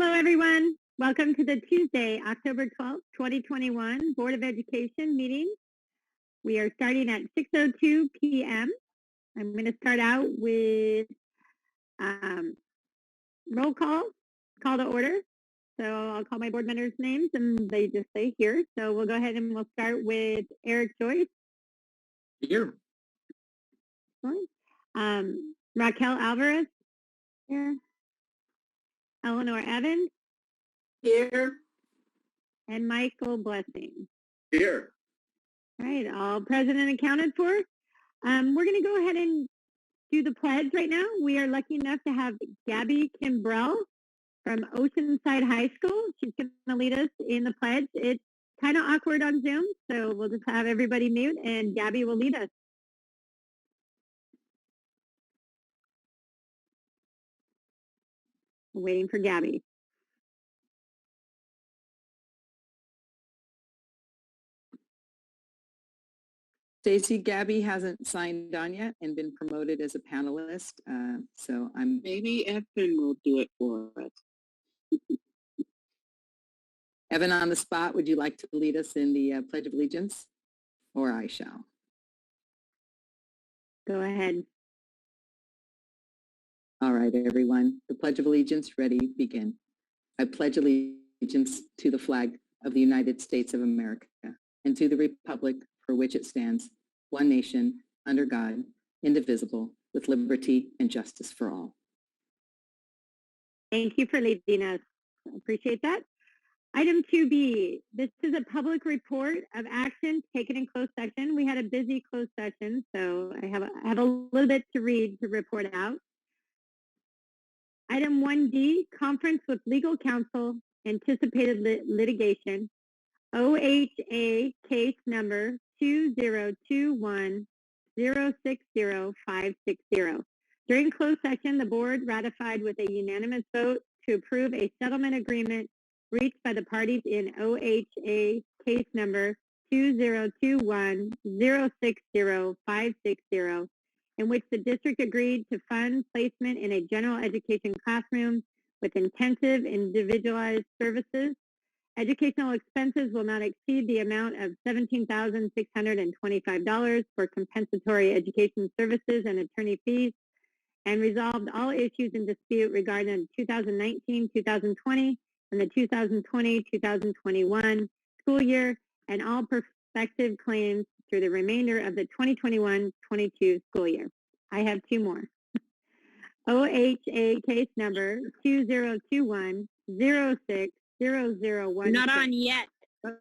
Hello, everyone. Welcome to the Tuesday, October 12th, 2021 Board of Education meeting. We are starting at 6:02 p.m. I'm going to start out with roll call to order. So I'll call my board members' names and they just say here. So we'll go ahead and we'll start with Eric Joyce. Here. Raquel Alvarez. Here. Eleanor Evans. Here. And Michael Blessing. Here. All right, all present and accounted for. We're going to go ahead and do the pledge right now. We are lucky enough to have Gabby Kimbrell from Oceanside High School. She's going to lead us in the pledge. It's kind of awkward on Zoom, so we'll just have everybody mute and Gabby will lead us. We're waiting for Gabby. Stacy, Gabby hasn't signed on yet and been promoted as a panelist, so I'm... Maybe Evan will do it for us. Evan, on the spot, would you like to lead us in the Pledge of Allegiance? Or I shall. Go ahead. All right, everyone. The Pledge of Allegiance, ready, begin. I pledge allegiance to the flag of the United States of America and to the republic for which it stands, one nation, under God, indivisible, with liberty and justice for all. Thank you for leading us. I appreciate that. Item 2B, this is a public report of actions taken in closed session. We had a busy closed session, so I have a little bit to read to report out. Item 1D, conference with legal counsel, anticipated litigation, OHA case number 2021-060-560. During closed session, the board ratified with a unanimous vote to approve a settlement agreement reached by the parties in OHA case number 2021-060-560, in which the district agreed to fund placement in a general education classroom with intensive individualized services. Educational expenses will not exceed the amount of $17,625 for compensatory education services and attorney fees, and resolved all issues in dispute regarding the 2019-2020 and the 2020-2021 school year and all prospective claims through the remainder of the 2021-22 school year. I have two more. OHA case number 2021-06-0016. Not on yet, but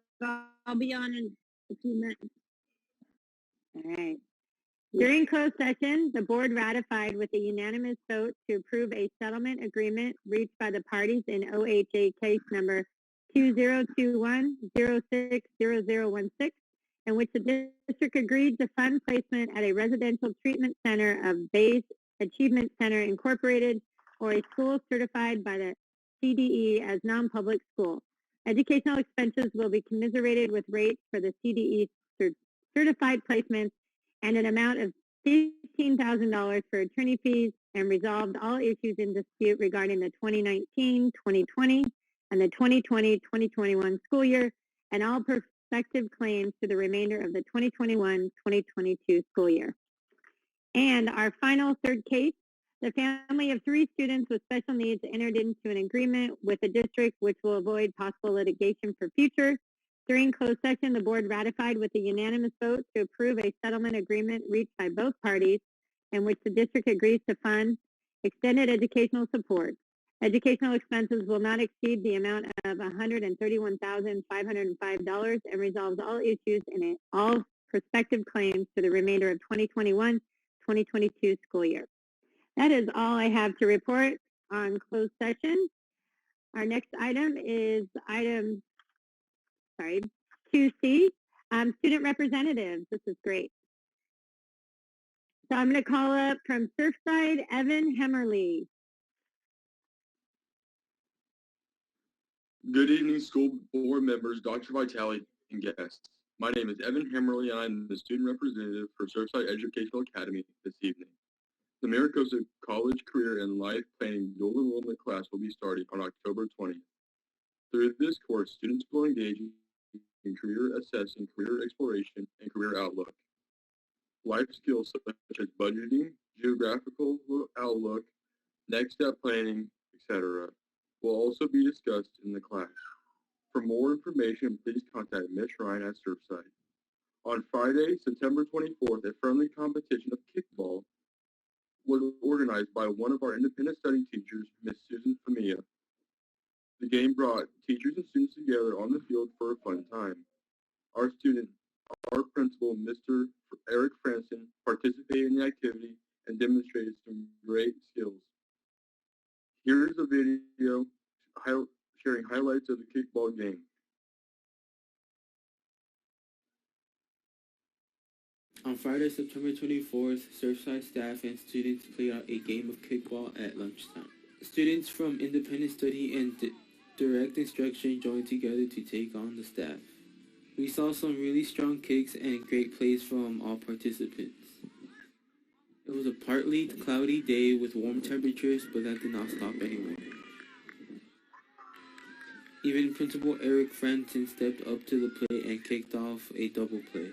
I'll be on in a few minutes. All right. During closed session, the board ratified with a unanimous vote to approve a settlement agreement reached by the parties in OHA case number 2021-06-0016, in which the district agreed to fund placement at a residential treatment center of Bayes Achievement Center Incorporated or a school certified by the CDE as non-public school. Educational expenses will be commiserated with rates for the CDE certified placements and an amount of $15,000 for attorney fees, and resolved all issues in dispute regarding the 2019-2020 and the 2020-2021 school year and all prospective claims to the remainder of the 2021-2022 school year. And our final third case, the family of 3 students with special needs entered into an agreement with the district which will avoid possible litigation for future. During closed session, the board ratified with a unanimous vote to approve a settlement agreement reached by both parties in which the district agrees to fund extended educational support. Educational expenses will not exceed the amount of $131,505 and resolves all issues in all prospective claims to the remainder of 2021-2022 school year. That is all I have to report on closed session. Our next item is item 2C, student representatives. This is great. So I'm going to call up from Surfside, Evan Hemmerly. Good evening, school board members, Dr. Vitale, and guests. My name is Evan Hemmerly, and I'm the student representative for Surfside Educational Academy this evening. The Maricosa College Career and Life Planning Dual Enrollment class will be starting on October 20th. Through this course, students will engage in career assessing, career exploration, and career outlook. Life skills such as budgeting, geographical outlook, next step planning, etc. will also be discussed in the class. For more information, please contact Ms. Ryan at Surfside. On Friday, September 24th, a friendly competition of kickball was organized by one of our independent study teachers, Ms. Susan Famia. The game brought teachers and students together on the field for a fun time. Our principal, Mr. Eric Franson, participated in the activity and demonstrated some great skills. Here's a video sharing highlights of the kickball game. On Friday, September 24th, Surfside staff and students played out a game of kickball at lunchtime. Students from independent study and direct instruction joined together to take on the staff. We saw some really strong kicks and great plays from all participants. It was a partly cloudy day with warm temperatures, but that did not stop anyone. Even Principal Eric Franson stepped up to the plate and kicked off a double play.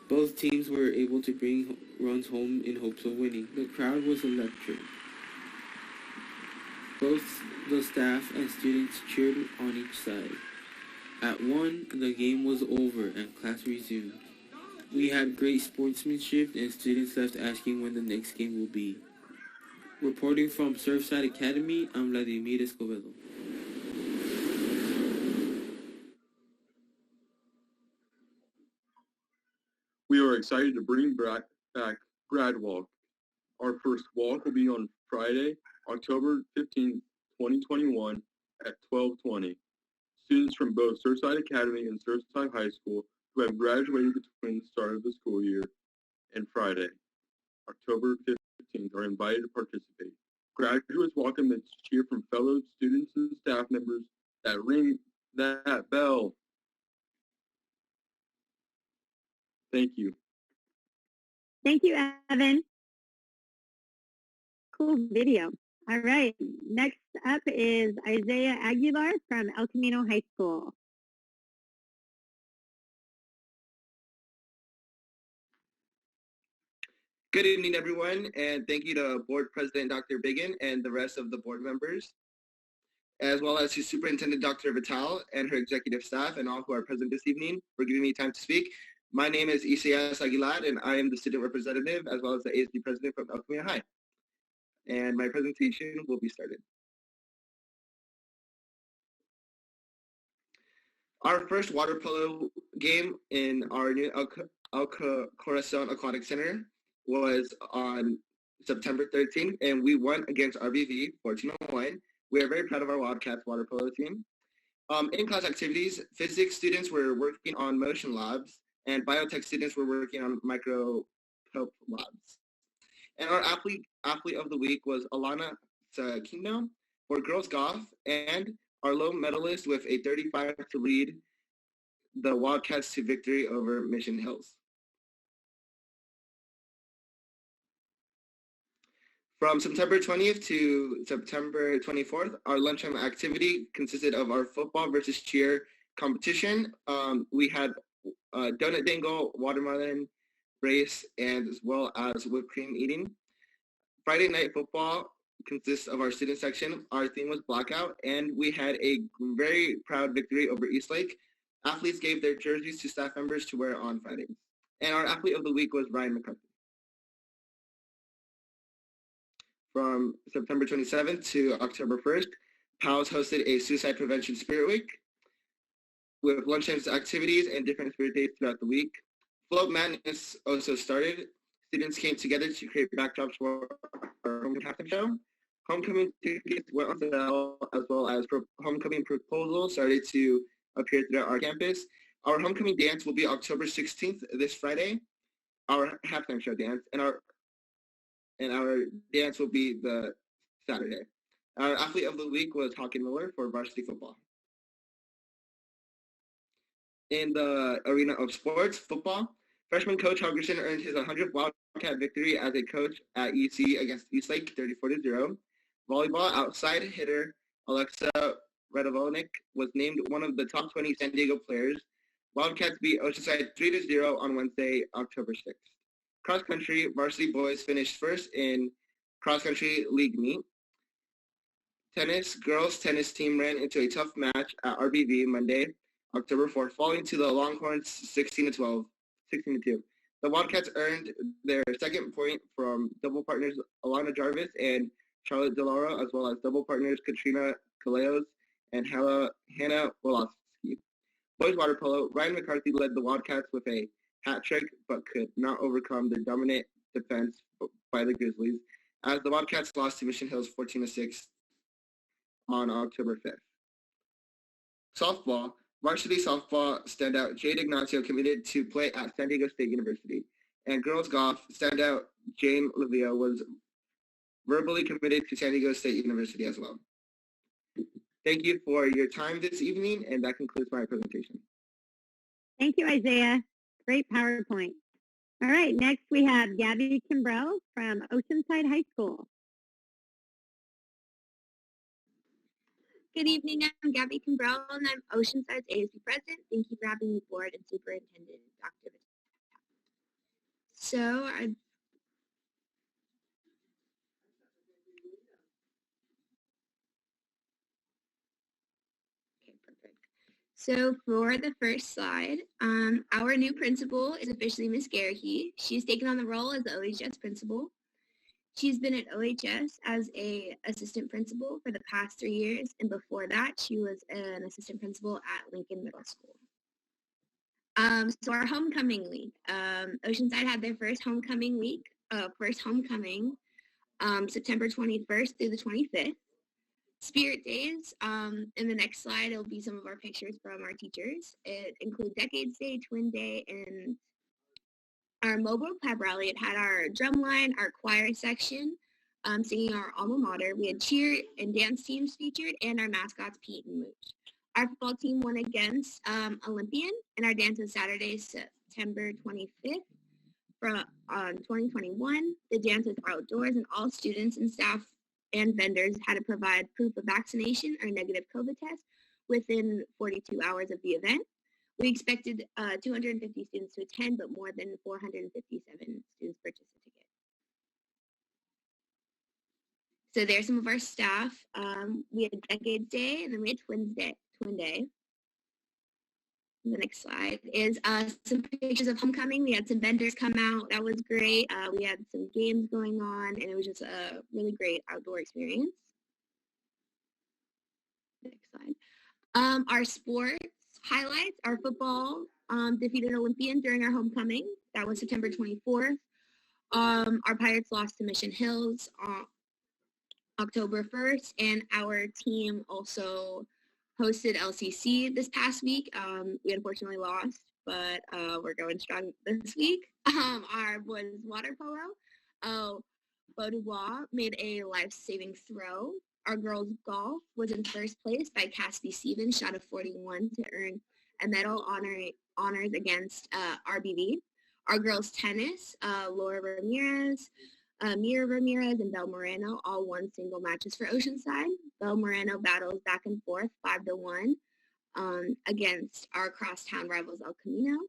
Both teams were able to bring runs home in hopes of winning. The crowd was electric. Both the staff and students cheered on each side. At 1, the game was over and class resumed. We had great sportsmanship and students left asking when the next game will be. Reporting from Surfside Academy, I'm Vladimir Escobedo. We are excited to bring back Grad Walk. Our first walk will be on Friday, October 15, 2021 at 12:20. Students from both Surfside Academy and Surfside High School who have graduated between the start of the school year and Friday, October 15th, are invited to participate. Graduates welcome to cheer from fellow students and staff members that ring that bell. Thank you. Thank you, Evan. Cool video. All right. Next up is Isaiah Aguilar from El Camino High School. Good evening, everyone, and thank you to Board President Dr. Biggin and the rest of the board members, as well as to Superintendent Dr. Vital and her executive staff and all who are present this evening for giving me time to speak. My name is Isaias Aguilar, and I am the student representative as well as the ASD president from El Camino High. And my presentation will be started. Our first water polo game in our new El Corazon Aquatic Center was on September 13th, and we won against RBV 14-1. We are very proud of our Wildcats water polo team. In-class activities, physics students were working on motion labs, and biotech students were working on micro pulp labs. And our athlete of the week was Alana Sakino for girls golf, and our low medalist with a 35 to lead the Wildcats to victory over Mission Hills. From September 20th to September 24th, our lunchtime activity consisted of our football versus cheer competition. We had donut dangle, watermelon race, and as well as whipped cream eating. Friday night football consists of our student section. Our theme was blackout, and we had a very proud victory over Eastlake. Athletes gave their jerseys to staff members to wear on Fridays. And our athlete of the week was Ryan McCarthy. From September 27th to October 1st, PALS hosted a Suicide Prevention Spirit Week with lunchtime activities and different spirit days throughout the week. Float Madness also started. Students came together to create backdrops for our homecoming halftime show. Homecoming tickets went on sale, as well as homecoming proposals started to appear throughout our campus. Our homecoming dance will be October 16th, this Friday, our halftime show dance, and our dance will be the Saturday. Our athlete of the week was Hawken Miller for varsity football. In the arena of sports, football, Freshman coach Helgerson earned his 100th Wildcat victory as a coach at UC against Eastlake 34-0. Volleyball outside hitter Alexa Radovolnik was named one of the top 20 San Diego players. Wildcats beat Oceanside 3-0 on Wednesday, October 6th. Cross country varsity boys finished first in cross country league meet. Tennis girls tennis team ran into a tough match at RBV Monday, October 4th, falling to the Longhorns 16-2. The Wildcats earned their second point from double partners Alana Jarvis and Charlotte DeLauro, as well as double partners Katrina Kaleos and Hannah Wolofsky. Boys water polo, Ryan McCarthy led the Wildcats with a hat trick, but could not overcome the dominant defense by the Grizzlies, as the Wildcats lost to Mission Hills 14-6 on October 5th. Softball, varsity softball standout Jade Ignacio committed to play at San Diego State University, and girls golf standout Jane Levio was verbally committed to San Diego State University as well. Thank you for your time this evening, and that concludes my presentation. Thank you, Isaiah. Great PowerPoint. All right, next we have Gabby Kimbrell from Oceanside High School. Good evening, I'm Gabby Kimbrell, and I'm Oceanside's ASB president. Thank you for having me, board and superintendent, Dr. So So for the first slide, our new principal is officially Ms. Garrihy. She's taken on the role as the OHS principal. She's been at OHS as an assistant principal for the past 3 years, and before that, she was an assistant principal at Lincoln Middle School. So our homecoming week, Oceanside had their first homecoming week, September 21st through the 25th. Spirit Days, in the next slide, it'll be some of our pictures from our teachers. It includes Decades Day, Twin Day, and our mobile pep rally. It had our drum line, our choir section, singing our alma mater. We had cheer and dance teams featured, and our mascots, Pete and Mooch. Our football team won against Olympian, and our dance was Saturday, September 25th from 2021. The dance was outdoors, and all students and staff and vendors had to provide proof of vaccination or negative COVID test within 42 hours of the event. We expected 250 students to attend, but more than 457 students purchased a ticket. So there's some of our staff. We had Decades Day, and then we had Twin Day. The next slide is some pictures of homecoming. We had some vendors come out. That was great. We had some games going on, and it was just a really great outdoor experience. Next slide. Our sports highlights, our football defeated Olympian during our homecoming. That was September 24th. Our Pirates lost to Mission Hills on October 1st, and our team also hosted LCC this past week. We unfortunately lost, but we're going strong this week. Our boys water polo. Beaudevoir made a life-saving throw. Our girls golf was in first place by Cassidy Stevens, shot of 41 to earn a medal honors against RBV. Our girls tennis, Laura Ramirez, Mira Ramirez, and Belle Moreno all won single matches for Oceanside. Belle Moreno battles back and forth 5-1 against our crosstown rivals El Camino.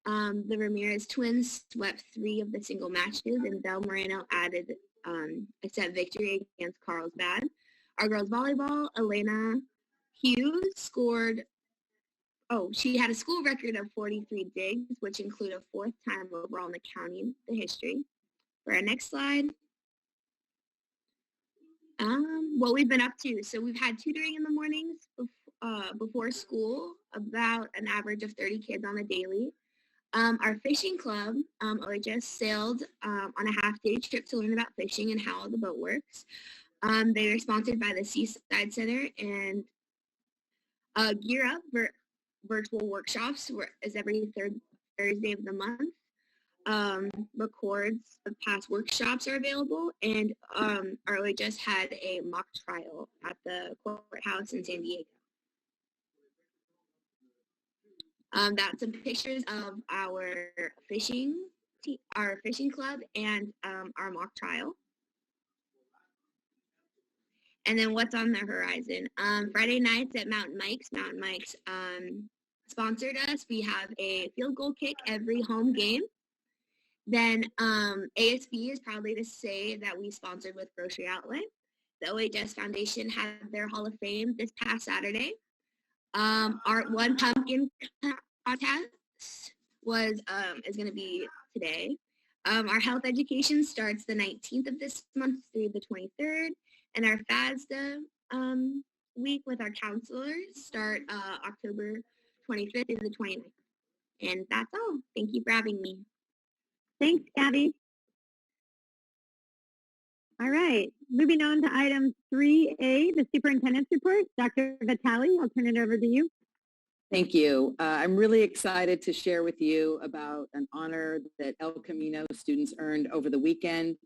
The Ramirez twins swept 3 of the single matches, and Belle Moreno added a set victory against Carlsbad. Our girls volleyball, Elena Hughes scored, she had a school record of 43 digs, which include a 4th time overall in the county, the history. For our next slide, what we've been up to. So we've had tutoring in the mornings before school, about an average of 30 kids on a daily. Our fishing club, just sailed on a half-day trip to learn about fishing and how the boat works. They are sponsored by the Seaside Center, and Gear Up virtual workshops is every 3rd Thursday of the month. Records of past workshops are available, and our OHS had a mock trial at the courthouse in San Diego. That's some pictures of our fishing club and our mock trial. And then what's on the horizon? Friday nights at Mountain Mike's. Mountain Mike's sponsored us. We have a field goal kick every home game. Then ASB is proudly to say that we sponsored with Grocery Outlet. The OHS Foundation had their Hall of Fame this past Saturday. Our one pumpkin contest is going to be today. Our health education starts the 19th of this month through the 23rd, and our FASDA week with our counselors start October 25th through the 29th. And that's all. Thank you for having me. Thanks, Gabby. All right, moving on to item 3A, the superintendent's report. Dr. Vitale, I'll turn it over to you. Thank you. I'm really excited to share with you about an honor that El Camino students earned over the weekend.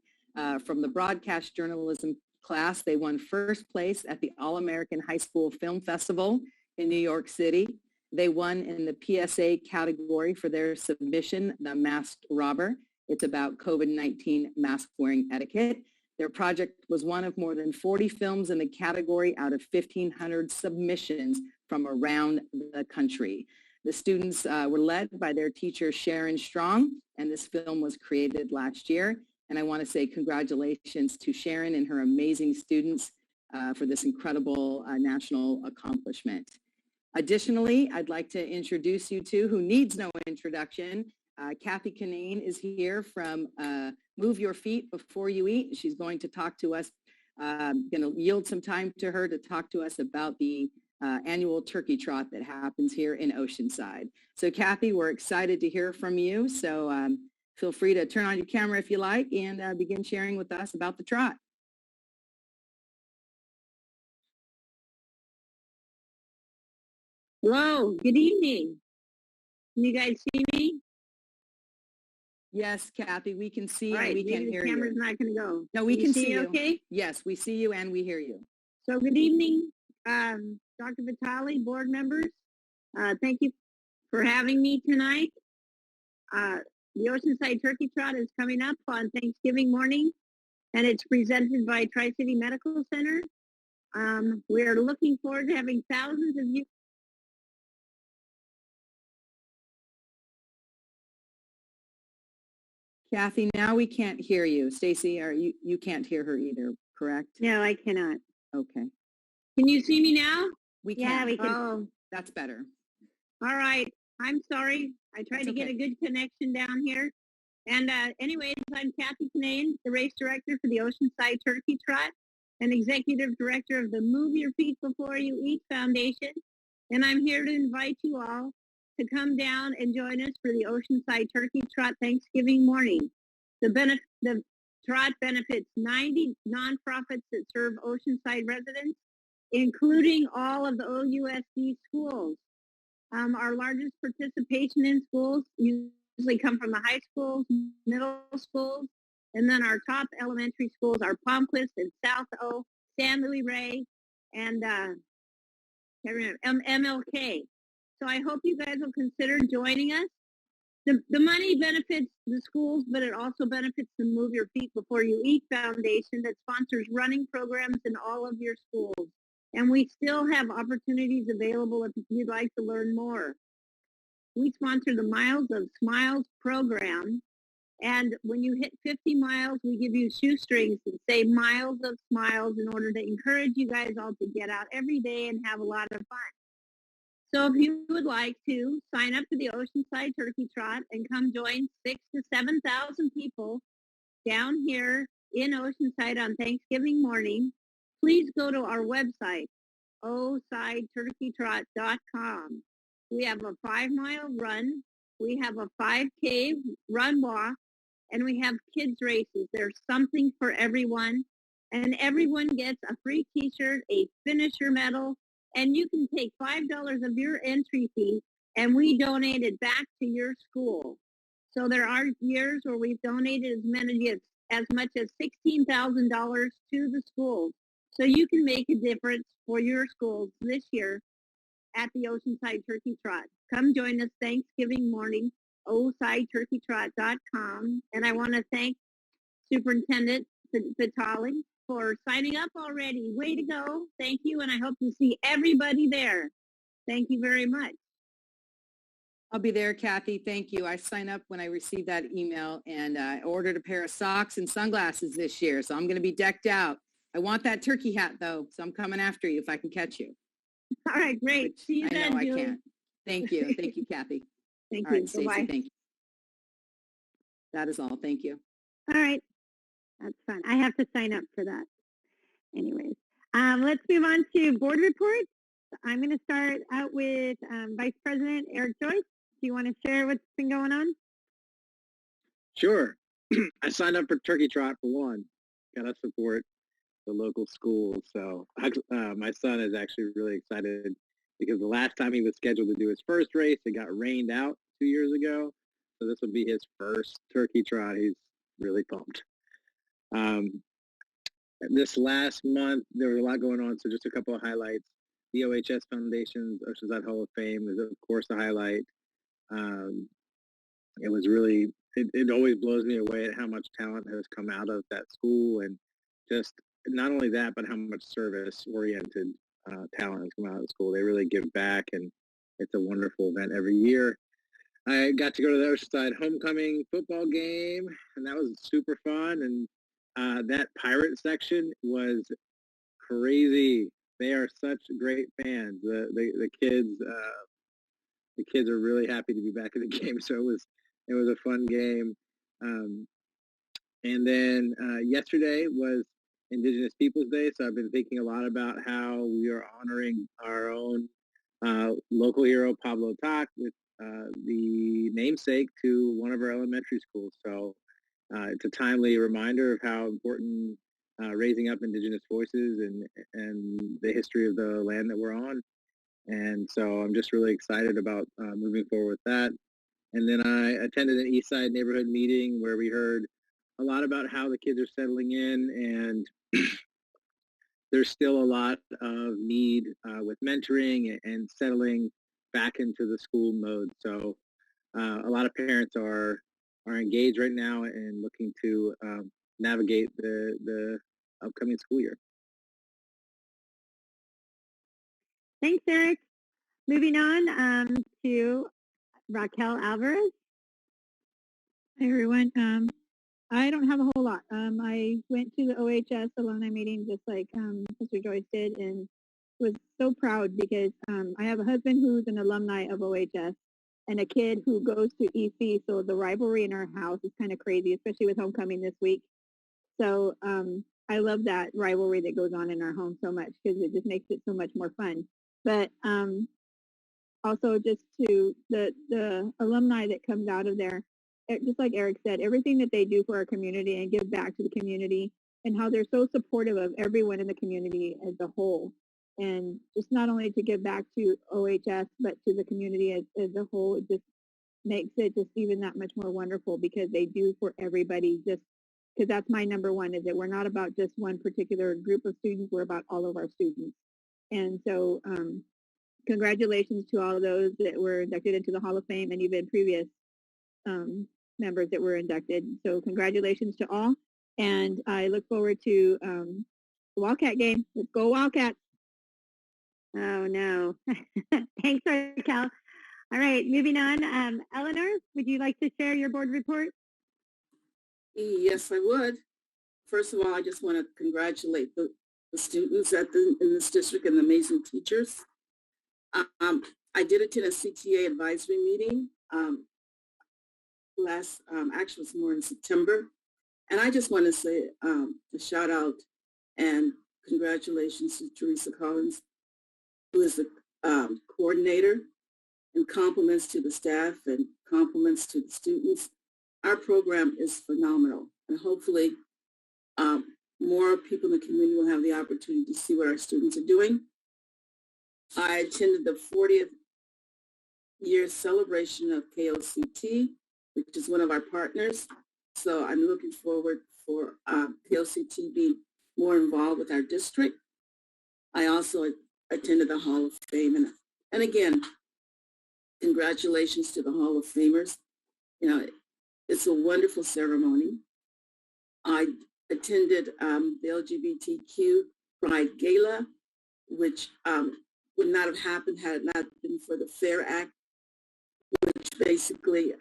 From the broadcast journalism class, they won first place at the All-American High School Film Festival in New York City. They won in the PSA category for their submission, The Masked Robber. It's about COVID-19 mask wearing etiquette. Their project was one of more than 40 films in the category out of 1,500 submissions from around the country. The students were led by their teacher, Sharon Strong, and this film was created last year. And I want to say congratulations to Sharon and her amazing students for this incredible national accomplishment. Additionally, I'd like to introduce you to, who needs no introduction, Kathy Kinane is here from Move Your Feet Before You Eat. She's going to talk to us, going to yield some time to her to talk to us about the annual turkey trot that happens here in Oceanside. So Kathy, we're excited to hear from you. So feel free to turn on your camera if you like and begin sharing with us about the trot. Hello, good evening. Can you guys see me? Yes, Kathy, we can see you All right, and we can hear the camera's you. not going to go. No, we can see you. Okay? Yes, we see you and we hear you. So good evening, Dr. Vitale, board members. Thank you for having me tonight. The Oceanside Turkey Trot is coming up on Thanksgiving morning, and it's presented by Tri-City Medical Center. We're looking forward to having thousands of you. Kathy, now we can't hear you. Stacy, you can't hear her either, correct? No, I cannot. Okay. Can you see me now? We can. Yeah, we can. Oh, That's better. all right. I'm sorry. I tried That's to get okay. a good connection down here. And anyways, I'm Kathy Kinane, the race director for the Oceanside Turkey Trot and executive director of the Move Your Feet Before You Eat Foundation. And I'm here to invite you all to come down and join us for the Oceanside Turkey Trot Thanksgiving morning. The trot benefits 90 nonprofits that serve Oceanside residents, including all of the OUSD schools. Our largest participation in schools usually come from the high schools, middle schools, and then our top elementary schools are Palmquist and South O, San Luis Rey, and MLK. So I hope you guys will consider joining us. The money benefits the schools, but it also benefits the Move Your Feet Before You Eat Foundation that sponsors running programs in all of your schools. And we still have opportunities available if you'd like to learn more. We sponsor the Miles of Smiles program. And when you hit 50 miles, we give you shoestrings that say Miles of Smiles in order to encourage you guys all to get out every day and have a lot of fun. So if you would like to sign up for the Oceanside Turkey Trot and come join 6,000 to 7,000 people down here in Oceanside on Thanksgiving morning, please go to our website, osideturkeytrot.com. We have a 5-mile run, we have a 5K run walk, and we have kids races. There's something for everyone, and everyone gets a free t-shirt, a finisher medal, and you can take $5 of your entry fee and we donate it back to your school. So there are years where we've donated as much as $16,000 to the schools. So you can make a difference for your schools this year at the Oceanside Turkey Trot. come join us Thanksgiving morning, OUSDTurkeyTrot.com. And I want to thank Superintendent Vitale for signing up already. Way to go. Thank you. And I hope to see everybody there. Thank you very much. I'll be there, Kathy. Thank you. I signed up when I received that email, and I ordered a pair of socks and sunglasses this year, so I'm going to be decked out. I want that turkey hat, though, so I'm coming after you if I can catch you. All right, great. Which See you then, I know Julie. I can't. Thank you. Thank you, Kathy. Thank All you. right, Stacey, Bye-bye. thank you. That is all. Thank you. All right. That's fun. I have to sign up for that. Anyways, let's move on to board reports. I'm going to start out with Vice President Eric Joyce. Do you want to share what's been going on? Sure. I signed up for Turkey Trot for one. Got to support the local schools. So my son is actually really excited because the last time he was scheduled to do his first race, it got rained out 2 years ago. So this will be his first Turkey Trot. He's really pumped. This last month, there was a lot going on. So just a couple of highlights. The OHS Foundation's Oceanside Hall of Fame is, of course, a highlight. It was really, it always blows me away at how much talent has come out of that school, and just not only that, but how much service-oriented talent has come out of the school. They really give back, and it's a wonderful event every year. I got to go to the Oceanside homecoming football game, and that was super fun. And that pirate section was crazy. They are such great fans. The kids are really happy to be back in the game. So it was a fun game. And then yesterday was Indigenous Peoples Day. So I've been thinking a lot about how we are honoring our own local hero, Pablo Tak, with the namesake to one of our elementary schools. So it's a timely reminder of how important raising up Indigenous voices and the history of the land that we're on. And so I'm just really excited about moving forward with that. And then I attended an Eastside neighborhood meeting where we heard a lot about how the kids are settling in, and there's still a lot of need with mentoring and settling back into the school mode. So a lot of parents are engaged right now and looking to navigate the upcoming school year. Thanks, Eric. Moving on to Raquel Alvarez. Hey, everyone. I don't have a whole lot. I went to the OHS alumni meeting just like Mr. Joyce did, and was so proud because I have a husband who's an alumni of OHS and a kid who goes to EC, so the rivalry in our house is kind of crazy, especially with homecoming this week. So I love that rivalry that goes on in our home so much because it just makes it so much more fun. But also just to the alumni that comes out of there, just like Eric said, everything that they do for our community and give back to the community, and how they're so supportive of everyone in the community as a whole. And just not only to give back to OHS, but to the community as a whole, it just makes it just even that much more wonderful because they do for everybody, just because that's my number one, is that we're not about just one particular group of students, we're about all of our students. And so congratulations to all of those that were inducted into the Hall of Fame and even previous members that were inducted. So congratulations to all. And I look forward to the Wildcat game. Let's go Wildcats. Oh, no. Thanks, Raquel. All right, moving on. Eleanor, would you like to share your board report? Yes, I would. First of all, I just want to congratulate the students in this district and the amazing teachers. I did attend a CTA advisory meeting actually it was more in September. And I just want to say a shout out and congratulations to Teresa Collins, who is the coordinator, and compliments to the staff and compliments to the students. Our program is phenomenal, and hopefully more people in the community will have the opportunity to see what our students are doing. I attended the 40th year celebration of KOCT, which is one of our partners. So I'm looking forward for KOCT being more involved with our district. I also attended the Hall of Fame. And again, Congratulations to the Hall of Famers. You know, it's a wonderful ceremony. I attended the LGBTQ Pride Gala, which would not have happened had it not been for the FAIR Act, which basically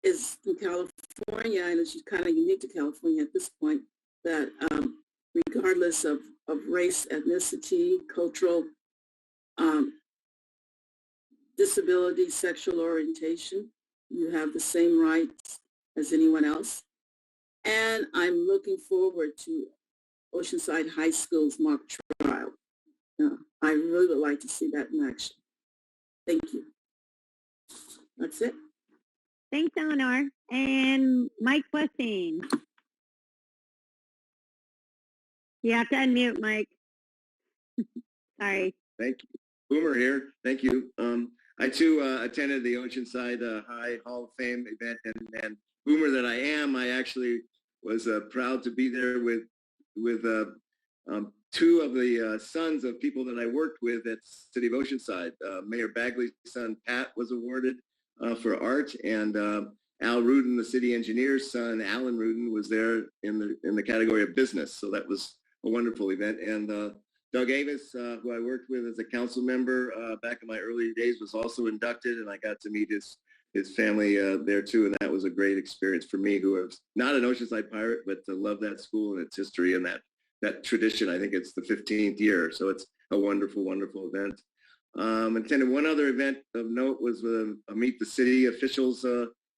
is from California, and it's kind of unique to California at this point, that regardless of race, ethnicity, cultural disability, sexual orientation, you have the same rights as anyone else. And I'm looking forward to Oceanside High School's mock trial. I really would like to see that in action. Thank you. That's it. Thanks, Eleanor. And Mike Blessing. You have to unmute, Mike. Sorry. Thank you. Boomer here. Thank you. I too attended the Oceanside High Hall of Fame event, and Boomer that I am, I actually was proud to be there with two of the sons of people that I worked with at City of Oceanside. Mayor Bagley's son, Pat, was awarded for art, and Al Rudin, the city engineer's son, Alan Rudin, was there in the category of business. So that was a wonderful event. And Doug Avis, who I worked with as a council member back in my early days, was also inducted, and I got to meet his family there too, and that was a great experience for me, who was not an Oceanside pirate, but to love that school and its history and that tradition. I think it's the 15th year, so it's a wonderful, wonderful event. Attended one other event of note was a Meet the City officials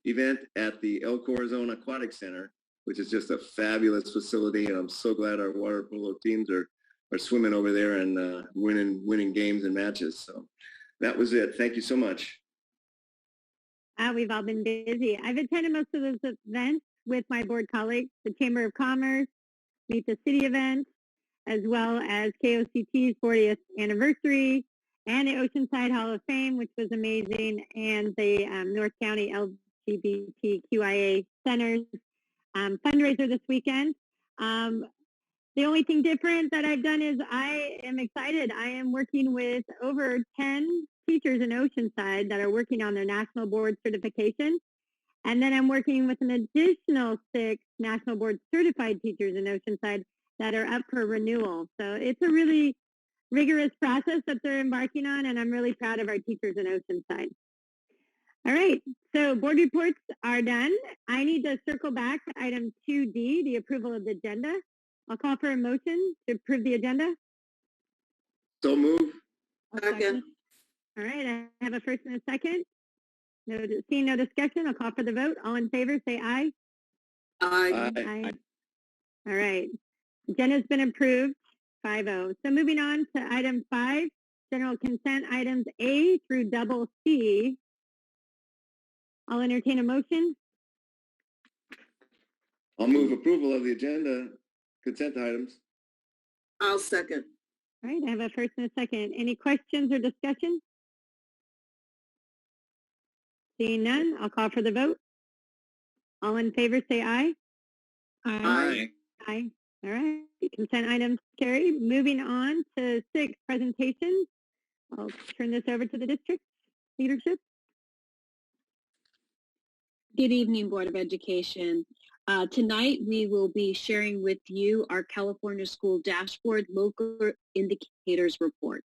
event at the El Corazon Aquatic Center, which is just a fabulous facility, and I'm so glad our water polo teams are swimming over there and winning games and matches. So that was it. Thank you so much. We've all been busy. I've attended most of those events with my board colleagues, the Chamber of Commerce, Meet the City event, as well as KOCT's 40th anniversary, and the Oceanside Hall of Fame, which was amazing, and the North County LGBTQIA Centers fundraiser this weekend. The only thing different that I've done is I am excited. I am working with over 10 teachers in Oceanside that are working on their national board certification. And then I'm working with an additional 6 national board certified teachers in Oceanside that are up for renewal. So it's a really rigorous process that they're embarking on, and I'm really proud of our teachers in Oceanside. All right, so board reports are done. I need to circle back to item 2D, the approval of the agenda. I'll call for a motion to approve the agenda. So move. Second. All right, I have a first and a second. Seeing no discussion, I'll call for the vote. All in favor, say aye. Aye. Aye. All right, agenda's been approved, 5-0. So moving on to item 5, general consent items A through double C. I'll entertain a motion. I'll move approval of the agenda consent items. I'll second. All right, I have a first and a second. Any questions or discussion? Seeing none, I'll call for the vote. All in favor, say aye. Aye. Aye. All right, consent items carried. Moving on to 6, presentations. I'll turn this over to the district leadership. Good evening, Board of Education. Tonight, we will be sharing with you our California School Dashboard Local Indicators Report.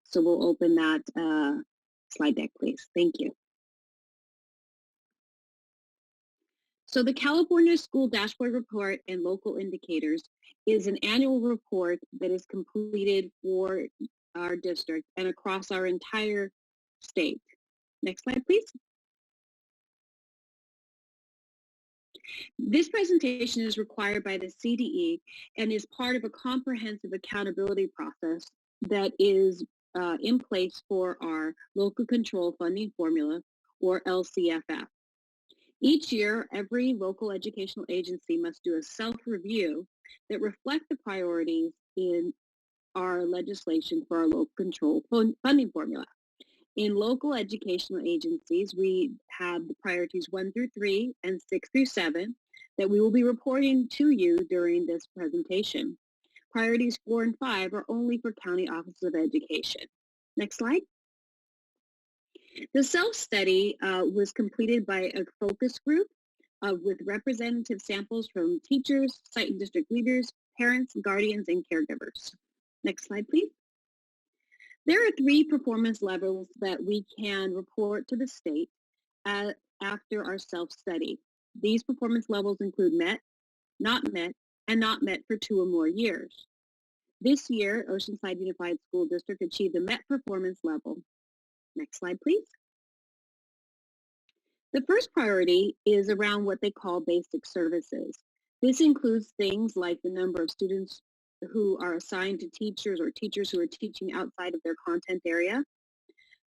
So we'll open that slide deck, please. Thank you. So the California School Dashboard Report and Local Indicators is an annual report that is completed for our district and across our entire state. Next slide, please. This presentation is required by the CDE and is part of a comprehensive accountability process that is in place for our Local Control Funding Formula, or LCFF. Each year, every local educational agency must do a self-review that reflect the priorities in our legislation for our Local Control Funding Formula. In local educational agencies, we have the priorities 1 through 3 and 6 through 7 that we will be reporting to you during this presentation. Priorities 4 and 5 are only for county offices of education. Next slide. The self-study was completed by a focus group with representative samples from teachers, site and district leaders, parents, guardians, and caregivers. Next slide, please. There are 3 performance levels that we can report to the state after our self-study. These performance levels include met, and not met for 2 or more years. This year, Oceanside Unified School District achieved a met performance level. Next slide, please. The first priority is around what they call basic services. This includes things like the number of students who are assigned to teachers or teachers who are teaching outside of their content area,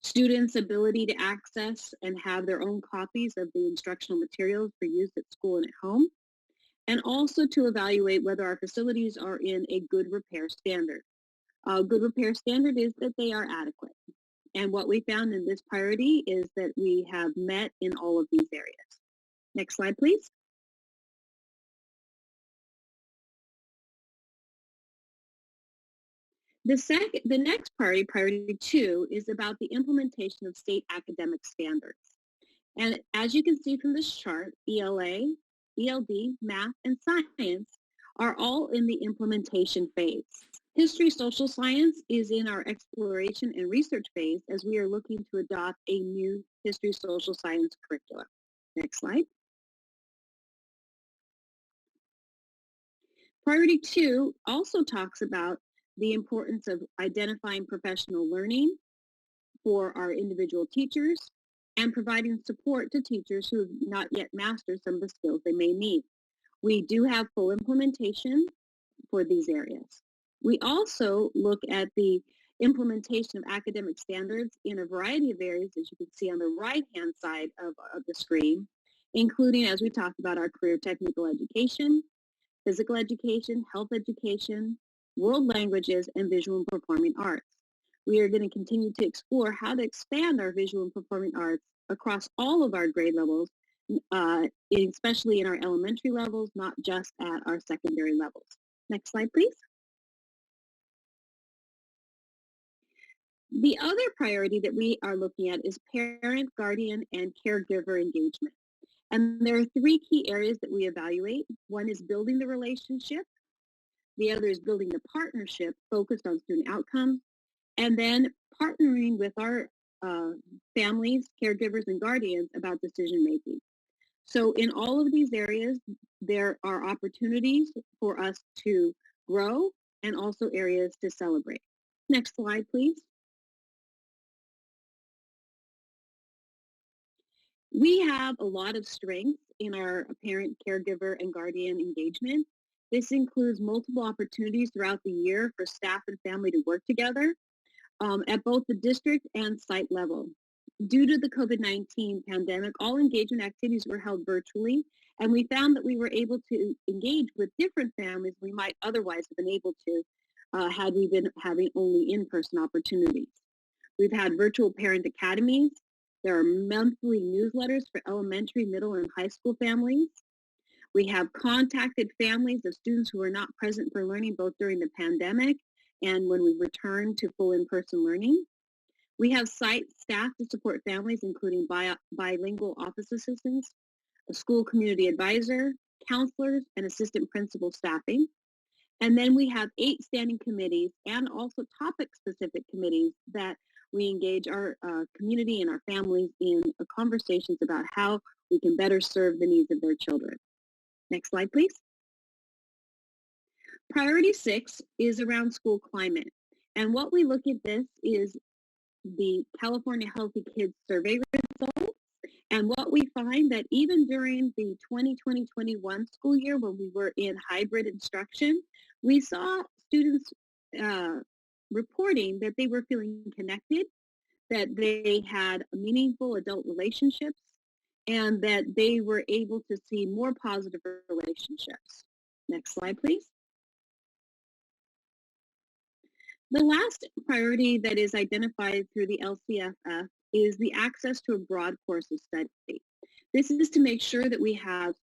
students' ability to access and have their own copies of the instructional materials for use at school and at home, and also to evaluate whether our facilities are in a good repair standard. A good repair standard is that they are adequate. And what we found in this priority is that we have met in all of these areas. Next slide, please. The next priority, priority 2, is about the implementation of state academic standards. And as you can see from this chart, ELA, ELD, math, and science are all in the implementation phase. History social science is in our exploration and research phase as we are looking to adopt a new history social science curriculum. Next slide. Priority 2 also talks about the importance of identifying professional learning for our individual teachers and providing support to teachers who have not yet mastered some of the skills they may need. We do have full implementation for these areas. We also look at the implementation of academic standards in a variety of areas, as you can see on the right-hand side of the screen, including, as we talked about, our career technical education, physical education, health education, world languages, and visual and performing arts. We are going to continue to explore how to expand our visual and performing arts across all of our grade levels, especially in our elementary levels, not just at our secondary levels. Next slide, please. The other priority that we are looking at is parent, guardian, and caregiver engagement. And there are 3 key areas that we evaluate. One is building the relationship. The other is building the partnership focused on student outcomes. And then partnering with our families, caregivers, and guardians about decision making. So in all of these areas, there are opportunities for us to grow and also areas to celebrate. Next slide, please. We have a lot of strength in our parent, caregiver, and guardian engagement. This includes multiple opportunities throughout the year for staff and family to work together at both the district and site level. Due to the COVID-19 pandemic, all engagement activities were held virtually, and we found that we were able to engage with different families we might otherwise have been able to had we been having only in-person opportunities. We've had virtual parent academies. There are monthly newsletters for elementary, middle, and high school families. We have contacted families of students who are not present for learning both during the pandemic and when we return to full in-person learning. We have site staff to support families, including bilingual office assistants, a school community advisor, counselors, and assistant principal staffing. And then we have 8 standing committees and also topic-specific committees that we engage our community and our families in conversations about how we can better serve the needs of their children. Next slide, please. Priority 6 is around school climate. And what we look at this is the California Healthy Kids Survey results. And what we find that even during the 2020-21 school year when we were in hybrid instruction, we saw students reporting that they were feeling connected, that they had meaningful adult relationships, and that they were able to see more positive relationships. Next slide, please. The last priority that is identified through the LCFF is the access to a broad course of study. This is to make sure that we have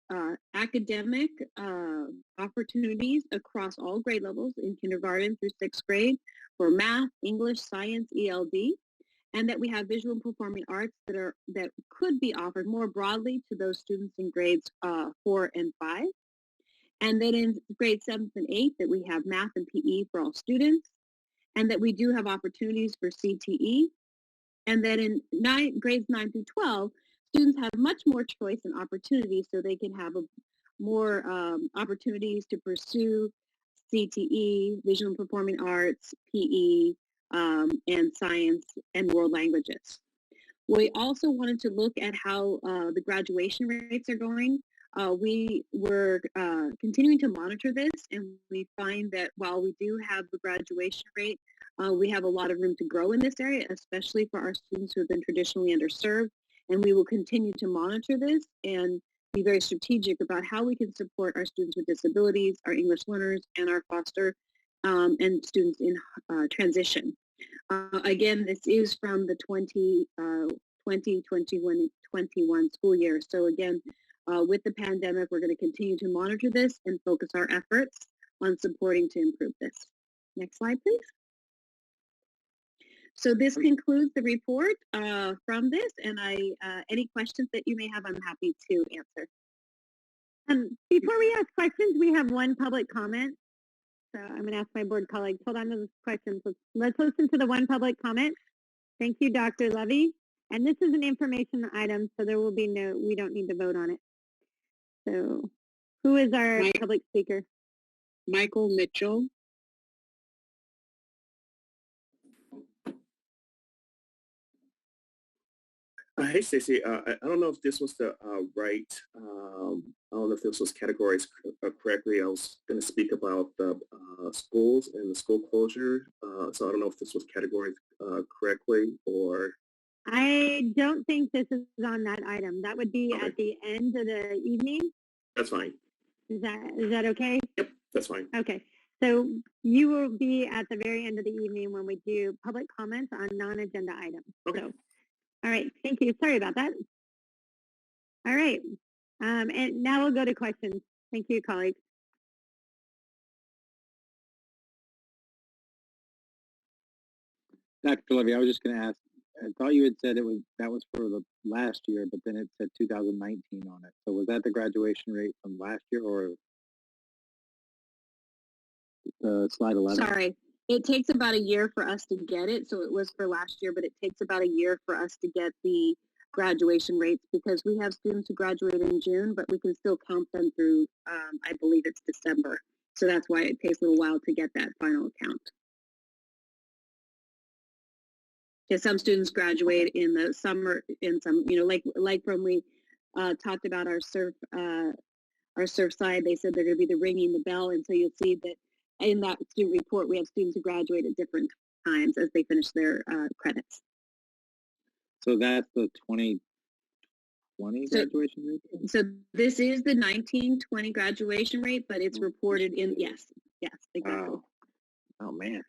academic opportunities across all grade levels in kindergarten through 6th grade for math, English, science, ELD. and that we have visual and performing arts that could be offered more broadly to those students in grades 4 and 5. And then in grades 7th and 8th that we have math and PE for all students, and that we do have opportunities for CTE. And then in grades 9 through 12, students have much more choice and opportunities, so they can have more opportunities to pursue CTE, visual and performing arts, PE, and science and world languages. We also wanted to look at how the graduation rates are going. We were continuing to monitor this, and we find that while we do have the graduation rate, we have a lot of room to grow in this area, especially for our students who have been traditionally underserved. And we will continue to monitor this and be very strategic about how we can support our students with disabilities, our English learners, and our foster and students in transition. Again, this is from the 2020-21 school year. So again, with the pandemic, we're going to continue to monitor this and focus our efforts on supporting to improve this. Next slide, please. So this concludes the report from this, and any questions that you may have, I'm happy to answer. Before we ask questions, we have one public comment. So I'm going to ask my board colleagues, hold on to the questions. Let's listen to the one public comment. Thank you, Dr. Levy. And this is an information item, so there will be we don't need to vote on it. So who is our public speaker? Michael Mitchell. Hey, Stacey. I don't know if this was the right, I don't know if this was categorized correctly. I was going to speak about the schools and the school closure. So I don't know if this was categorized correctly or... I don't think this is on that item. That would be at the end of the evening. That's fine. Is that okay? Yep, that's fine. Okay. So you will be at the very end of the evening when we do public comments on non-agenda items. Okay. So, all right. Thank you. Sorry about that. All right. And now we'll go to questions. Thank you, colleagues. Dr. Levy, I was just going to ask, I thought you had said that was for the last year, but then it said 2019 on it. So was that the graduation rate from last year or slide 11? Sorry, it takes about a year for us to get it. So it was for last year, but it takes about a year for us to get the graduation rates because we have students who graduate in June, but we can still count them through, I believe it's December. So that's why it takes a little while to get that final count. Because some students graduate in the summer, in some, like when we talked about our surf side, they said they're going to be ringing the bell, and so you'll see that in that student report we have students who graduate at different times as they finish their credits. So that's the 2020 graduation rate? So this is the 1920 graduation rate, but it's reported in, yes, exactly. Oh man.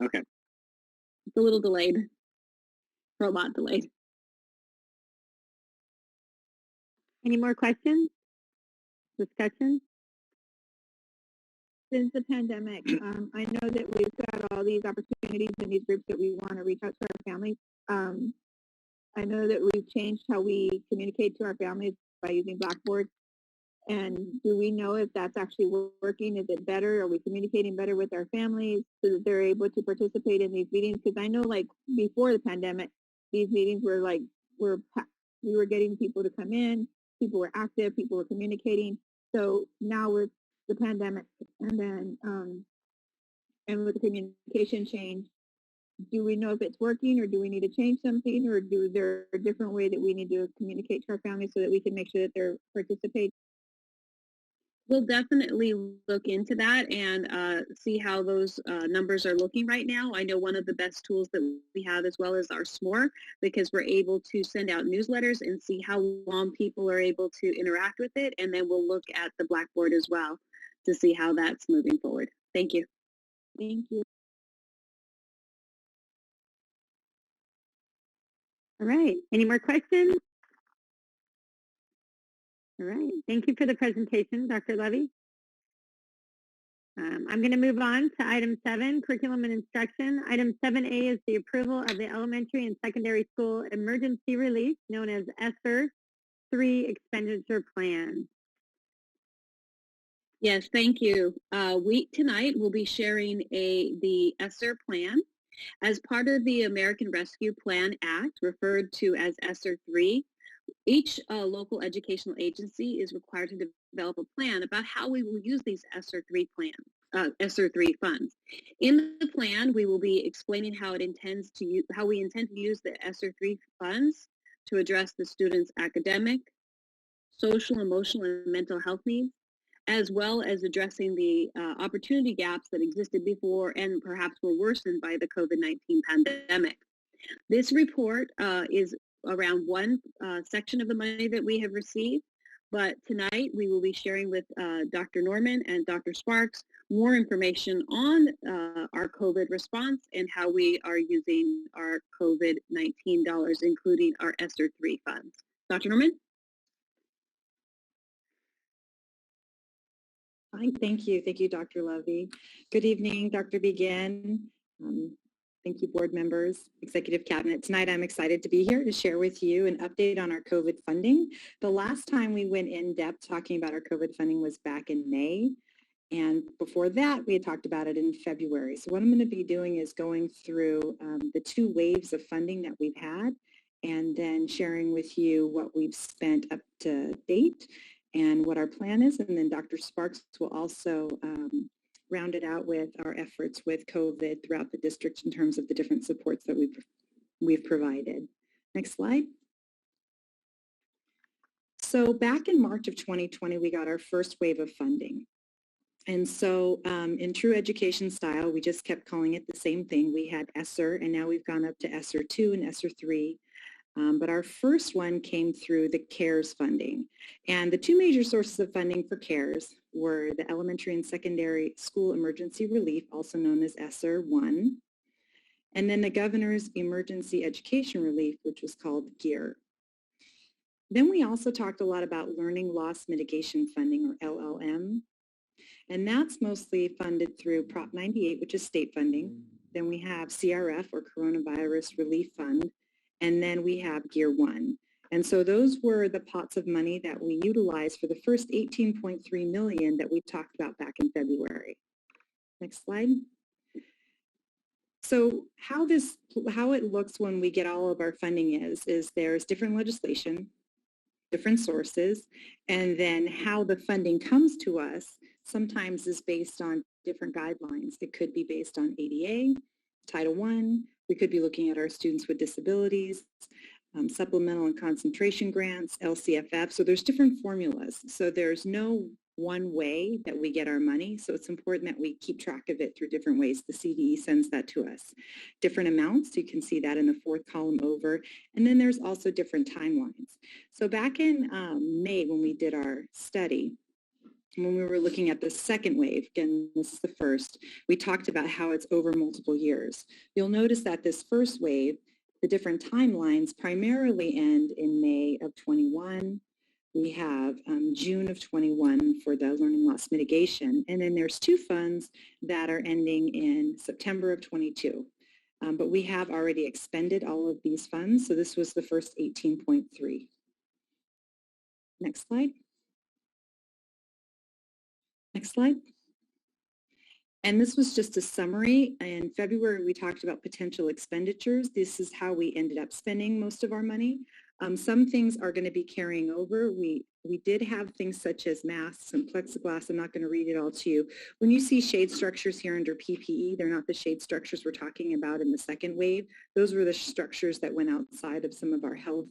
Okay. It's a little delayed, or a lot delayed. Any more questions? Discussion? Since the pandemic, I know that we've got all these opportunities and these groups that we want to reach out to our families. I know that we've changed how we communicate to our families by using Blackboard. And do we know if that's actually working? Is it better? Are we communicating better with our families so that they're able to participate in these meetings? Because I know, like, before the pandemic, these meetings were like, we were getting people to come in, people were active, people were communicating. So now with the pandemic and then and with the communication change, do we know if it's working, or do we need to change something, or is there a different way that we need to communicate to our families so that we can make sure that they're participating? We'll definitely look into that and see how those numbers are looking right now. I know one of the best tools that we have as well is our SMORE, because we're able to send out newsletters and see how long people are able to interact with it. And then we'll look at the Blackboard as well to see how that's moving forward. Thank you. Thank you. All right. Any more questions? All right. Thank you for the presentation, Dr. Levy. I'm going to move on to item 7, curriculum and instruction. Item 7A is the approval of the elementary and secondary school emergency relief, known as Esser 3 expenditure plan. Yes, thank you. We tonight will be sharing the Esser plan. As part of the American Rescue Plan Act, referred to as Esser 3, each local educational agency is required to develop a plan about how we will use these Esser 3 funds. In the plan, we will be explaining how we intend to use the Esser 3 funds to address the students' academic, social, emotional, and mental health needs, as well as addressing the opportunity gaps that existed before and perhaps were worsened by the COVID-19 pandemic. This report is around one section of the money that we have received, but tonight we will be sharing with Dr. Norman and Dr. Sparks more information on our COVID response and how we are using our COVID-19 dollars, including our Esser 3 funds. Dr. Norman? Hi, thank you. Thank you, Dr. Levy. Good evening, Dr. Begin. Thank you, board members, executive cabinet. Tonight, I'm excited to be here to share with you an update on our COVID funding. The last time we went in depth talking about our COVID funding was back in May. And before that, we had talked about it in February. So what I'm going to be doing is going through the 2 waves of funding that we've had, and then sharing with you what we've spent up to date and what our plan is. And then Dr. Sparks will also round it out with our efforts with COVID throughout the district in terms of the different supports that we've provided. Next slide. So back in March of 2020, we got our first wave of funding. And so in true education style, we just kept calling it the same thing. We had Esser, and now we've gone up to Esser 2 and Esser 3. But our first one came through the CARES funding. And the 2 major sources of funding for CARES were the elementary and secondary school emergency relief, also known as Esser 1, and then the governor's emergency education relief, which was called GEAR. Then we also talked a lot about learning loss mitigation funding, or LLM, and that's mostly funded through Prop 98, which is state funding. Then we have CRF, or Coronavirus Relief Fund, and then we have GEAR 1. And so those were the pots of money that we utilized for the first $18.3 million that we talked about back in February. Next slide. So how it looks when we get all of our funding is there's different legislation, different sources, and then how the funding comes to us sometimes is based on different guidelines. It could be based on ADA, Title I. We could be looking at our students with disabilities, supplemental and concentration grants, LCFF. So there's different formulas. So there's no one way that we get our money. So it's important that we keep track of it through different ways. The CDE sends that to us. Different amounts, you can see that in the 4th column over. And then there's also different timelines. So back in May when we did our study, when we were looking at the second wave, again, this is the first, we talked about how it's over multiple years. You'll notice that this first wave, the different timelines primarily end in May of 21. We have June of 21 for the learning loss mitigation. And then there's 2 funds that are ending in September of 22. But we have already expended all of these funds. So this was the first 18.3. Next slide. Next slide. And this was just a summary. In February, we talked about potential expenditures. This is how we ended up spending most of our money. Some things are going to be carrying over. We did have things such as masks and plexiglass. I'm not going to read it all to you. When you see shade structures here under PPE, they're not the shade structures we're talking about in the second wave. Those were the structures that went outside of some of our health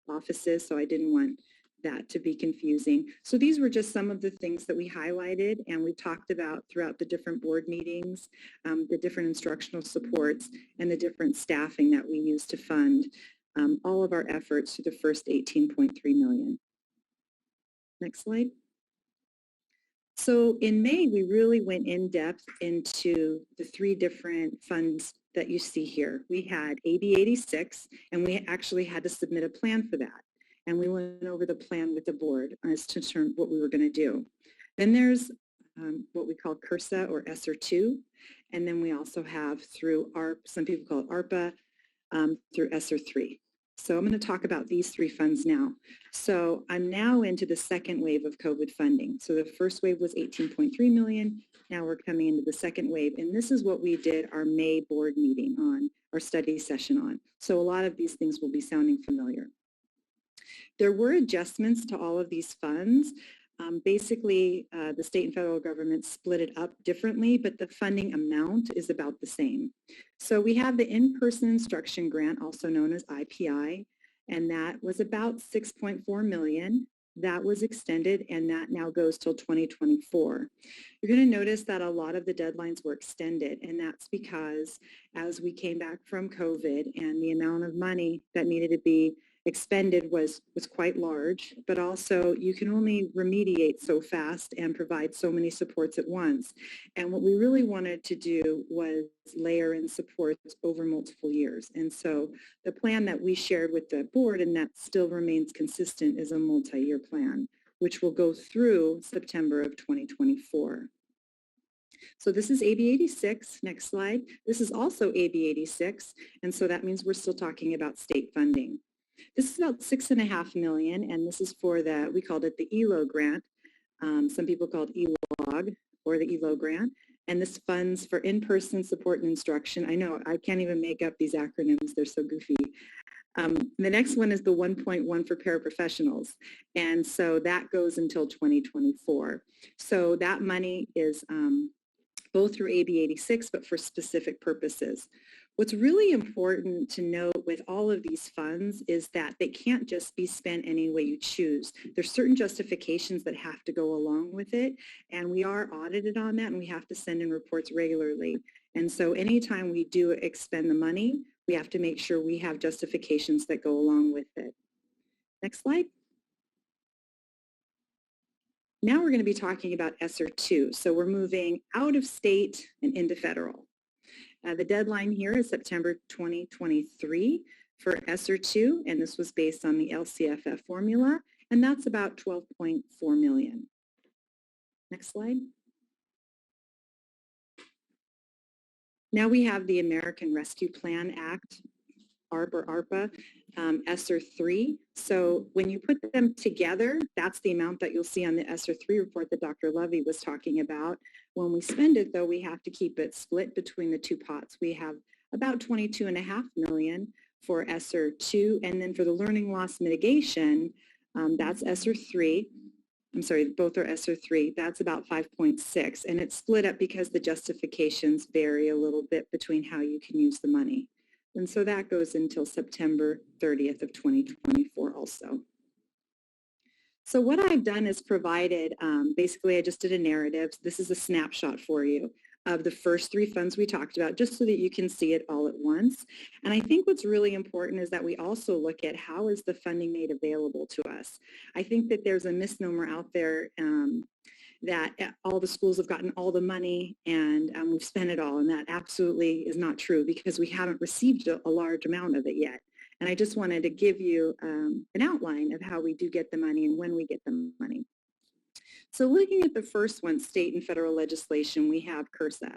offices, so I didn't want that to be confusing. So these were just some of the things that we highlighted and we talked about throughout the different board meetings, the different instructional supports, and the different staffing that we use to fund all of our efforts to the first 18.3 million. Next slide. So in May, we really went in depth into the 3 different funds that you see here. We had AB 86, and we actually had to submit a plan for that. And we went over the plan with the board as to what we were going to do. Then there's what we call CRSA or Esser 2. And then we also have through ARP, some people call it ARPA, through Esser 3. So I'm going to talk about these three funds now. So I'm now into the second wave of COVID funding. So the first wave was 18.3 million. Now we're coming into the second wave. And this is what we did our May board meeting on, our study session on. So a lot of these things will be sounding familiar. There were adjustments to all of these funds. Basically, the state and federal government split it up differently, but the funding amount is about the same. So we have the in-person instruction grant, also known as IPI, and that was about 6.4 million. That was extended, and that now goes till 2024. You're going to notice that a lot of the deadlines were extended, and that's because as we came back from COVID and the amount of money that needed to be expended was quite large, but also you can only remediate so fast and provide so many supports at once. And what we really wanted to do was layer in supports over multiple years. And so the plan that we shared with the board, and that still remains consistent, is a multi-year plan, which will go through September of 2024. So this is AB 86, next slide. This is also AB 86, and so that means we're still talking about state funding. This is about $6.5 million, and this is for the, we called it the ELO grant. Some people call it ELOG or the ELO grant. And this funds for in-person support and instruction. I know, I can't even make up these acronyms. They're so goofy. The next one is the 1.1 for paraprofessionals. And so that goes until 2024. So that money is both through AB 86, but for specific purposes. What's really important to note with all of these funds is that they can't just be spent any way you choose. There's certain justifications that have to go along with it, and we are audited on that, and we have to send in reports regularly. And so anytime we do expend the money, we have to make sure we have justifications that go along with it. Next slide. Now we're going to be talking about Esser 2. So we're moving out of state and into federal. The deadline here is September 2023 for Esser 2, and this was based on the LCFF formula, and that's about 12.4 million. Next slide. Now we have the American Rescue Plan Act, ARP or ARPA, Esser 3. So when you put them together, that's the amount that you'll see on the Esser 3 report that Dr. Lovey was talking about. When we spend it, though, we have to keep it split between the two pots. We have about 22.5 million for Esser 2, and then for the learning loss mitigation, that's Esser 3. I'm sorry, both are Esser 3. That's about 5.6, and it's split up because the justifications vary a little bit between how you can use the money. And so that goes until September 30th of 2024 also. So what I've done is provided, basically I just did a narrative. This is a snapshot for you of the first three funds we talked about, just so that you can see it all at once. And I think what's really important is that we also look at how is the funding made available to us. I think that there's a misnomer out there that all the schools have gotten all the money and we've spent it all, and that absolutely is not true because we haven't received a large amount of it yet. And I just wanted to give you an outline of how we do get the money and when we get the money. So looking at the first one, state and federal legislation, we have CRSA.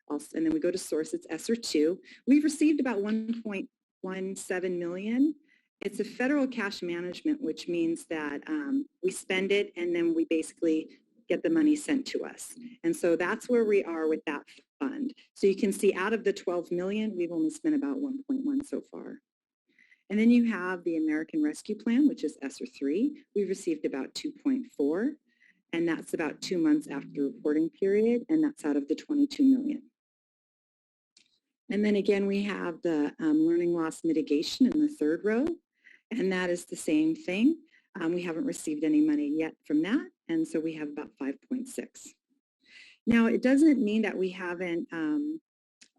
Also, and then we go to source, it's Esser 2. We've received about 1.17 million. It's a federal cash management, which means that we spend it and then we basically get the money sent to us. And so that's where we are with that fund. So you can see out of the 12 million, we've only spent about 1.1 so far. And then you have the American Rescue Plan, which is Esser 3. We've received about 2.4, and that's about 2 months after the reporting period, and that's out of the 22 million. And then again, we have the learning loss mitigation in the third row, and that is the same thing. We haven't received any money yet from that, and so we have about 5.6. Now, it doesn't mean that we haven't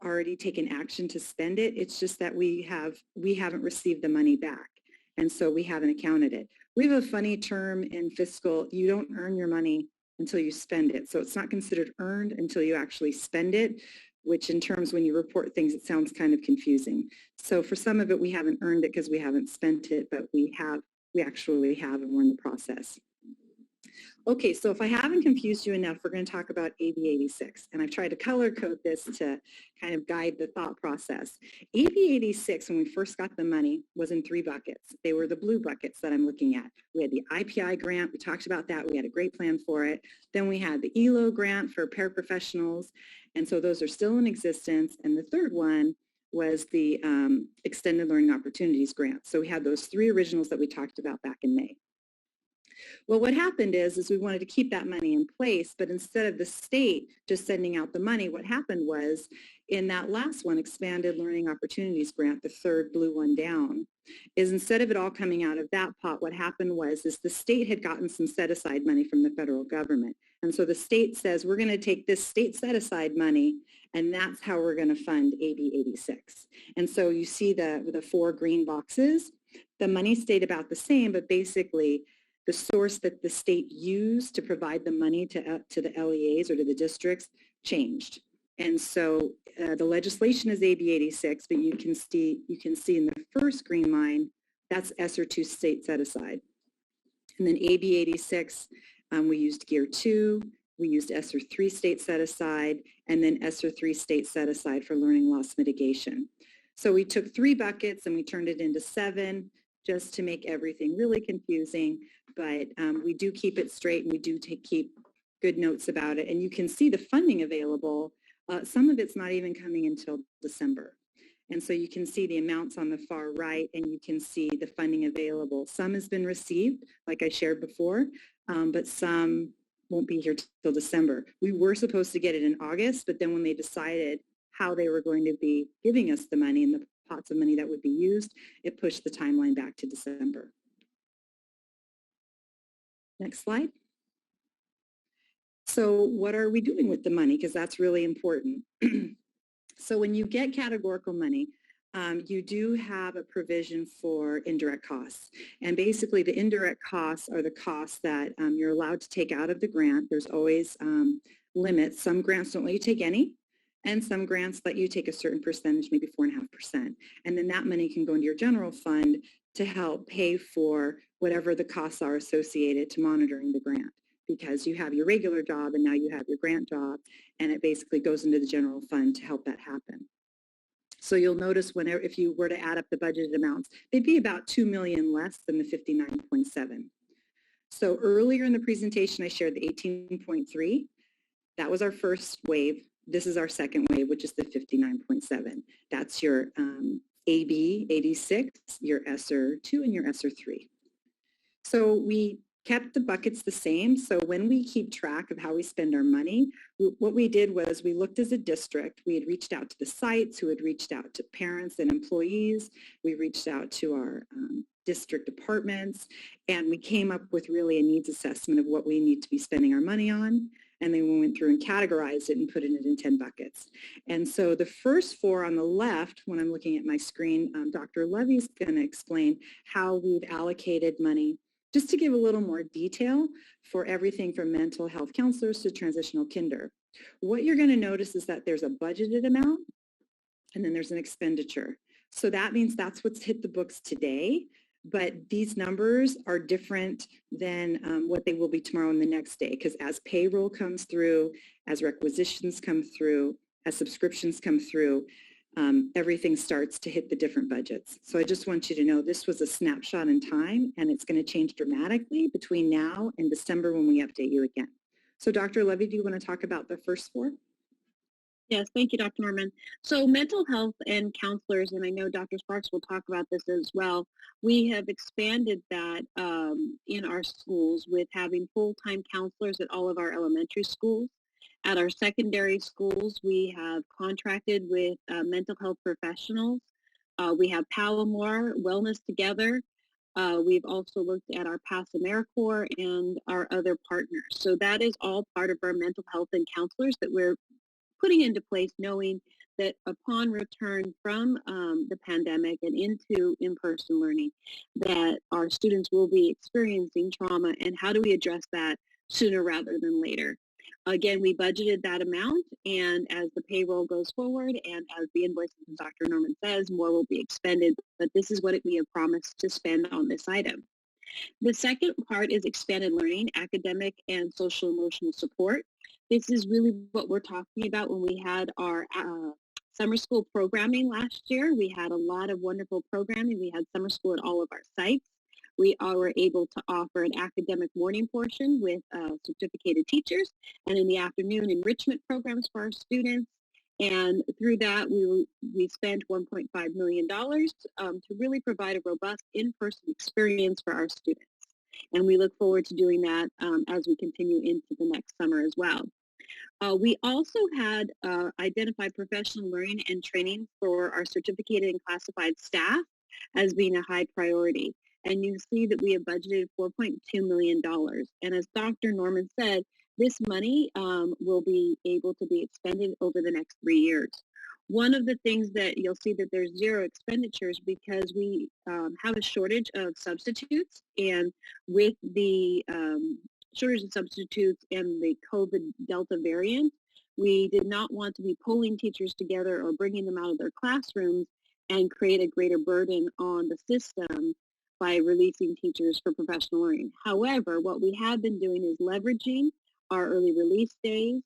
already taken action to spend it. It's just that we haven't received the money back, and so we haven't accounted it. We have a funny term in fiscal: you don't earn your money until you spend it. So it's not considered earned until you actually spend it, which in terms when you report things, it sounds kind of confusing. So for some of it, we haven't earned it because we haven't spent it, but we actually have, and we're in the process. Okay, so if I haven't confused you enough, we're going to talk about AB 86. And I've tried to color code this to kind of guide the thought process. AB 86, when we first got the money, was in 3 buckets. They were the blue buckets that I'm looking at. We had the IPI grant. We talked about that. We had a great plan for it. Then we had the ELO grant for paraprofessionals. And so those are still in existence. And the third one was the Extended Learning Opportunities grant. So we had those 3 originals that we talked about back in May. Well, what happened is we wanted to keep that money in place, but instead of the state just sending out the money, what happened was in that last one, Expanded Learning Opportunities Grant, the third blue one down, is instead of it all coming out of that pot, what happened was the state had gotten some set-aside money from the federal government. And so the state says, we're going to take this state set-aside money, and that's how we're going to fund AB 86. And so you see the 4 green boxes. The money stayed about the same, but basically the source that the state used to provide the money to the LEAs or to the districts changed. And so the legislation is AB 86, but you can see in the first green line, that's Esser 2 state set aside. And then AB 86, we used Gear 2, we used Esser 3 state set aside, and then Esser 3 state set aside for learning loss mitigation. So we took 3 buckets and we turned it into 7 just to make everything really confusing. But we do keep it straight and we do keep good notes about it. And you can see the funding available. Some of it's not even coming until December. And so you can see the amounts on the far right and you can see the funding available. Some has been received, like I shared before, but some won't be here till December. We were supposed to get it in August, but then when they decided how they were going to be giving us the money and the pots of money that would be used, it pushed the timeline back to December. Next slide. So what are we doing with the money? Because that's really important. So when you get categorical money, you do have a provision for indirect costs. And basically the indirect costs are the costs that you're allowed to take out of the grant. There's always limits. Some grants don't let you take any, and some grants let you take a certain percentage, maybe 4.5%. And then that money can go into your general fund to help pay for whatever the costs are associated to monitoring the grant, because you have your regular job and now you have your grant job, and it basically goes into the general fund to help that happen. So you'll notice whenever, if you were to add up the budgeted amounts, they'd be about $2 million less than the 59.7. So earlier in the presentation, I shared the 18.3. That was our first wave. This is our second wave, which is the 59.7. That's your AB 86, your Esser 2, and your Esser 3. So we kept the buckets the same. So when we keep track of how we spend our money, what we did was we looked as a district. We had reached out to the sites, who had reached out to parents and employees. We reached out to our district departments, and we came up with really a needs assessment of what we need to be spending our money on. And then we went through and categorized it and put it in 10 buckets. And so the first 4 on the left, when I'm looking at my screen, Dr. Levy's going to explain how we've allocated money, just to give a little more detail for everything from mental health counselors to transitional kinder. What you're going to notice is that there's a budgeted amount and then there's an expenditure. So that means that's what's hit the books today. But these numbers are different than what they will be tomorrow and the next day, because as payroll comes through, as requisitions come through, as subscriptions come through, everything starts to hit the different budgets. So I just want you to know this was a snapshot in time, and it's going to change dramatically between now and December when we update you again. So Dr. Levy, do you want to talk about the first 4? Yes, thank you, Dr. Norman. So mental health and counselors, and I know Dr. Sparks will talk about this as well, we have expanded that in our schools with having full-time counselors at all of our elementary schools. At our secondary schools, we have contracted with mental health professionals. We have Palomar, Wellness Together. We've also looked at our Pass AmeriCorps and our other partners. So that is all part of our mental health and counselors that we're putting into place, knowing that upon return from the pandemic and into in-person learning, that our students will be experiencing trauma, and how do we address that sooner rather than later. Again, we budgeted that amount, and as the payroll goes forward and as the invoices, as Dr. Norman says, more will be expended, but this is what we have promised to spend on this item. The second part is expanded learning, academic and social emotional support. This is really what we're talking about when we had our summer school programming last year. We had a lot of wonderful programming. We had summer school at all of our sites. We were able to offer an academic morning portion with certificated teachers, and in the afternoon, enrichment programs for our students. And through that, we spent $1.5 million to really provide a robust in-person experience for our students. And we look forward to doing that as we continue into the next summer as well. We also had identified professional learning and training for our certificated and classified staff as being a high priority. And you see that we have budgeted $4.2 million. And as Dr. Norman said, this money will be able to be expended over the next 3 years. One of the things that you'll see that there's zero expenditures because we have a shortage of substitutes, and with the shortage of substitutes and the COVID Delta variant, we did not want to be pulling teachers together or bringing them out of their classrooms and create a greater burden on the system by releasing teachers for professional learning. However, what we have been doing is leveraging our early release days,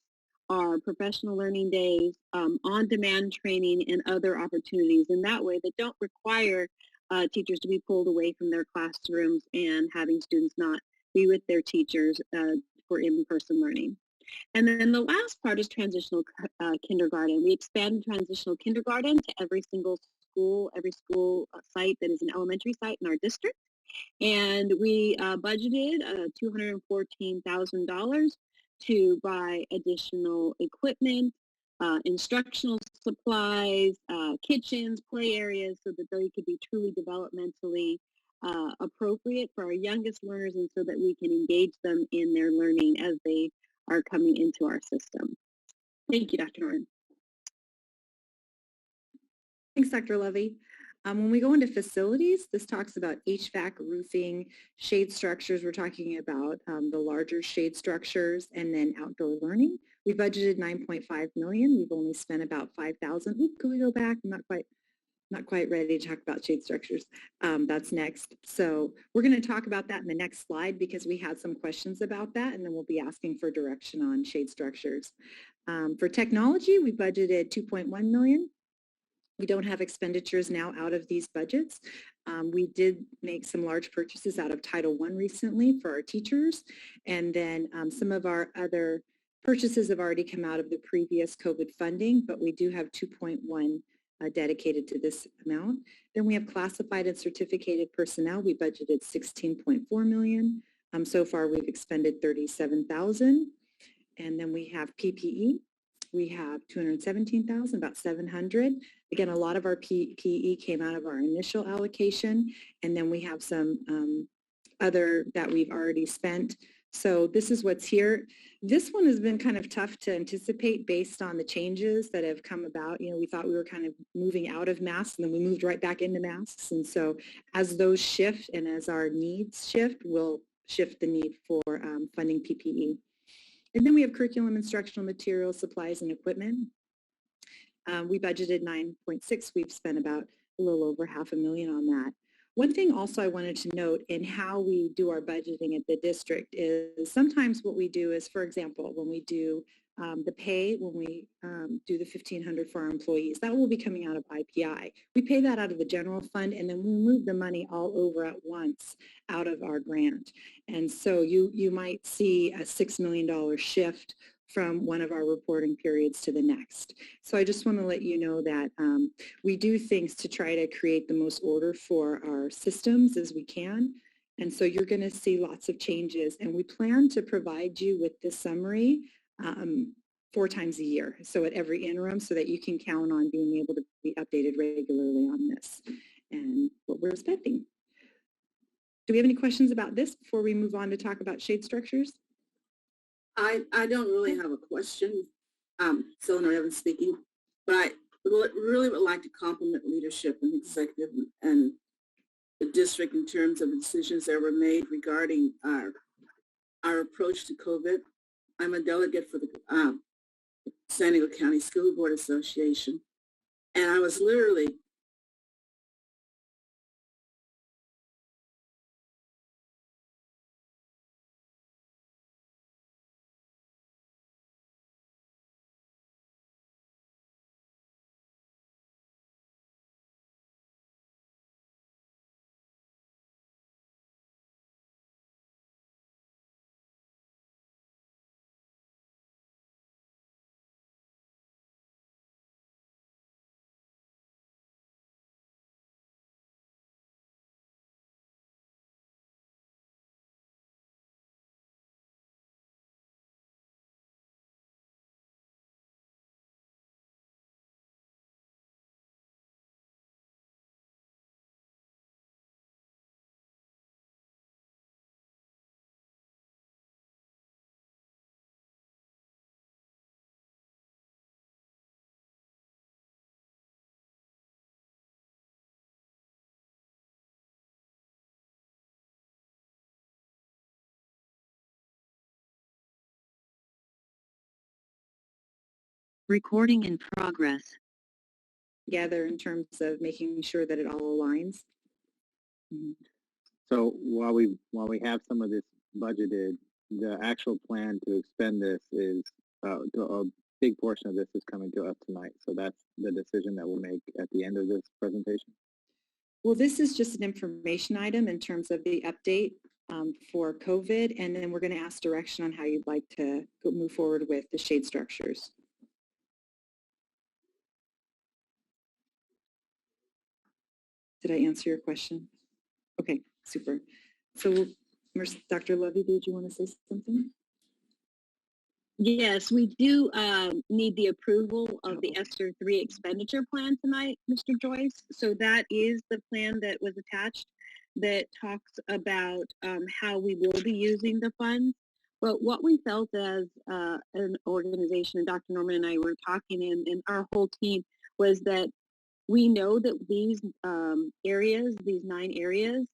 our professional learning days, on-demand training, and other opportunities in that way that don't require teachers to be pulled away from their classrooms and having students not be with their teachers for in-person learning. And then the last part is transitional kindergarten. We expand transitional kindergarten to every single school, every school site that is an elementary site in our district. And we budgeted $214,000 to buy additional equipment, instructional supplies, kitchens, play areas, so that they could be truly developmentally appropriate for our youngest learners, and so that we can engage them in their learning as they are coming into our system. Thank you, Dr. Norton. Thanks, Dr. Levy. When we go into facilities, this talks about HVAC, roofing, shade structures. We're talking about the larger shade structures, and then outdoor learning. We budgeted $9.5 million. We've only spent about $5,000. Can we go back? I'm not quite ready to talk about shade structures. That's next. So we're going to talk about that in the next slide because we had some questions about that, and then we'll be asking for direction on shade structures. For technology, we budgeted $2.1 million. We don't have expenditures now out of these budgets. We did make some large purchases out of Title I recently for our teachers, and then some of our other purchases have already come out of the previous COVID funding, but we do have 2.1 dedicated to this amount. Then we have classified and certificated personnel. We budgeted $16.4 million. So far we've expended $37,000. And then we have PPE. We have $217,000, about $700. Again, a lot of our PPE came out of our initial allocation, and then we have some other that we've already spent. So this is what's here. This one has been kind of tough to anticipate based on the changes that have come about. You know, we thought we were kind of moving out of masks, and then we moved right back into masks. And so as those shift and as our needs shift, we'll shift the need for funding PPE. And then we have curriculum, instructional materials, supplies, and equipment. We budgeted 9.6. We've spent about a little over $500,000 on that. One thing also I wanted to note in how we do our budgeting at the district is sometimes what we do is, for example, when we do the pay, when we do the $1,500 for our employees, that will be coming out of IPI. We pay that out of the general fund, and then we move the money all over at once out of our grant. And so you might see a $6 million shift from one of our reporting periods to the next. So I just want to let you know that we do things to try to create the most order for our systems as we can. And so you're going to see lots of changes, and we plan to provide you with this summary 4 times a year, so at every interim, so that you can count on being able to be updated regularly on this and what we're spending. Do we have any questions about this before we move on to talk about shade structures? I don't really have a question, Eleanor Evans speaking, but I really would like to compliment leadership and executive and the district in terms of the decisions that were made regarding our approach to COVID. I'm a delegate for the San Diego County School Board Association, and I was literally Recording in progress. Together in terms of making sure that it all aligns. So while we have some of this budgeted, the actual plan to expend this is a big portion of this is coming to us tonight. So that's the decision that we'll make at the end of this presentation. Well, this is just an information item in terms of the update for COVID, and then we're going to ask direction on how you'd like to move forward with the shade structures. Did I answer your question? Okay, super. So, Dr. Lovey, did you want to say something? Yes, we do need the approval of the Esther 3 expenditure plan tonight, Mr. Joyce. So that is the plan that was attached that talks about how we will be using the funds. But what we felt as an organization, and Dr. Norman and I were talking, and our whole team, was that we know that these areas, these 9 areas,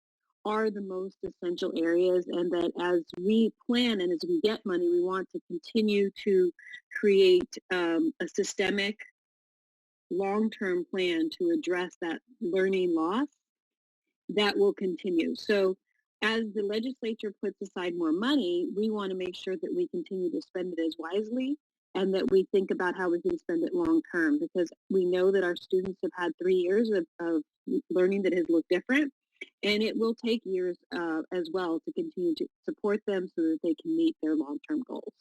are the most essential areas, and that as we plan and as we get money, we want to continue to create a systemic, long-term plan to address that learning loss that will continue. So as the legislature puts aside more money, we want to make sure that we continue to spend it as wisely, and that we think about how we can spend it long term, because we know that our students have had 3 years of learning that has looked different, and it will take years as well to continue to support them so that they can meet their long-term goals.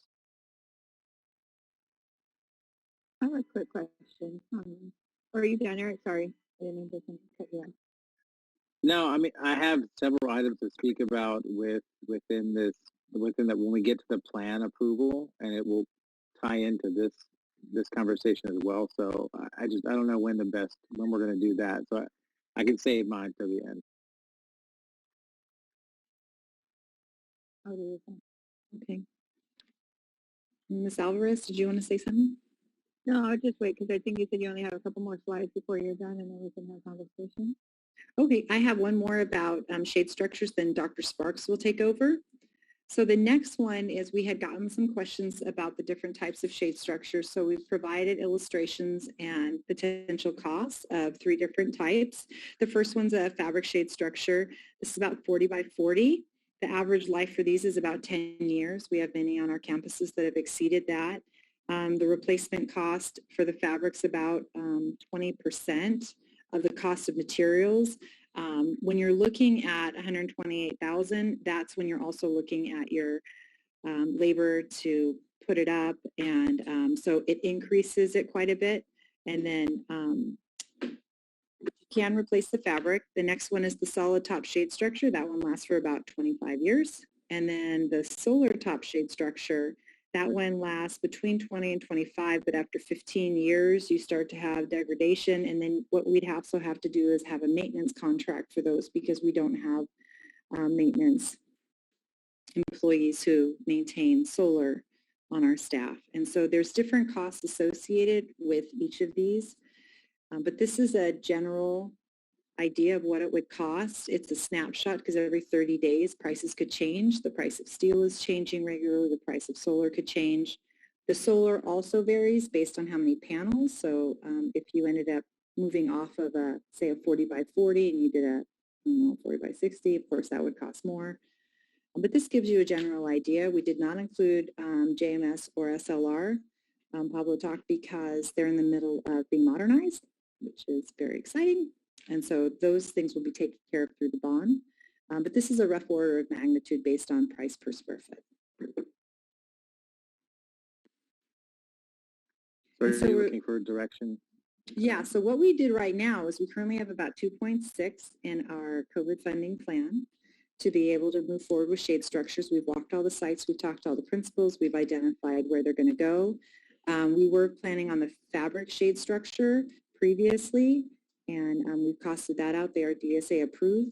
I have a quick question. Or are you done, Eric? Sorry, I didn't mean to cut you off. No, I mean, I have several items to speak about within that when we get to the plan approval, and it will tie into this conversation as well. So I don't know when we're going to do that. So I can save mine till the end. Okay. Ms. Alvarez, did you want to say something? No, I'll just wait because I think you said you only have a couple more slides before you're done, and then we can have conversation. Okay, I have one more about shade structures, then Dr. Sparks will take over. So the next one is we had gotten some questions about the different types of shade structures. So we've provided illustrations and potential costs of 3 different types. The first one's a fabric shade structure. This is about 40 by 40. The average life for these is about 10 years. We have many on our campuses that have exceeded that. The replacement cost for the fabric's about 20% of the cost of materials. When you're looking at $128,000, that's when you're also looking at your labor to put it up, and so it increases it quite a bit. And then you can replace the fabric. The next one is the solid top shade structure. That one lasts for about 25 years. And then the solar top shade structure, that one lasts between 20 and 25, but after 15 years, you start to have degradation. And then what we'd also have to do is have a maintenance contract for those, because we don't have maintenance employees who maintain solar on our staff. And so there's different costs associated with each of these. But this is a general idea of what it would cost. It's a snapshot because every 30 days prices could change. The price of steel is changing regularly. The price of solar could change. The solar also varies based on how many panels. So if you ended up moving off of say a 40 by 40 and you did a 40 by 60, of course that would cost more. But this gives you a general idea. We did not include JMS or SLR, Pablo talked, because they're in the middle of being modernized, which is very exciting. And so those things will be taken care of through the bond. But this is a rough order of magnitude based on price per square foot. So are you looking for direction? Yeah, so what we did right now is we currently have about 2.6 in our COVID funding plan to be able to move forward with shade structures. We've walked all the sites, we've talked to all the principals, we've identified where they're going to go. We were planning on the fabric shade structure previously, and we've costed that out. They are DSA approved,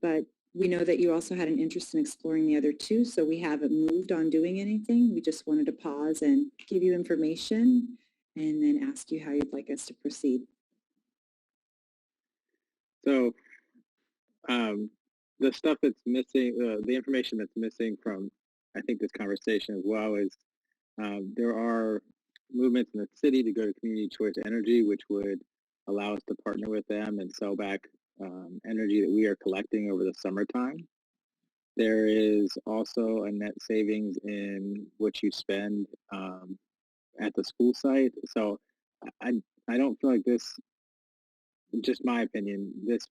but we know that you also had an interest in exploring the other 2, so we haven't moved on doing anything. We just wanted to pause and give you information and then ask you how you'd like us to proceed. So the stuff that's missing, the information that's missing from, I think, this conversation as well is there are movements in the city to go to community choice energy, which would allow us to partner with them and sell back energy that we are collecting over the summertime. There is also a net savings in what you spend at the school site. So I don't feel like this, just my opinion, this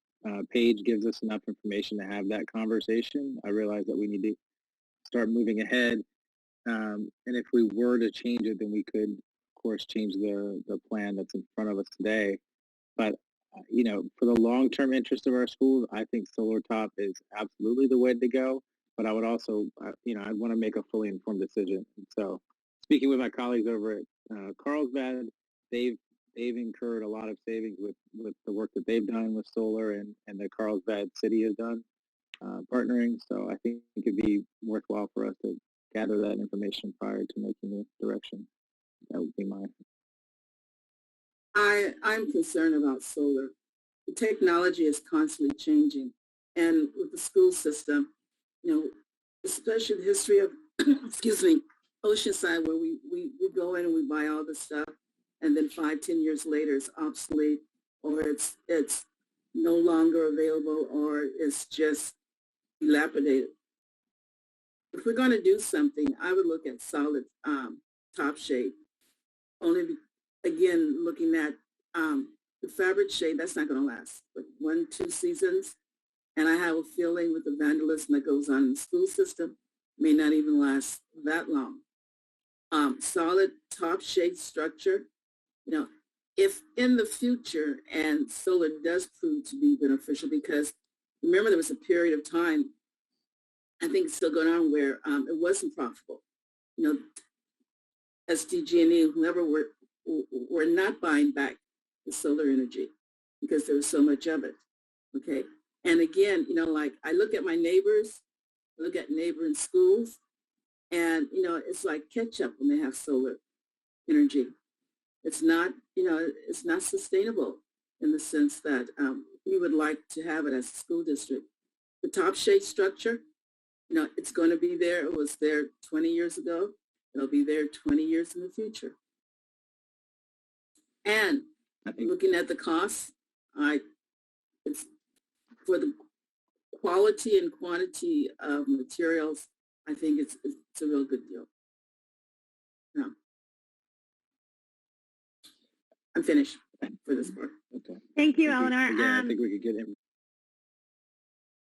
page gives us enough information to have that conversation. I realize that we need to start moving ahead. And if we were to change it, then we could, of course, change the plan that's in front of us today. But, you know, for the long-term interest of our schools, I think solar top is absolutely the way to go. But I would also, you know, I want to make a fully informed decision. And so speaking with my colleagues over at Carlsbad, they've incurred a lot of savings with the work that they've done with solar and the Carlsbad city has done partnering. So I think it could be worthwhile for us to gather that information prior to making the direction. That would be my. I'm concerned about solar. The technology is constantly changing. And with the school system, you know, especially the history of, excuse me, Oceanside, where we go in and we buy all the stuff, and then 5-10 years later it's obsolete, or it's no longer available, or it's just dilapidated. If we're going to do something, I would look at solid top shade. Only, again, looking at the fabric shade, that's not going to last but 1-2 seasons. And I have a feeling with the vandalism that goes on in the school system, may not even last that long. Solid top shade structure, you know, if in the future, and solar does prove to be beneficial, because remember there was a period of time, I think it's still going on, where it wasn't profitable. You know, SDG&E, whoever were not buying back the solar energy because there was so much of it, okay? And again, you know, like I look at my neighbors, I look at neighboring schools, and, you know, it's like ketchup when they have solar energy. It's not, you know, it's not sustainable in the sense that we would like to have it as a school district. The top shade structure, you know, it's going to be there. It was there 20 years ago. It'll be there 20 years in the future. And looking at the costs, it's for the quality and quantity of materials, I think it's a real good deal. Yeah. I'm finished for this part. Okay. Thank you, Eleanor. Yeah, I think we could get him.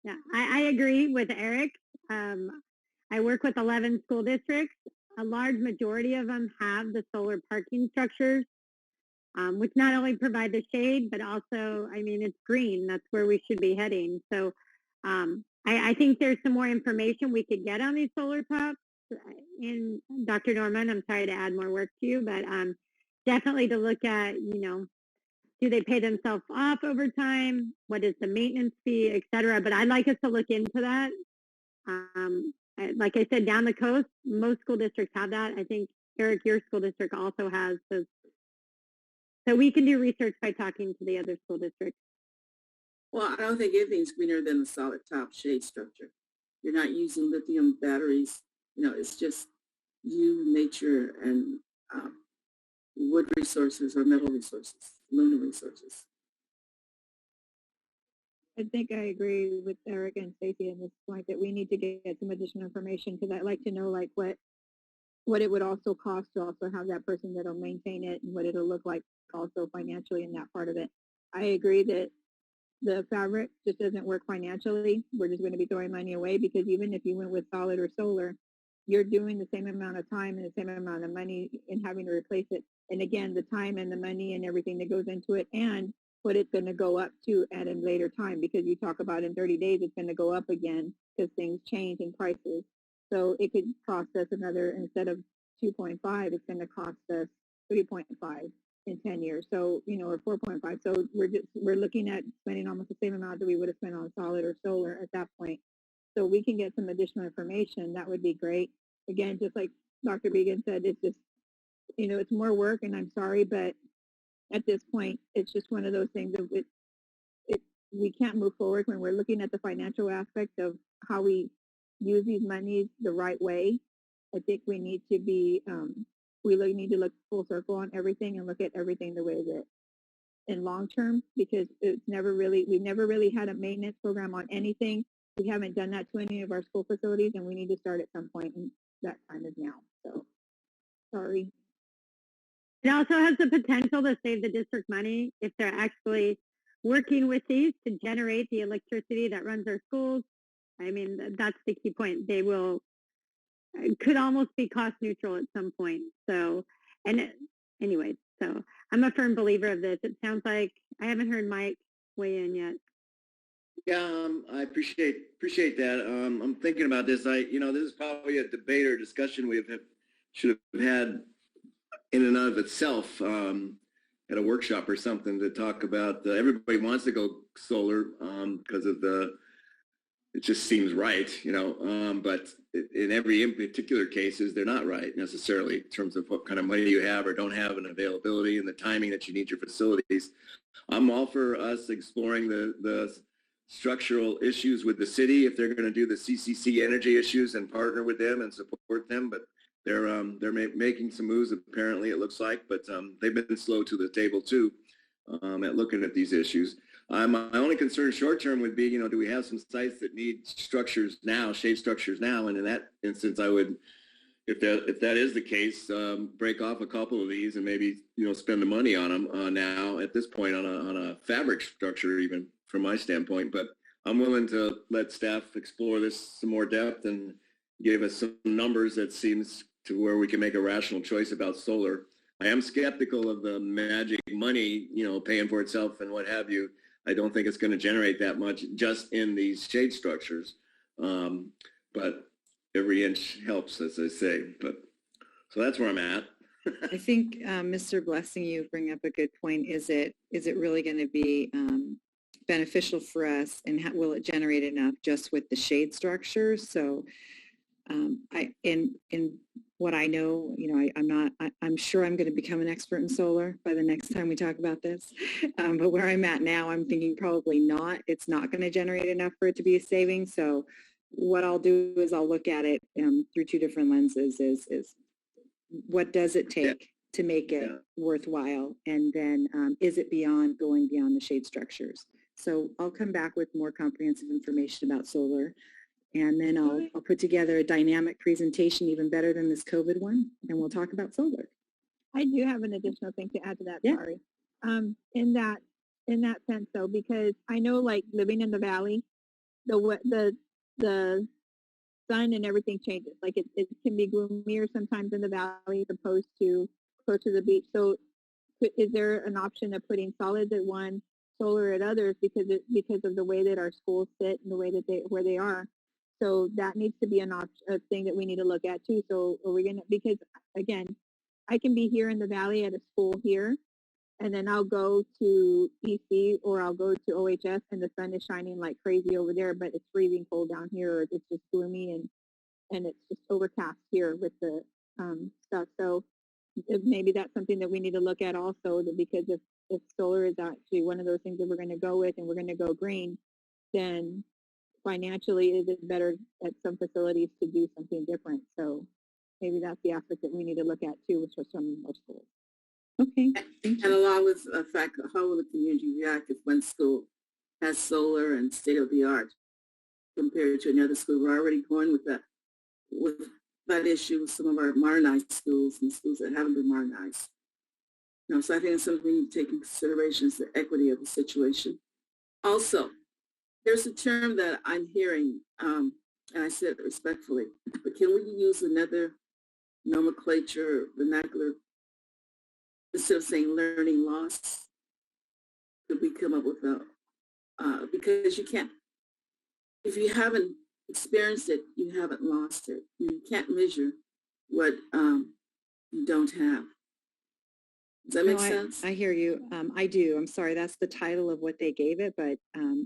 Yeah, I agree with Eric. I work with 11 school districts. A large majority of them have the solar parking structures, which not only provide the shade, but also, I mean, it's green. That's where we should be heading. So I think there's some more information we could get on these solar tops. And Dr. Norman, I'm sorry to add more work to you, but definitely to look at, you know, do they pay themselves off over time? What is the maintenance fee, et cetera? But I'd like us to look into that. Like I said, down the coast, most school districts have that. I think, Eric, your school district also has those. So we can do research by talking to the other school districts. Well, I don't think anything's greener than the solid top shade structure. You're not using lithium batteries. You know, it's just you, nature, and wood resources or metal resources, lunar resources. I think I agree with Eric and Stacey on this point that we need to get some additional information, because I'd like to know like what it would also cost to also have that person that'll maintain it and what it'll look like also financially in that part of it. I agree that the fabric just doesn't work financially. We're just going to be throwing money away, because even if you went with solid or solar, you're doing the same amount of time and the same amount of money in having to replace it. And again, the time and the money and everything that goes into it, and what it's going to go up to at a later time, because you talk about in 30 days, it's going to go up again because things change in prices. So it could cost us another, instead of 2.5, it's going to cost us 3.5 in 10 years. So, you know, or 4.5. So we're looking at spending almost the same amount that we would have spent on solid or solar at that point. So we can get some additional information. That would be great. Again, just like Dr. Began said, it's just, you know, it's more work, and I'm sorry, but at this point, it's just one of those things that we can't move forward when we're looking at the financial aspect of how we use these monies the right way. I think we need to be we need to look full circle on everything and look at everything the way that in long term, because we've never really had a maintenance program on anything. We haven't done that to any of our school facilities, and we need to start at some point, and that time is now. So, sorry. It also has the potential to save the district money if they're actually working with these to generate the electricity that runs our schools. I mean, that's the key point. They could almost be cost neutral at some point. So, anyway, so I'm a firm believer of this. It sounds like I haven't heard Mike weigh in yet. Yeah, I appreciate that. I'm thinking about this. This is probably a debate or discussion should have had in and of itself at a workshop or something to talk about. Everybody wants to go solar because of it just seems right, but in every particular cases, they're not right necessarily in terms of what kind of money you have or don't have and availability and the timing that you need your facilities. I'm all for us exploring the structural issues with the city if they're going to do the CCC energy issues and partner with them and support them, but they're making some moves apparently, it looks like, but they've been slow to the table too at looking at these issues. My only concern short term would be, do we have some sites that need structures now, shade structures now? And in that instance, I would, if that is the case, break off a couple of these and maybe, spend the money on them now at this point on a fabric structure, even from my standpoint. But I'm willing to let staff explore this some more depth and give us some numbers that seems to where we can make a rational choice about solar. I am skeptical of the magic money, paying for itself and what have you. I don't think it's going to generate that much just in these shade structures. But every inch helps, as I say. So that's where I'm at. I think, Mr. Blessing, you bring up a good point. Is it really going to be beneficial for us, and will it generate enough just with the shade structures? So in what I know, I'm sure I'm going to become an expert in solar by the next time we talk about this. But where I'm at now, I'm thinking probably not. It's not going to generate enough for it to be a saving. So what I'll do is I'll look at it through two different lenses is what does it take to make it worthwhile? And then is it going beyond the shade structures? So I'll come back with more comprehensive information about solar. And then I'll put together a dynamic presentation even better than this COVID one, and we'll talk about solar. I do have an additional thing to add to that, sorry. In that sense though, because I know like living in the valley, the sun and everything changes. Like it can be gloomier sometimes in the valley as opposed to close to the beach. So is there an option of putting solids at one, solar at others because of the way that our schools sit and the way that where they are? So that needs to be a thing that we need to look at too. So are we going to, because again, I can be here in the valley at a school here, and then I'll go to EC or I'll go to OHS and the sun is shining like crazy over there, but it's freezing cold down here, or it's just gloomy and it's just overcast here with the stuff. So maybe that's something that we need to look at also, because if solar is actually one of those things that we're going to go with and we're going to go green, then financially it is better at some facilities to do something different. So maybe that's the aspect that we need to look at too, which was some of our schools. Okay. And along with the fact, how will the community react if one school has solar and state-of-the-art compared to another school? We're already going with that issue with some of our modernized schools and schools that haven't been modernized. So I think it's something we need to take into consideration is the equity of the situation. Also, there's a term that I'm hearing, and I said it respectfully, but can we use another nomenclature, vernacular, instead of saying learning loss? Could we come up with because you can't, if you haven't experienced it, you haven't lost it. You can't measure what you don't have. Does that make sense? I hear you. I do. I'm sorry. That's the title of what they gave it, but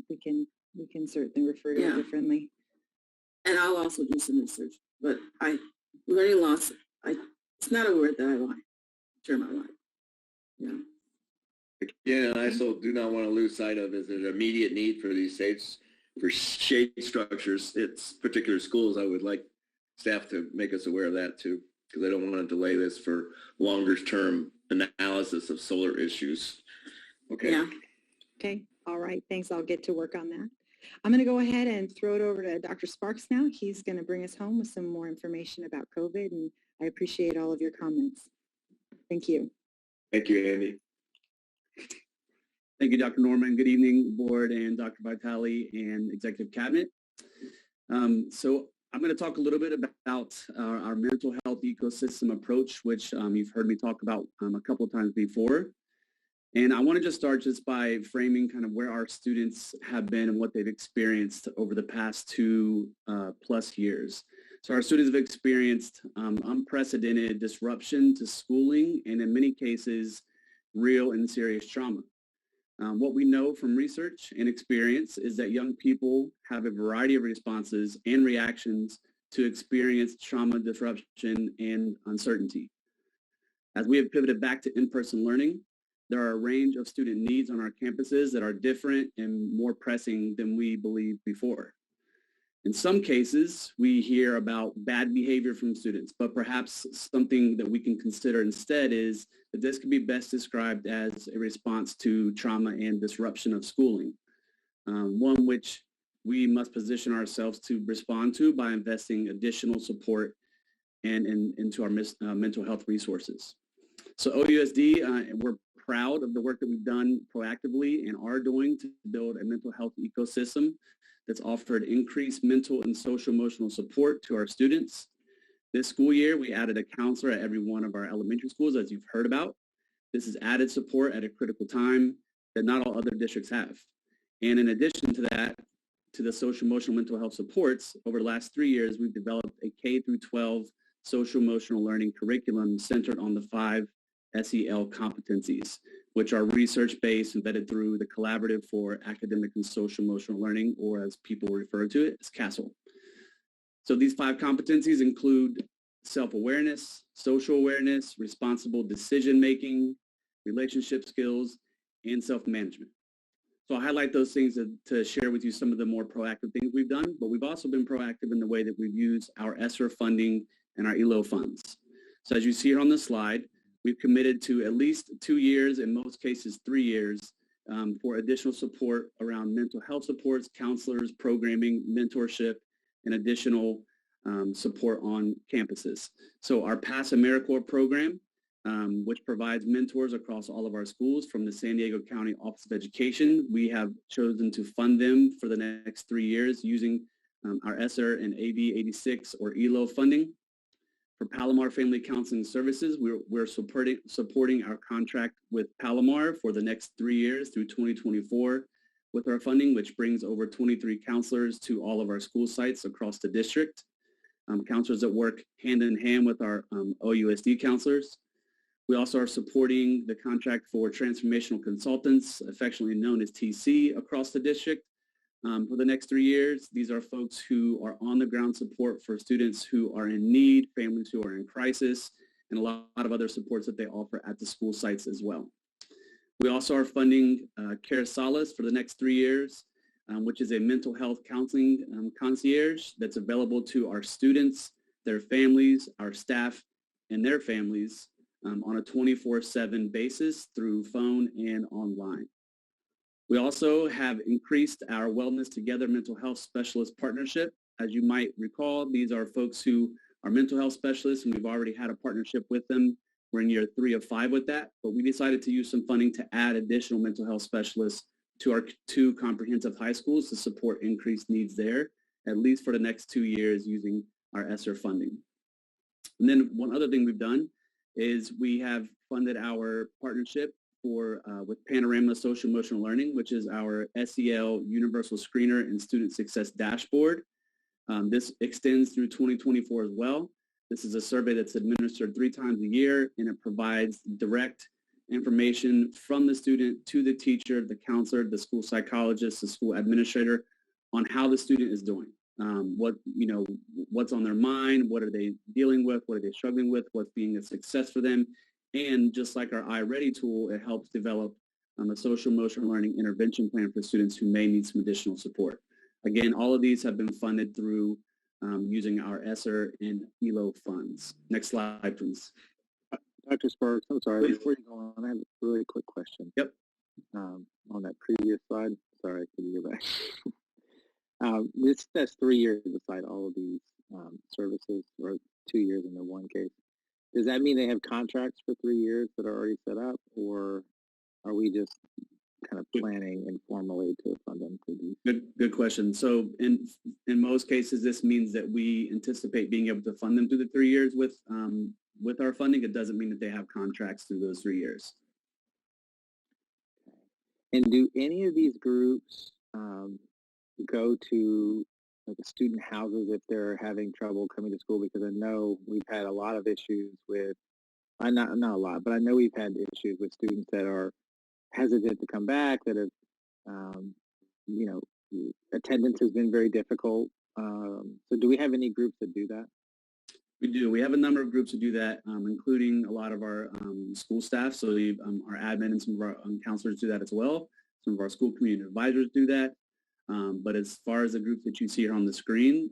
we can certainly refer to it differently. And I'll also do some research. But learning loss, it's not a word that I like, term I like. Again, I also do not want to lose sight of is an immediate need for these shade structures. It's particular schools. I would like staff to make us aware of that too. because I don't want to delay this for longer term analysis of solar issues. Okay. Yeah. Okay, all right, thanks. I'll get to work on that. I'm going to go ahead and throw it over to Dr. Sparks now. He's going to bring us home with some more information about COVID, and I appreciate all of your comments. Thank you. Thank you, Andy. Thank you, Dr. Norman. Good evening, board and Dr. Vitale and executive cabinet. So I'm going to talk a little bit about our mental health ecosystem approach, which you've heard me talk about a couple of times before. And I want to just start just by framing kind of where our students have been and what they've experienced over the past 2+ years. So our students have experienced unprecedented disruption to schooling and in many cases, real and serious trauma. What we know from research and experience is that young people have a variety of responses and reactions to experience trauma, disruption, and uncertainty. As we have pivoted back to in-person learning, there are a range of student needs on our campuses that are different and more pressing than we believed before. In some cases, we hear about bad behavior from students, but perhaps something that we can consider instead is that this could be best described as a response to trauma and disruption of schooling, one which we must position ourselves to respond to by investing additional support and into our mental health resources. So OUSD, we're proud of the work that we've done proactively and are doing to build a mental health ecosystem that's offered increased mental and social emotional support to our students. This school year, we added a counselor at every one of our elementary schools, as you've heard about. This is added support at a critical time that not all other districts have. And in addition to that, to the social emotional mental health supports, over the last 3 years, we've developed a K-12 social emotional learning curriculum centered on the 5 SEL competencies, which are research-based and vetted through the Collaborative for Academic and Social Emotional Learning, or as people refer to it, as CASEL. So these 5 competencies include self-awareness, social awareness, responsible decision-making, relationship skills, and self-management. So I'll highlight those things to share with you some of the more proactive things we've done, but we've also been proactive in the way that we've used our Esser funding and our ELO funds. So as you see here on the slide, we've committed to at least 2 years, in most cases 3 years, for additional support around mental health supports, counselors, programming, mentorship, and additional support on campuses. So our Pass AmeriCorps program, which provides mentors across all of our schools from the San Diego County Office of Education, we have chosen to fund them for the next 3 years using our Esser and AB 86 or ELO funding. For Palomar Family Counseling Services, we're supporting our contract with Palomar for the next 3 years through 2024 with our funding, which brings over 23 counselors to all of our school sites across the district. Counselors that work hand in hand with our OUSD counselors. We also are supporting the contract for transformational consultants, affectionately known as TC, across the district. For the next 3 years, these are folks who are on the ground support for students who are in need, families who are in crisis, and a lot of other supports that they offer at the school sites as well. We also are funding Care Solace for the next 3 years, which is a mental health counseling concierge that's available to our students, their families, our staff, and their families on a 24/7 basis through phone and online. We also have increased our Wellness Together mental health specialist partnership. As you might recall, these are folks who are mental health specialists, and we've already had a partnership with them. We're in year 3 of 5 with that, but we decided to use some funding to add additional mental health specialists to our 2 comprehensive high schools to support increased needs there, at least for the next 2 years using our Esser funding. And then one other thing we've done is we have funded our partnership with Panorama Social Emotional Learning, which is our SEL Universal Screener and Student Success Dashboard. This extends through 2024 as well. This is a survey that's administered 3 times a year, and it provides direct information from the student to the teacher, the counselor, the school psychologist, the school administrator on how the student is doing. What's on their mind, what are they dealing with, what are they struggling with, what's being a success for them. And just like our iReady tool, it helps develop a social emotional learning intervention plan for students who may need some additional support. Again, all of these have been funded through using our Esser and ELO funds. Next slide, please. Dr. Sparks, I'm sorry, before you go on, I have a really quick question. Yep. On that previous slide, sorry, could you go back? This says 3 years beside all of these services, or 2 years in the one case. Does that mean they have contracts for 3 years that are already set up, or are we just kind of planning informally to fund them through these? Good question. So in most cases, this means that we anticipate being able to fund them through the 3 years with our funding. It doesn't mean that they have contracts through those 3 years. And do any of these groups go to the student houses if they're having trouble coming to school? Because I know we've had a lot of issues with, not a lot, but I know we've had issues with students that are hesitant to come back, that have, attendance has been very difficult. So do we have any groups that do that? We do. We have a number of groups that do that, including a lot of our school staff. So our admin and some of our counselors do that as well. Some of our school community advisors do that. But as far as the groups that you see here on the screen,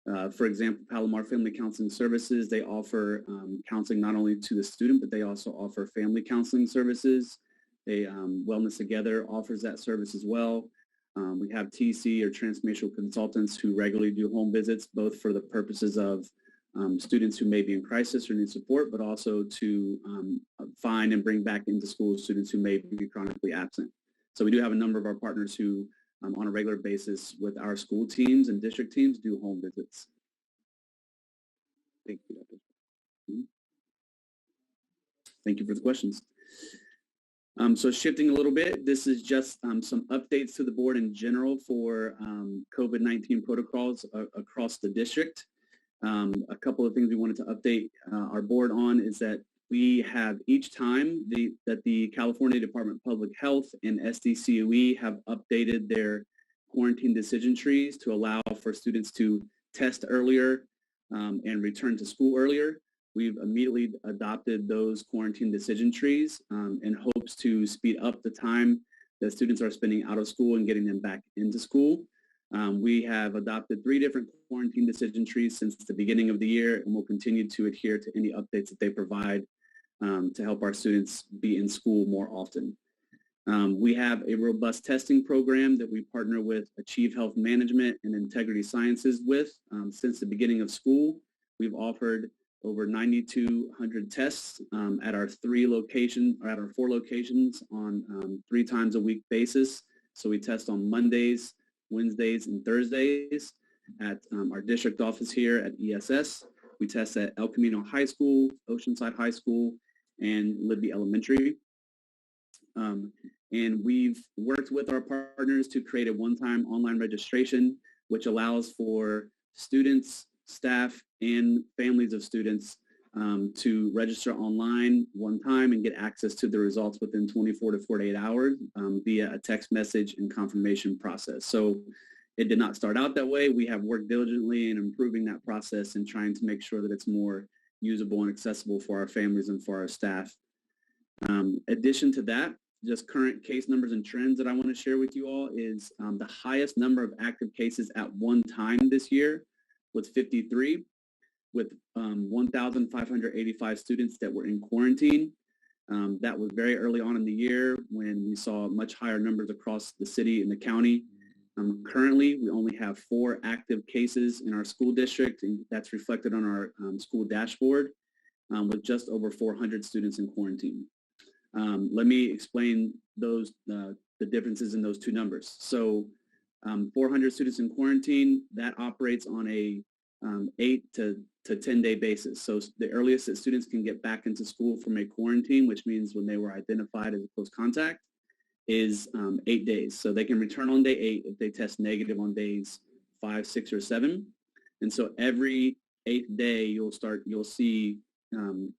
for example, Palomar Family Counseling Services, they offer counseling not only to the student, but they also offer family counseling services. Wellness Together offers that service as well. We have TC or transformational consultants who regularly do home visits, both for the purposes of students who may be in crisis or need support, but also to find and bring back into school students who may be chronically absent. So we do have a number of our partners who, on a regular basis with our school teams and district teams, do home visits. Thank you, Dr. Thank you for the questions. So shifting a little bit, this is just some updates to the board in general for COVID-19 protocols across the district. A couple of things we wanted to update our board on is that we have each time that the California Department of Public Health and SDCOE have updated their quarantine decision trees to allow for students to test earlier and return to school earlier. We've immediately adopted those quarantine decision trees in hopes to speed up the time that students are spending out of school and getting them back into school. We have adopted 3 different quarantine decision trees since the beginning of the year, and we'll continue to adhere to any updates that they provide to help our students be in school more often. We have a robust testing program that we partner with Achieve Health Management and Integrity Sciences with since the beginning of school. We've offered over 9,200 tests at our 4 locations on 3 times a week basis. So we test on Mondays, Wednesdays, and Thursdays at our district office here at ESS. We test at El Camino High School, Oceanside High School, and Libby Elementary. And we've worked with our partners to create a one-time online registration, which allows for students, staff, and families of students to register online one time and get access to the results within 24 to 48 hours via a text message and confirmation process. So it did not start out that way. We have worked diligently in improving that process and trying to make sure that it's more usable and accessible for our families and for our staff. Addition to that, just current case numbers and trends that I want to share with you all is the highest number of active cases at one time this year was 53, with 1,585 students that were in quarantine. That was very early on in the year when we saw much higher numbers across the city and the county. Currently, we only have 4 active cases in our school district, and that's reflected on our school dashboard with just over 400 students in quarantine. Let me explain those the differences in those 2 numbers. So 400 students in quarantine, that operates on a 8 to 10 day basis. So the earliest that students can get back into school from a quarantine, which means when they were identified as a close contact, is 8 days. So they can return on day 8 if they test negative on days 5, 6, or 7. And so every 8th day, you'll see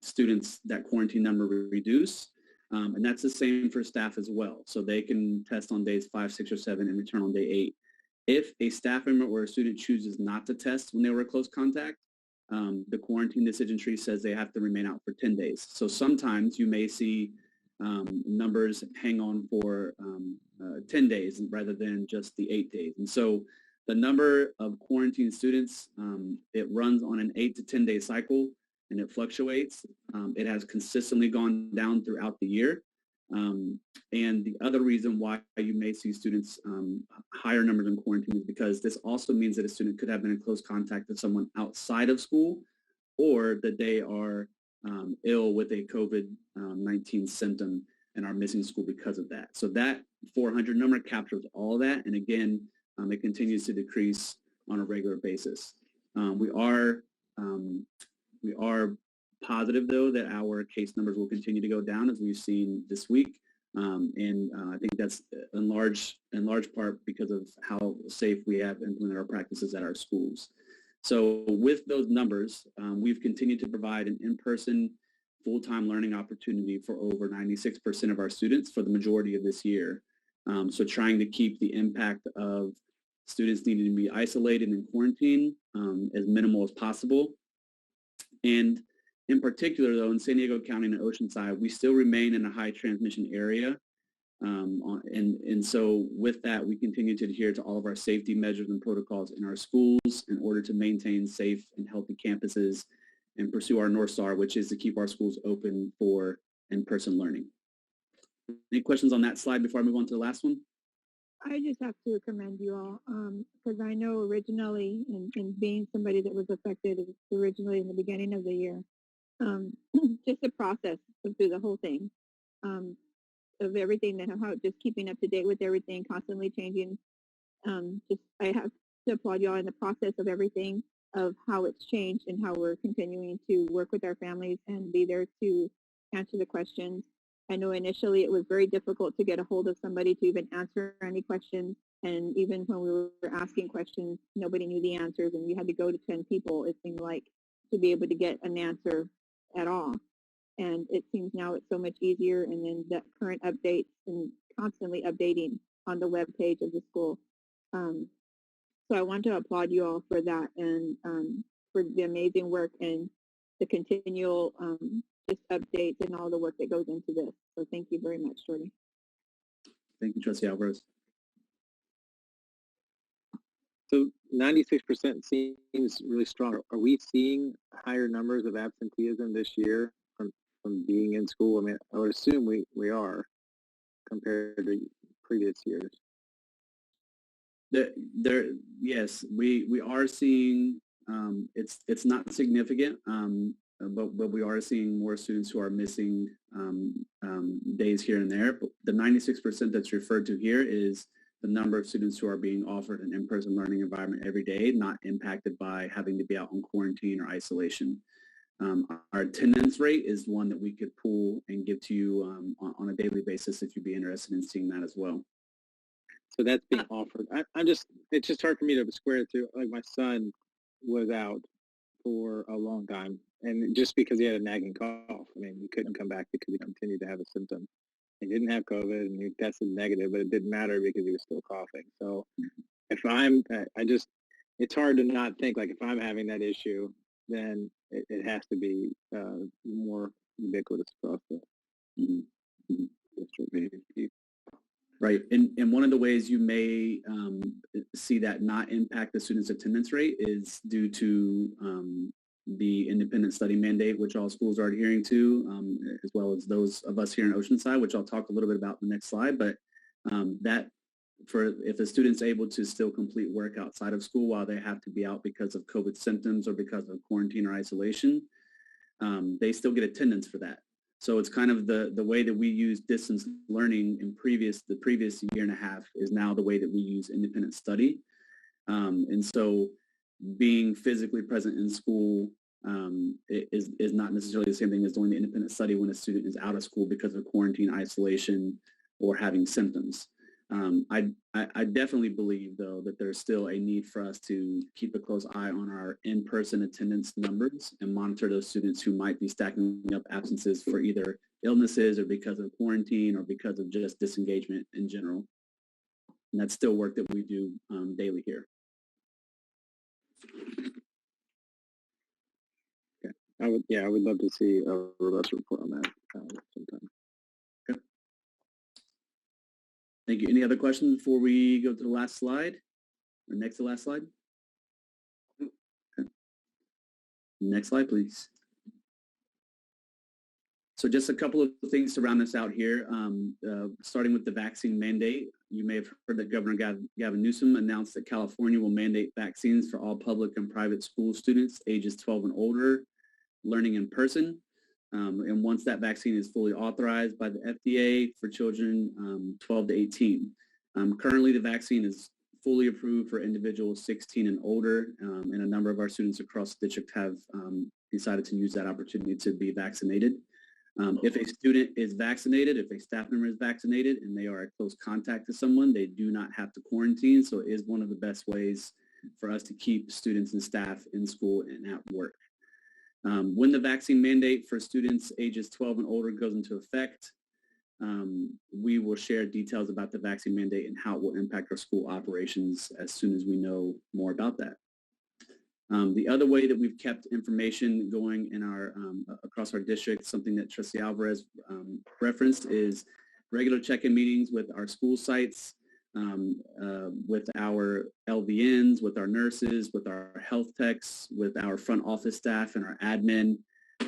students, that quarantine number reduce. And that's the same for staff as well. So they can test on days 5, 6, or 7 and return on day 8. If a staff member or a student chooses not to test when they were a close contact, the quarantine decision tree says they have to remain out for 10 days. So sometimes you may see numbers hang on for 10 days rather than just the 8 days. And so The number of quarantine students, it runs on an 8 to 10 day cycle and it fluctuates. It has consistently gone down throughout the year. And the other reason why you may see students higher numbers in quarantine is because this also means that a student could have been in close contact with someone outside of school, or that they are ill with a COVID-19 symptom and are missing school because of that. So that 400 number captures all that. And again, it continues to decrease on a regular basis. We are positive, though, that our case numbers will continue to go down, as we've seen this week. And I think that's in large part because of how safe we have implemented our practices at our schools. So with those numbers, we've continued to provide an in-person full-time learning opportunity for over 96% of our students for the majority of this year. So trying to keep the impact of students needing to be isolated and quarantined as minimal as possible. And in particular, though, in San Diego County and Oceanside, we still remain in a high transmission area. And so with that, we continue to adhere to all of our safety measures and protocols in our schools in order to maintain safe and healthy campuses and pursue our North Star, which is to keep our schools open for in-person learning. Any questions on that slide before I move on to the last one? I just have to commend you all because I know originally, and being somebody that was affected originally in the beginning of the year, just the process through the whole thing of everything, and how just keeping up to date with everything, constantly changing. Just I have to applaud you all in the process of everything, of how it's changed and how we're continuing to work with our families and be there to answer the questions. I know initially it was very difficult to get a hold of somebody to even answer any questions. And even when we were asking questions, nobody knew the answers, and we had to go to 10 people, it seemed like, to be able to get an answer at all. And it seems now it's so much easier, and then the current updates and constantly updating on the web page of the school. So I want to applaud you all for that, and for the amazing work and the continual just updates and all the work that goes into this. So thank you very much, Jordan. Thank you, Trustee Alvarez. So 96% seems really strong. Are we seeing higher numbers of absenteeism this year from being in school? I mean, I would assume we are compared to previous years. Yes, we are seeing, it's not significant, but we are seeing more students who are missing days here and there. But the 96% that's referred to here is the number of students who are being offered an in-person learning environment every day, not impacted by having to be out on quarantine or isolation. Our attendance rate is one that we could pull and give to you on a daily basis if you'd be interested in seeing that as well. So that's being offered. It's just hard for me to square it through. Like, my son was out for a long time, and just because he had a nagging cough, I mean, he couldn't come back because he continued to have a symptom. He didn't have COVID, and he tested negative, but it didn't matter because he was still coughing. So if it's hard to not think, like, if I'm having that issue, then it has to be more ubiquitous across the district. Right, and one of the ways you may see that not impact the students' attendance rate is due to the independent study mandate, which all schools are adhering to, as well as those of us here in Oceanside, which I'll talk a little bit about in the next slide. But if a student's able to still complete work outside of school while they have to be out because of COVID symptoms or because of quarantine or isolation, they still get attendance for that. So it's kind of the way that we use distance learning in the previous year and a half is now the way that we use independent study. And so being physically present in school is not necessarily the same thing as doing the independent study when a student is out of school because of quarantine, isolation, or having symptoms. I definitely believe, though, that there's still a need for us to keep a close eye on our in-person attendance numbers and monitor those students who might be stacking up absences for either illnesses or because of quarantine or because of just disengagement in general. And that's still work that we do daily here. Okay. I would love to see a robust report on that sometime. Okay. Thank you. Any other questions before we go to the last slide? Or next to last slide. Okay. Next slide, please. So just a couple of things to round us out here, starting with the vaccine mandate. You may have heard that Governor Gavin Newsom announced that California will mandate vaccines for all public and private school students ages 12 and older, learning in person. And once that vaccine is fully authorized by the FDA for children 12 to 18. Currently, the vaccine is fully approved for individuals 16 and older, and a number of our students across the district have decided to use that opportunity to be vaccinated. If a student is vaccinated, if a staff member is vaccinated and they are a close contact to someone, they do not have to quarantine. So it is one of the best ways for us to keep students and staff in school and at work. When the vaccine mandate for students ages 12 and older goes into effect, we will share details about the vaccine mandate and how it will impact our school operations as soon as we know more about that. The other way that we've kept information going in our across our district, something that Trustee Alvarez referenced, is regular check-in meetings with our school sites, with our LVNs, with our nurses, with our health techs, with our front office staff and our admin.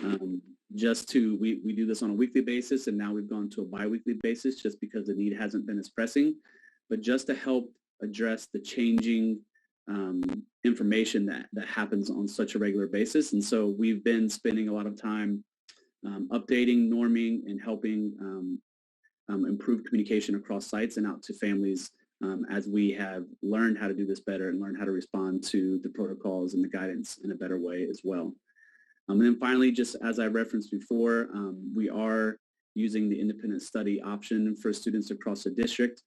We do this on a weekly basis, and now we've gone to a bi-weekly basis just because the need hasn't been as pressing, but just to help address the changing information that happens on such a regular basis. And so we've been spending a lot of time updating, norming, and helping improve communication across sites and out to families as we have learned how to do this better and learn how to respond to the protocols and the guidance in a better way as well. And then finally, just as I referenced before, we are using the independent study option for students across the district.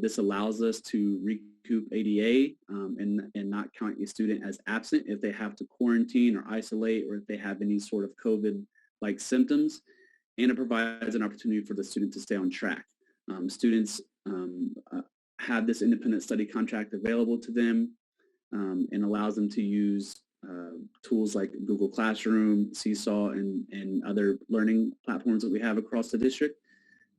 This allows us to recoup ADA and not count a student as absent if they have to quarantine or isolate or if they have any sort of COVID-like symptoms. And it provides an opportunity for the student to stay on track. Students have this independent study contract available to them and allows them to use tools like Google Classroom, Seesaw, and other learning platforms that we have across the district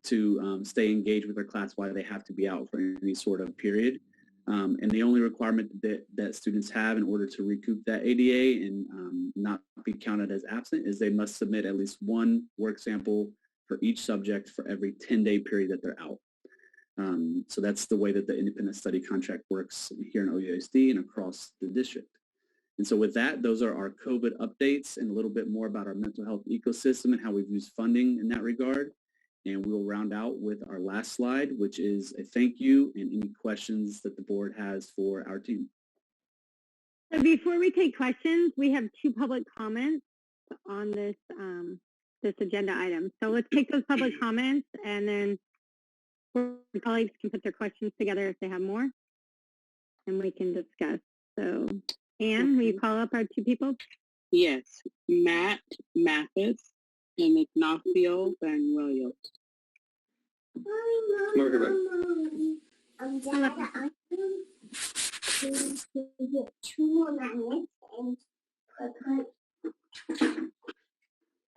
to stay engaged with their class while they have to be out for any sort of period. And the only requirement that students have in order to recoup that ADA and not be counted as absent is they must submit at least one work sample for each subject for every 10-day period that they're out. So that's the way that the independent study contract works here in OUSD and across the district. And so with that, those are our COVID updates and a little bit more about our mental health ecosystem and how we've used funding in that regard. And we'll round out with our last slide, which is a thank you and any questions that the board has for our team. So before we take questions, we have 2 public comments on this this agenda item. So let's take those public comments, and then colleagues can put their questions together if they have more, and we can discuss. So Anne, will you call up our 2 people? Yes, Matt Mathis and Ignacio Van Williams. Come over here,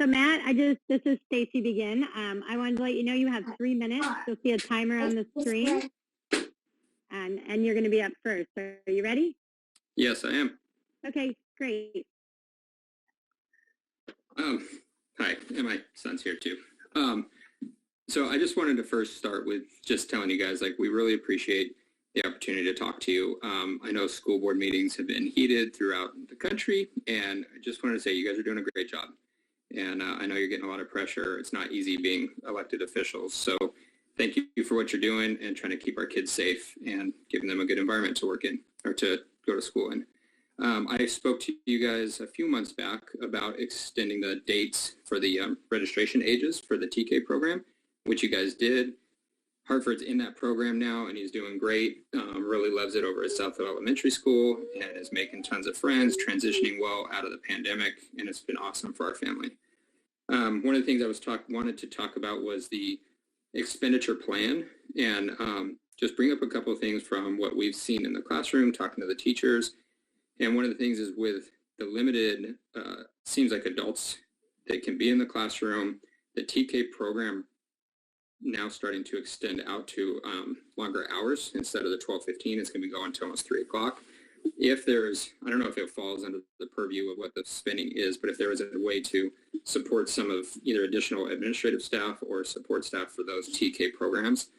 So Matt, this is Stacy Begin. I wanted to let you know you have 3 minutes. You'll see a timer on the screen, and you're going to be up first. Are you ready? Yes, I am. Okay, great. Hi, and my son's here too. So I just wanted to first start with just telling you guys, we really appreciate the opportunity to talk to you. I know school board meetings have been heated throughout the country, and I just wanted to say you guys are doing a great job. And I know you're getting a lot of pressure. It's not easy being elected officials. So thank you for what you're doing and trying to keep our kids safe and giving them a good environment to work in or to go to school in. I spoke to you guys a few months back about extending the dates for the registration ages for the TK program, which you guys did. Hartford's in that program now, and he's doing great. Really loves it over at Southfield Elementary School and is making tons of friends, transitioning well out of the pandemic, and it's been awesome for our family. One of the things I wanted to talk about was the expenditure plan, and just bring up a couple of things from what we've seen in the classroom, talking to the teachers. And one of the things is with the limited, seems like adults that can be in the classroom, the TK program now starting to extend out to longer hours. Instead of the 12:15, it's going to be going to almost 3 o'clock. If there's, I don't know if it falls under the purview of what the spending is, but if there is a way to support some of either additional administrative staff or support staff for those TK programs,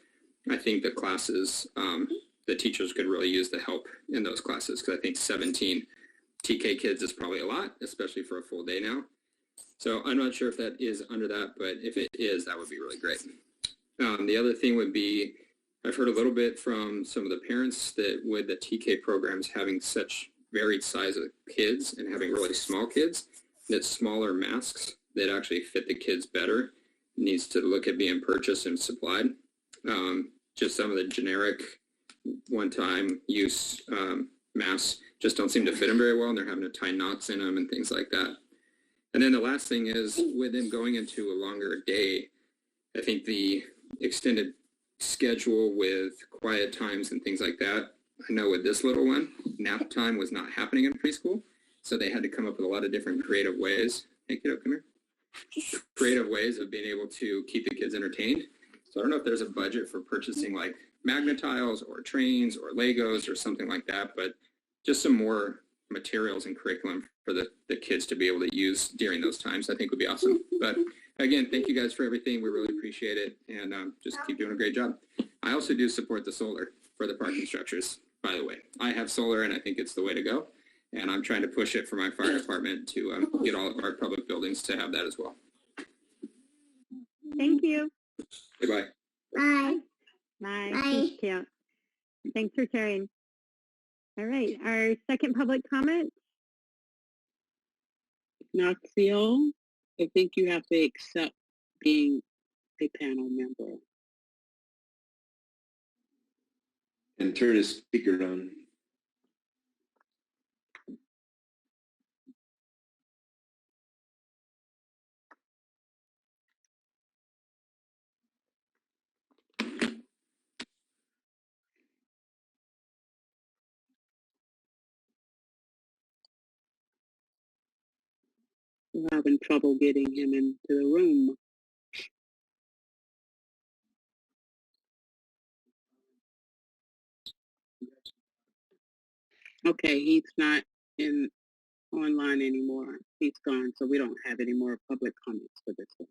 I think the classes, the teachers could really use the help in those classes, because I think 17 TK kids is probably a lot, especially for a full day now. So I'm not sure if that is under that, but if it is, that would be really great. The other thing would be, I've heard a little bit from some of the parents that with the TK programs having such varied size of kids and having really small kids, that smaller masks that actually fit the kids better needs to look at being purchased and supplied. Just some of the generic one-time use masks just don't seem to fit them very well, and they're having to tie knots in them and things like that. And then the last thing is, with them going into a longer day, I think the extended schedule with quiet times and things like that, I know with this little one, nap time was not happening in preschool, so they had to come up with a lot of different creative ways. Hey, kiddo, come here. Creative ways of being able to keep the kids entertained. So I don't know if there's a budget for purchasing like magnetiles or trains or Legos or something like that, but just some more materials and curriculum for the kids to be able to use during those times, I think would be awesome. But again, thank you guys for everything. We really appreciate it, and just keep doing a great job. I also do support the solar for the parking structures, by the way. I have solar, and I think it's the way to go, and I'm trying to push it for my fire department to get all of our public buildings to have that as well. Thank you. Goodbye. Bye. Bye. Thanks, Kate. Thanks for sharing. All right, our second public comment. Knoxville, I think you have to accept being a panel member. And turn his speaker on. We're having trouble getting him into the room. Okay, he's not online anymore. He's gone, so we don't have any more public comments for this one.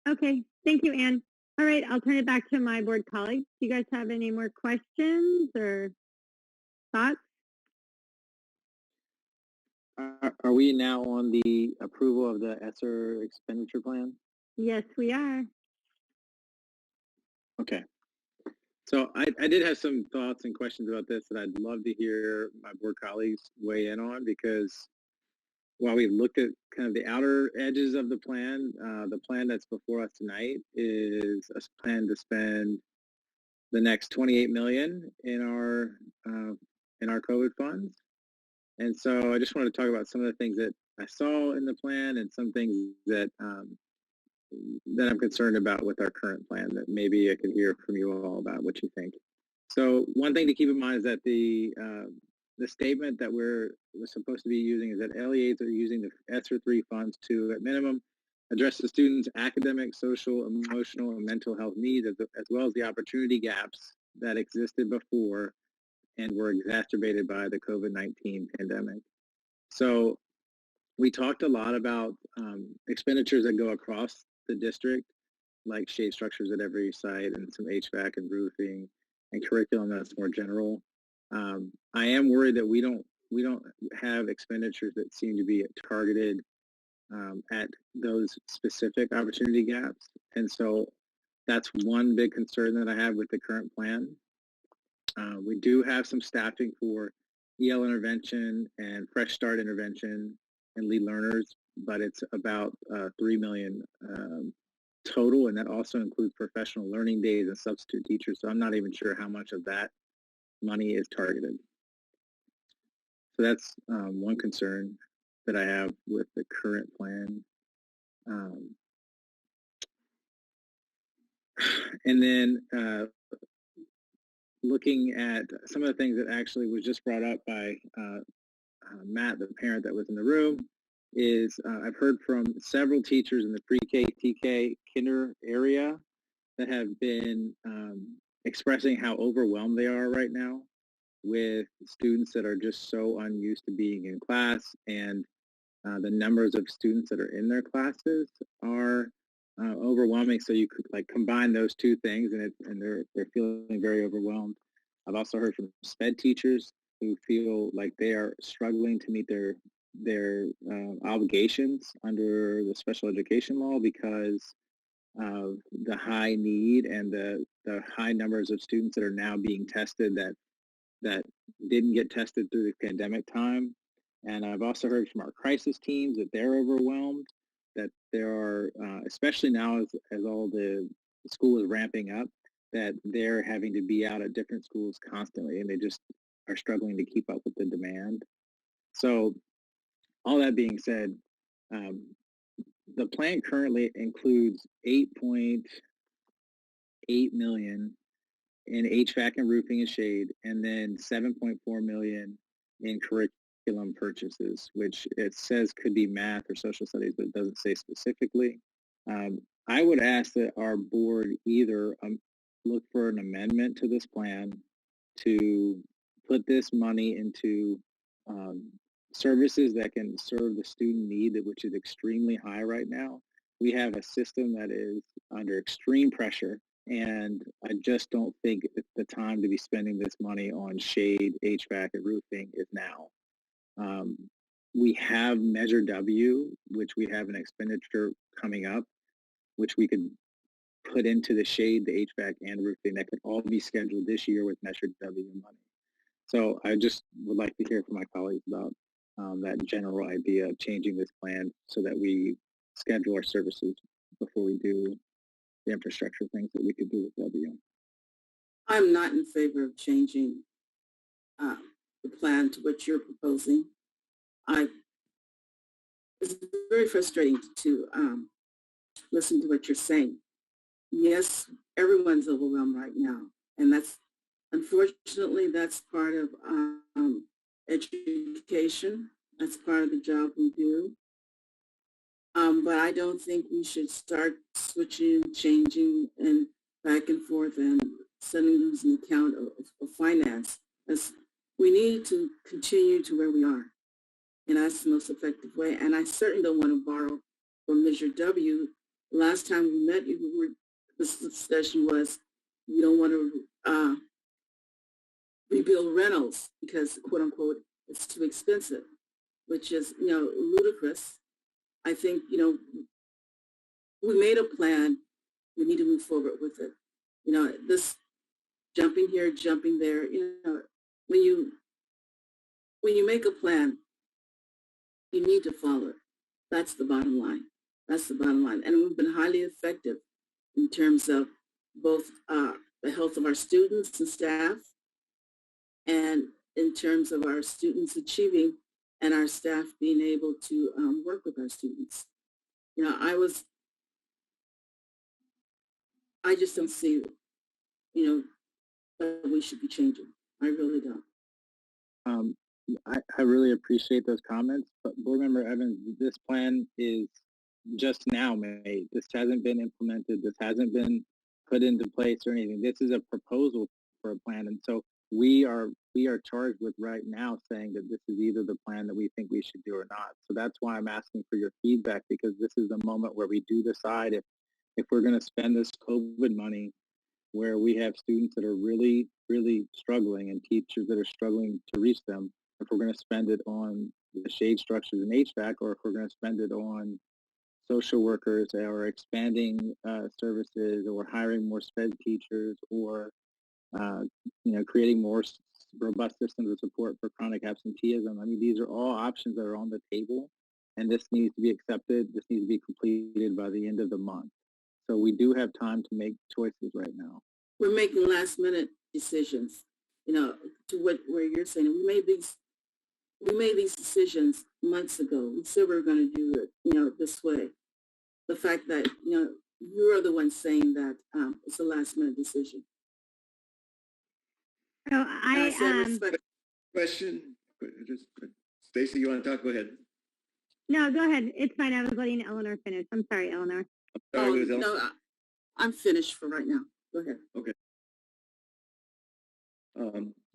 Okay, thank you, Anne. All right, I'll turn it back to my board colleagues. Do you guys have any more questions or thoughts? Are we now on the approval of the Esser expenditure plan? Yes, we are. Okay. So I did have some thoughts and questions about this that I'd love to hear my board colleagues weigh in on, because while we've looked at kind of the outer edges of the plan that's before us tonight is a plan to spend the next $28 million in our COVID funds. And so I just wanted to talk about some of the things that I saw in the plan and some things that that I'm concerned about with our current plan that maybe I could hear from you all about what you think. So one thing to keep in mind is that the statement that we're supposed to be using is that LEAs are using the ESSER 3 funds to, at minimum, address the students' academic, social, emotional, and mental health needs, as well as the opportunity gaps that existed before and were exacerbated by the COVID-19 pandemic. So we talked a lot about expenditures that go across the district, like shade structures at every site and some HVAC and roofing and curriculum that's more general. I am worried that we don't have expenditures that seem to be targeted at those specific opportunity gaps. And so that's one big concern that I have with the current plan. We do have some staffing for EL intervention and Fresh Start intervention and lead learners, but it's about $3 million total, and that also includes professional learning days and substitute teachers. So I'm not even sure how much of that money is targeted. So that's one concern that I have with the current plan. And then looking at some of the things that actually was just brought up by Matt, the parent that was in the room, is I've heard from several teachers in the pre-K, TK, kinder area that have been expressing how overwhelmed they are right now with students that are just so unused to being in class, and the numbers of students that are in their classes are overwhelming. So you could like combine those two things, and they're feeling very overwhelmed. I've also heard from SPED teachers who feel like they are struggling to meet their obligations under the special education law because of the high need and the high numbers of students that are now being tested that didn't get tested through the pandemic time. And I've also heard from our crisis teams that they're overwhelmed, that there are, especially now as all the school is ramping up, that they're having to be out at different schools constantly, and they just are struggling to keep up with the demand. So all that being said, the plan currently includes $8.8 million in HVAC and roofing and shade, and then $7.4 million in curriculum purchases, which it says could be math or social studies, but it doesn't say specifically. I would ask that our board either look for an amendment to this plan to put this money into services that can serve the student need, which is extremely high right now. We have a system that is under extreme pressure, and I just don't think the time to be spending this money on shade, HVAC, and roofing is now. We have Measure W, which we have an expenditure coming up, which we could put into the shade, the HVAC, and roofing. That could all be scheduled this year with Measure W money. So I just would like to hear from my colleagues about that general idea of changing this plan so that we schedule our services before we do the infrastructure things that we could do with W. I'm not in favor of changing the plan to what you're proposing. It's very frustrating to listen to what you're saying. Yes, everyone's overwhelmed right now, and unfortunately that's part of education. That's part of the job we do. But I don't think we should start switching, changing, and back and forth and suddenly losing account of finance. As we need to continue to where we are, and that's the most effective way. And I certainly don't want to borrow from Measure W. Last time we met, the discussion was we don't want to rebuild rentals because, quote unquote, it's too expensive, which is, ludicrous. I think, we made a plan. We need to move forward with it. This jumping here, jumping there, when you make a plan, you need to follow it. That's the bottom line. That's the bottom line. And we've been highly effective in terms of both the health of our students and staff, and in terms of our students achieving and our staff being able to work with our students. I just don't see, that we should be changing. I really don't. I really appreciate those comments, but Board Member Evans, this plan is just now made. This hasn't been implemented. This hasn't been put into place or anything. This is a proposal for a plan, and so we are charged with right now saying that this is either the plan that we think we should do or not. So that's why I'm asking for your feedback, because this is the moment where we do decide if we're going to spend this COVID money where we have students that are really, really struggling and teachers that are struggling to reach them, if we're going to spend it on the shade structures and HVAC, or if we're going to spend it on social workers or expanding services or hiring more SPED teachers or creating more robust systems of support for chronic absenteeism. I mean, these are all options that are on the table, and this needs to be accepted. This needs to be completed by the end of the month. So we do have time to make choices right now. We're making last minute decisions, to where you're saying we made these decisions months ago. We said we were going to do it, this way. The fact that, you're the one saying that it's a last minute decision. So Question. Stacy, you want to talk? Go ahead. No, go ahead. It's fine. I was letting Eleanor finish. I'm sorry, Eleanor. No, I'm finished for right now. Go ahead. Okay.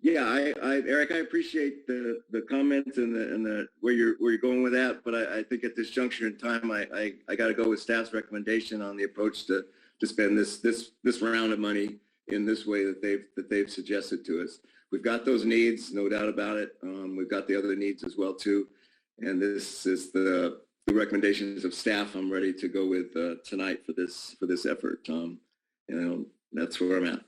Eric, I appreciate the comments and the where you're going with that, but I think at this juncture in time, I got to go with staff's recommendation on the approach to spend this round of money in this way that they've suggested to us. We've got those needs, no doubt about it. We've got the other needs as well too, and this is the recommendations of staff. I'm ready to go with tonight for this effort. That's where I'm at.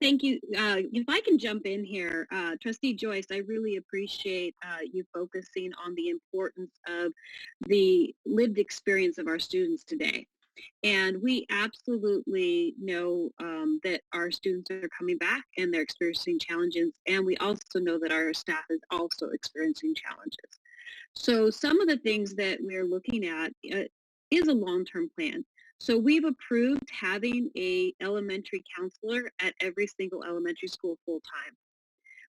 Thank you. If I can jump in here, Trustee Joyce, I really appreciate you focusing on the importance of the lived experience of our students today. And we absolutely know that our students are coming back and they're experiencing challenges. And we also know that our staff is also experiencing challenges. So some of the things that we're looking at is a long-term plan. So we've approved having a elementary counselor at every single elementary school full-time.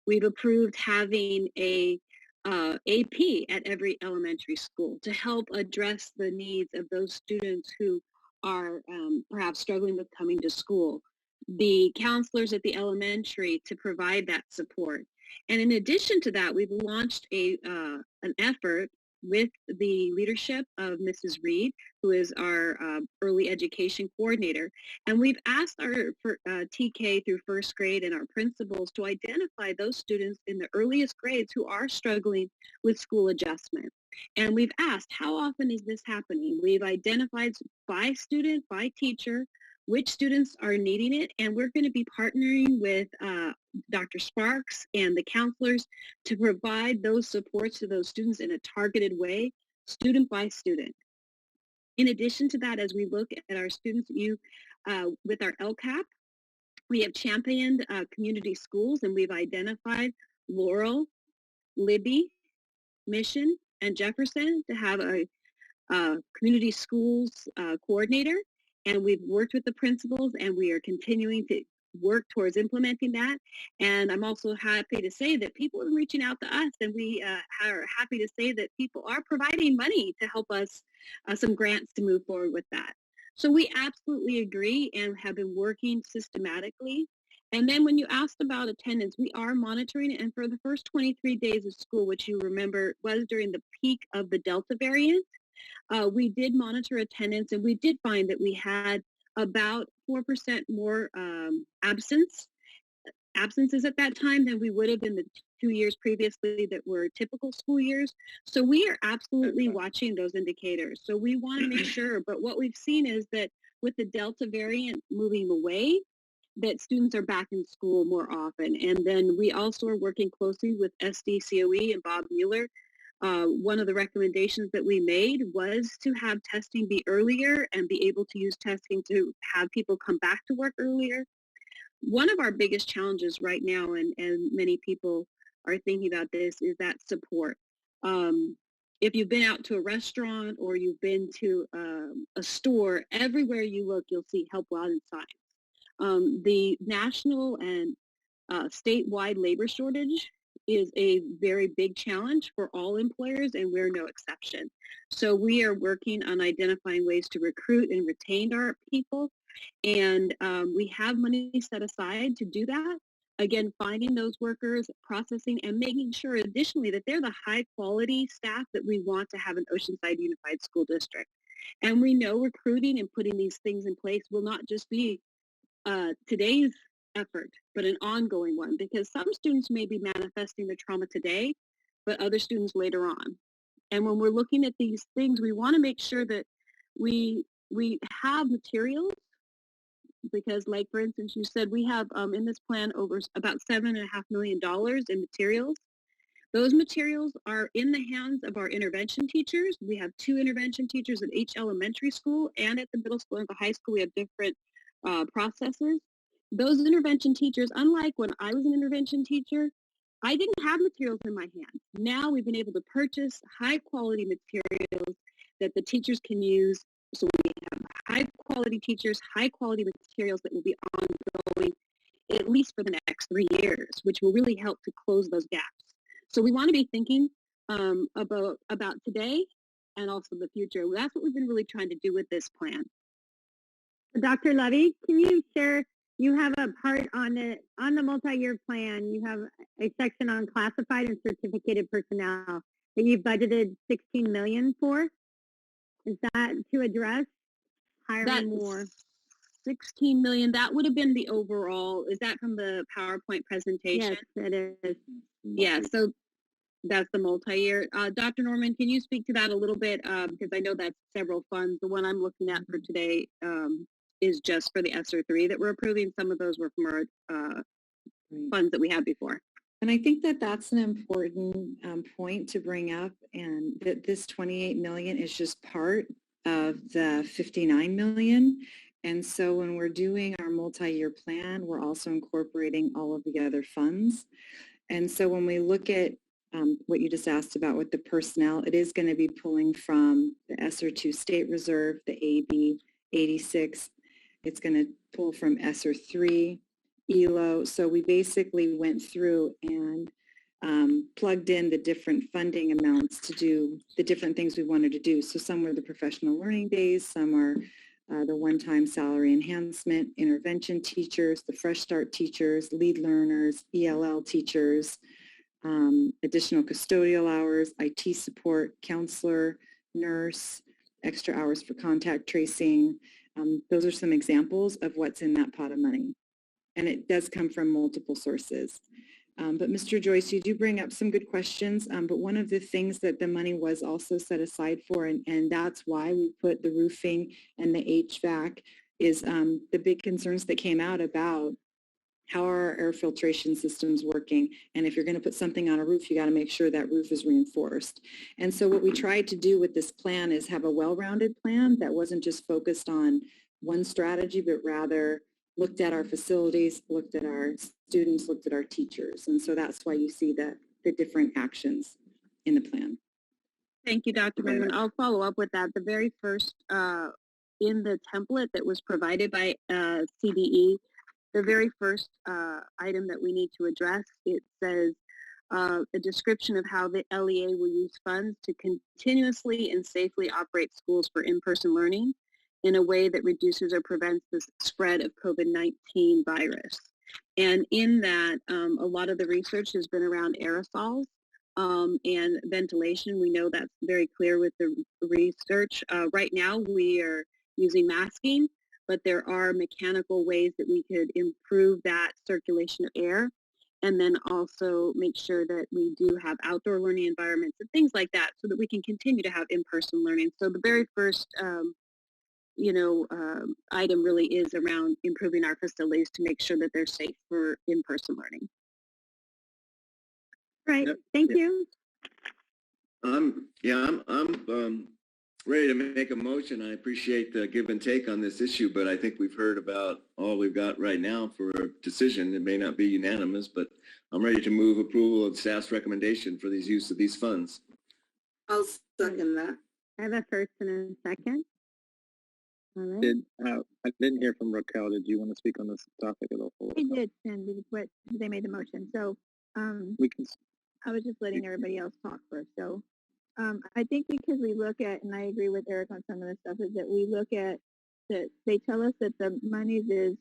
We've approved having a AP at every elementary school to help address the needs of those students who are perhaps struggling with coming to school. The counselors at the elementary to provide that support. And in addition to that, we've launched an effort with the leadership of Mrs. Reed, who is our early education coordinator. And we've asked our TK through first grade and our principals to identify those students in the earliest grades who are struggling with school adjustment. And we've asked, how often is this happening? We've identified by student, by teacher, which students are needing it, and we're going to be partnering with Dr. Sparks and the counselors to provide those supports to those students in a targeted way, student by student. In addition to that, as we look at our students, with our LCAP, we have championed community schools, and we've identified Laurel, Libby, Mission, and Jefferson to have a community schools coordinator. And we've worked with the principals, and we are continuing to work towards implementing that. And I'm also happy to say that people are reaching out to us, and we are happy to say that people are providing money to help us, some grants to move forward with that. So we absolutely agree and have been working systematically. And then when you asked about attendance, we are monitoring it. And for the first 23 days of school, which you remember was during the peak of the Delta variant, we did monitor attendance, and we did find that we had about 4% more absences at that time than we would have in the 2 years previously that were typical school years. So we are absolutely watching those indicators. So we want to make sure, but what we've seen is that with the Delta variant moving away, that students are back in school more often. And then we also are working closely with SDCOE and Bob Mueller. One of the recommendations that we made was to have testing be earlier and be able to use testing to have people come back to work earlier. One of our biggest challenges right now, and many people are thinking about this, is that support. If you've been out to a restaurant or you've been to a store, everywhere you look, you'll see help while in signs. The national and statewide labor shortage is a very big challenge for all employers, and we're no exception. So we are working on identifying ways to recruit and retain our people, and we have money set aside to do that. Again, finding those workers, processing, and making sure additionally that they're the high quality staff that we want to have an Oceanside Unified School District. And we know recruiting and putting these things in place will not just be today's effort, but an ongoing one, because some students may be manifesting their trauma today, but other students later on. And when we're looking at these things, we want to make sure that we have materials, because like, for instance, you said we have in this plan over about $7.5 million in materials. Those materials are in the hands of our intervention teachers. We have 2 intervention teachers at each elementary school, and at the middle school and the high school, we have different processes. Those intervention teachers, unlike when I was an intervention teacher, I didn't have materials in my hand. Now we've been able to purchase high quality materials that the teachers can use. So we have high quality teachers, high quality materials that will be ongoing at least for the next 3 years, which will really help to close those gaps. So we want to be thinking about today and also the future. That's what we've been really trying to do with this plan. Dr. Levy, can you share, you have a part on the multi-year plan, you have a section on classified and certificated personnel that you've budgeted 16 million for. Is that to address hiring more? 16 million, that would have been the overall, is that from the PowerPoint presentation? Yes, it is. Yeah, so that's the multi-year. Dr. Norman, can you speak to that a little bit? Because I know that's several funds. The one I'm looking at for today is just for the Esser 3 that we're approving. Some of those were from our funds that we had before. And I think that that's an important point to bring up, and that this 28 million is just part of the 59 million. And so when we're doing our multi-year plan, we're also incorporating all of the other funds. And so when we look at what you just asked about with the personnel, it is going to be pulling from the Esser 2 State Reserve, the AB 86. It's going to pull from Esser 3, ELO. So we basically went through and plugged in the different funding amounts to do the different things we wanted to do. So some were the professional learning days, some are the one-time salary enhancement, intervention teachers, the Fresh Start teachers, lead learners, ELL teachers, additional custodial hours, IT support, counselor, nurse, extra hours for contact tracing. Those are some examples of what's in that pot of money. And it does come from multiple sources. But Mr. Joyce, you do bring up some good questions, but one of the things that the money was also set aside for, and that's why we put the roofing and the HVAC, is the big concerns that came out about how are our air filtration systems working, and if you're going to put something on a roof, you got to make sure that roof is reinforced. And so what we tried to do with this plan is have a well-rounded plan that wasn't just focused on one strategy, but rather looked at our facilities, looked at our students, looked at our teachers. And so that's why you see the different actions in the plan. Thank you, Dr. Norman. I'll follow up with that. The very first, in the template that was provided by CDE, the very first item that we need to address, it says a description of how the LEA will use funds to continuously and safely operate schools for in-person learning in a way that reduces or prevents the spread of COVID-19 virus. And in that, a lot of the research has been around aerosols and ventilation. We know that's very clear with the research. Right now, we are using masking, but there are mechanical ways that we could improve that circulation of air, and then also make sure that we do have outdoor learning environments and things like that so that we can continue to have in-person learning. So the very first item really is around improving our facilities to make sure that they're safe for in-person learning. Right. Thank you. I'm ready to make a motion. I appreciate the give and take on this issue, but I think we've heard about all we've got right now for a decision. It may not be unanimous, but I'm ready to move approval of staff's recommendation for these use of these funds. I'll second that. I have a first and a second. All right. I didn't hear from Raquel. Did you want to speak on this topic at all? I did, and they made the motion. So we can. I was just letting everybody else talk first. So I think because we look at, and I agree with Eric on some of the stuff, is that we look at that they tell us that the money is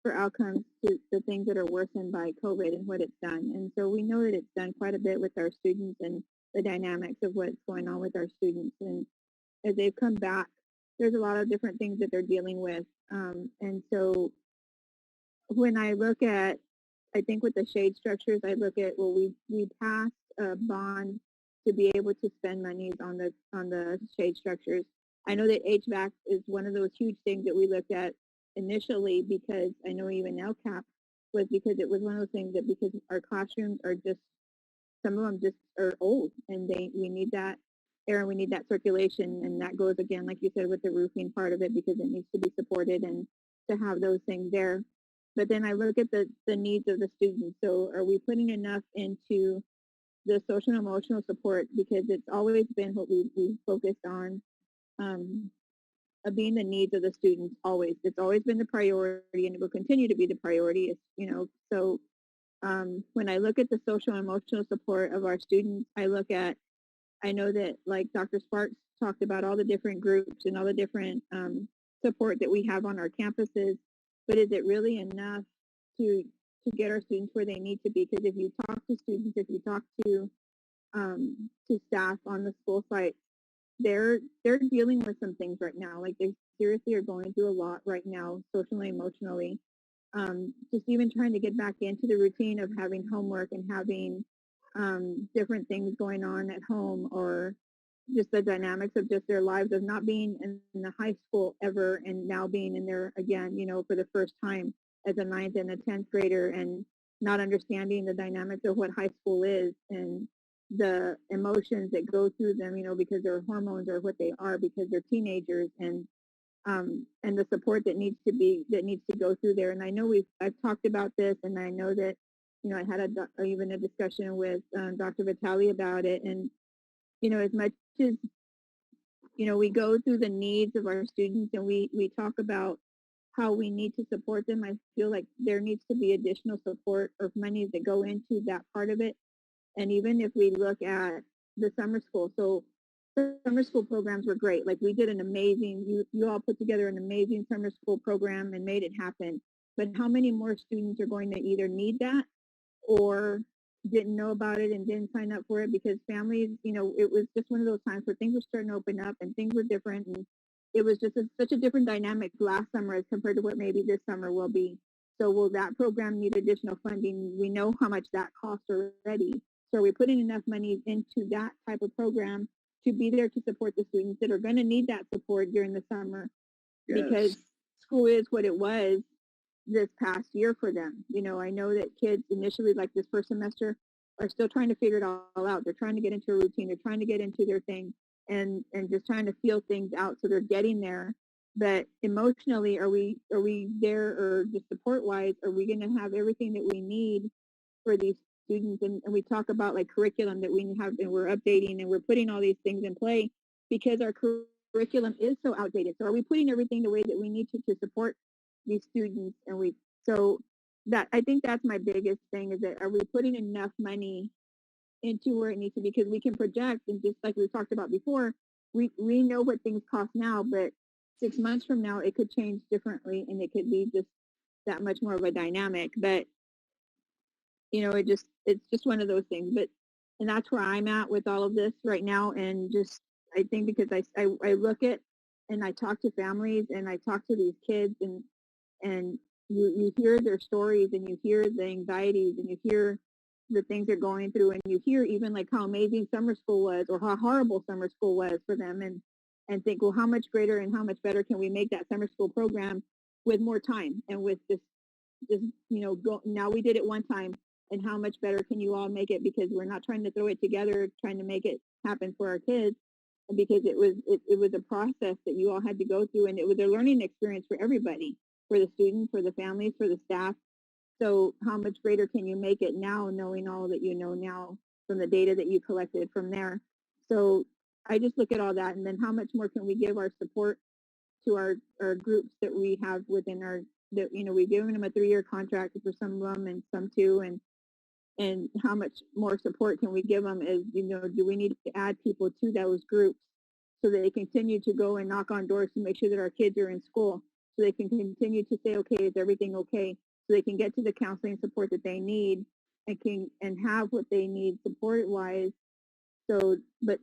for outcomes to the things that are worsened by COVID and what it's done. And so we know that it's done quite a bit with our students and the dynamics of what's going on with our students. And as they've come back, there's a lot of different things that they're dealing with. And so when I look at, I think with the shade structures, I look at, well, we passed a bond to be able to spend monies on the shade structures. I know that HVAC is one of those huge things that we looked at initially, because I know even LCAP was, because it was one of those things that because our classrooms are just, some of them just are old, and we need that air and we need that circulation, and that goes again, like you said, with the roofing part of it, because it needs to be supported and to have those things there. But then I look at the needs of the students. So are we putting enough into the social and emotional support, because it's always been what we focused on, being the needs of the students always. It's always been the priority, and it will continue to be the priority. So when I look at the social and emotional support of our students, I know that, like Dr. Sparks talked about, all the different groups and all the different support that we have on our campuses, but is it really enough to get our students where they need to be? Because if you talk to students, if you talk to staff on the school site, they're dealing with some things right now. Like they seriously are going through a lot right now, socially, emotionally. Just even trying to get back into the routine of having homework and having different things going on at home, or just the dynamics of just their lives of not being in the high school ever and now being in there again, you know, for the first time as a 9th and a 10th grader, and not understanding the dynamics of what high school is and the emotions that go through them, you know, because their hormones are what they are because they're teenagers, and the support that needs to go through there. And I know I've talked about this, and I know that, you know, I had even a discussion with Dr. Vitale about it. And, you know, as much as, you know, we go through the needs of our students and we talk about how we need to support them, I feel like there needs to be additional support of monies that go into that part of it. And even if we look at the summer school, so summer school programs were great. Like we did an amazing, you all put together an amazing summer school program and made it happen. But how many more students are going to either need that or didn't know about it and didn't sign up for it because families, you know, it was just one of those times where things were starting to open up and things were different. And it was just such a different dynamic last summer as compared to what maybe this summer will be. So will that program need additional funding? We know how much that costs already. So are we putting enough money into that type of program to be there to support the students that are going to need that support during the summer? Yes. Because school is what it was this past year for them. You know, I know that kids initially, like this first semester, are still trying to figure it all out. They're trying to get into a routine. They're trying to get into their thing and just trying to feel things out. So they're getting there. But emotionally, are we there, or just support-wise, are we going to have everything that we need for these students? And we talk about like curriculum that we have, and we're updating and we're putting all these things in play because our curriculum is so outdated. So are we putting everything the way that we need to support these students? And so that, I think that's my biggest thing, is that are we putting enough money into where it needs to be? Because we can project, and just like we talked about before, we know what things cost now, but 6 months from now it could change differently, and it could be just that much more of a dynamic. But you know, it's just one of those things. But and that's where I'm at with all of this right now. And just I think because I look at and I talk to families and I talk to these kids, and you hear their stories, and you hear the anxieties, and you hear the things they're going through, and you hear even like how amazing summer school was or how horrible summer school was for them, and think, well, how much greater and how much better can we make that summer school program with more time and with just you know, now we did it one time, and how much better can you all make it? Because we're not trying to throw it together, trying to make it happen for our kids, because it was a process that you all had to go through, and it was a learning experience for everybody, for the students, for the families, for the staff. So how much greater can you make it now, knowing all that you know now from the data that you collected from there? So I just look at all that, and then how much more can we give our support to our groups that we have within our, that, you know, we've given them a 3-year contract for some of them and some 2, and how much more support can we give them? Is, you know, do we need to add people to those groups so that they continue to go and knock on doors to make sure that our kids are in school, so they can continue to say, okay, is everything okay? So they can get to the counseling support that they need and have what they need support-wise. So, but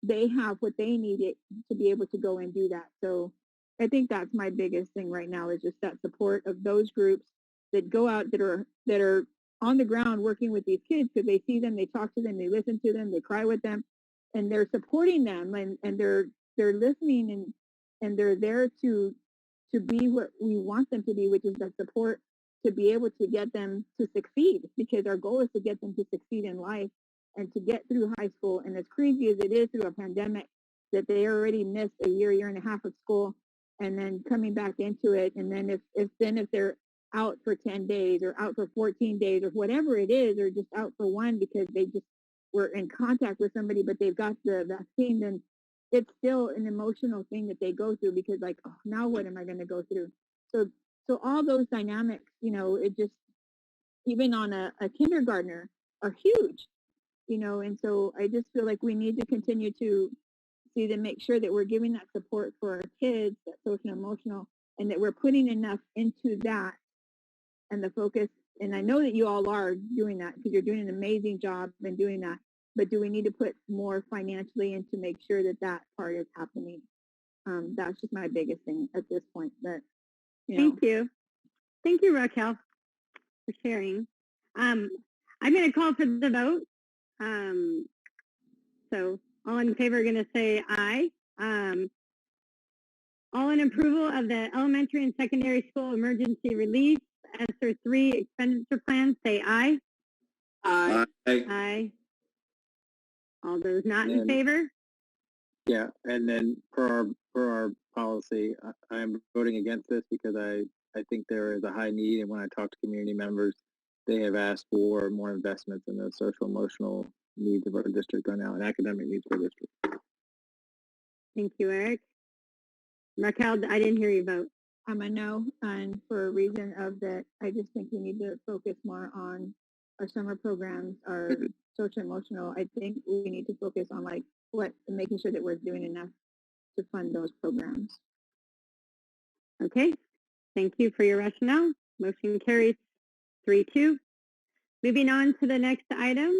they have what they needed to be able to go and do that. So I think that's my biggest thing right now, is just that support of those groups that go out, that are on the ground working with these kids, because they see them, they talk to them, they listen to them, they cry with them, and they're supporting them, and they're listening, and they're there to be what we want them to be, which is the support to be able to get them to succeed, because our goal is to get them to succeed in life and to get through high school. And as crazy as it is through a pandemic, that they already missed a year and a half of school, and then coming back into it, and then if they're out for 10 days or out for 14 days or whatever it is, or just out for one because they just were in contact with somebody but they've got the vaccine, then it's still an emotional thing that they go through, because like, oh, now what am I going to go through? So all those dynamics, you know, it just, even on a kindergartner, are huge, you know. And so I just feel like we need to continue to agency to make sure that we're giving that support for our kids, that social and emotional, and that we're putting enough into that and the focus. And I know that you all are doing that because you're doing an amazing job in doing that. But do we need to put more financially in to make sure that that part is happening? That's just my biggest thing at this point. But Thank you. Thank you, Raquel, for sharing. I'm going to call for the vote. So all in favor are going to say aye. All in approval of the elementary and secondary school emergency relief, Esther 3 expenditure plan, say aye. Aye. Aye. All those not in favor? Yeah, and then per our policy, I am voting against this because I think there is a high need, and when I talk to community members, they have asked for more investments in the social emotional needs of our district right now and academic needs of our district. Thank you, Eric. Raquel, I didn't hear you vote. I'm a no, and for a reason of that, I just think we need to focus more on our summer programs, our social emotional. I think we need to focus on making sure that we're doing enough to fund those programs. Okay, thank you for your rationale. Motion carries 3-2. Moving on to the next item,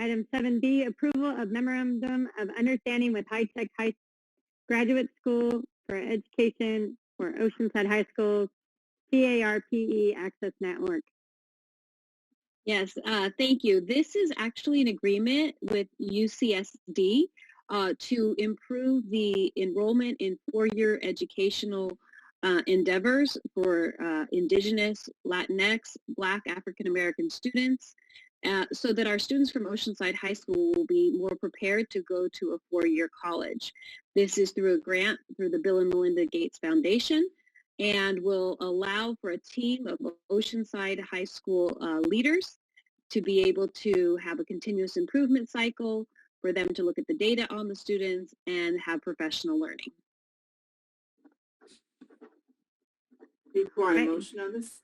item 7B, approval of Memorandum of Understanding with High Tech High Graduate School for Education for Oceanside High School's CARPE Access Network. Yes, thank you. This is actually an agreement with UCSD to improve the enrollment in four-year educational endeavors for Indigenous, Latinx, Black, African American students, so that our students from Oceanside High School will be more prepared to go to a four-year college. This is through a grant through the Bill and Melinda Gates Foundation, and will allow for a team of Oceanside High School leaders to be able to have a continuous improvement cycle, for them to look at the data on the students and have professional learning. Require a motion on this?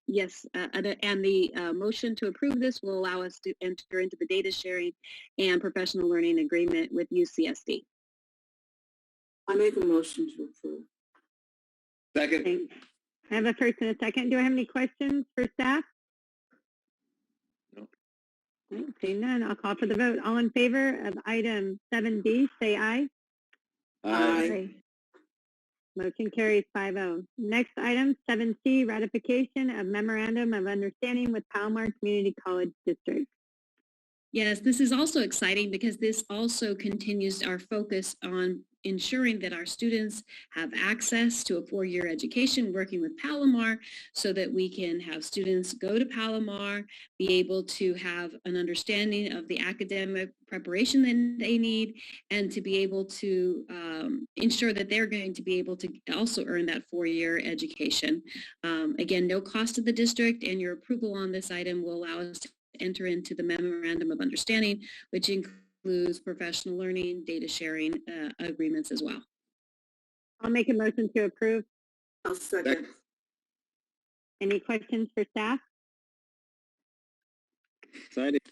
Yes, and the motion to approve this will allow us to enter into the data sharing and professional learning agreement with UCSD. I make a motion to approve. Second. Thanks. I have a first and a second. Do I have any questions for staff? No. Seeing none, I'll call for the vote. All in favor of item 7B, say aye. Aye. Motion carries 5-0. Next item, 7C, ratification of Memorandum of Understanding with Palomar Community College District. Yes, this is also exciting because this also continues our focus on ensuring that our students have access to a four-year education working with Palomar, so that we can have students go to Palomar, be able to have an understanding of the academic preparation that they need, and to be able to ensure that they're going to be able to also earn that four-year education. Again, no cost to the district, and your approval on this item will allow us to enter into the Memorandum of Understanding, which includes professional learning, data sharing agreements as well. I'll make a motion to approve. I'll second. Any questions for staff? Excited.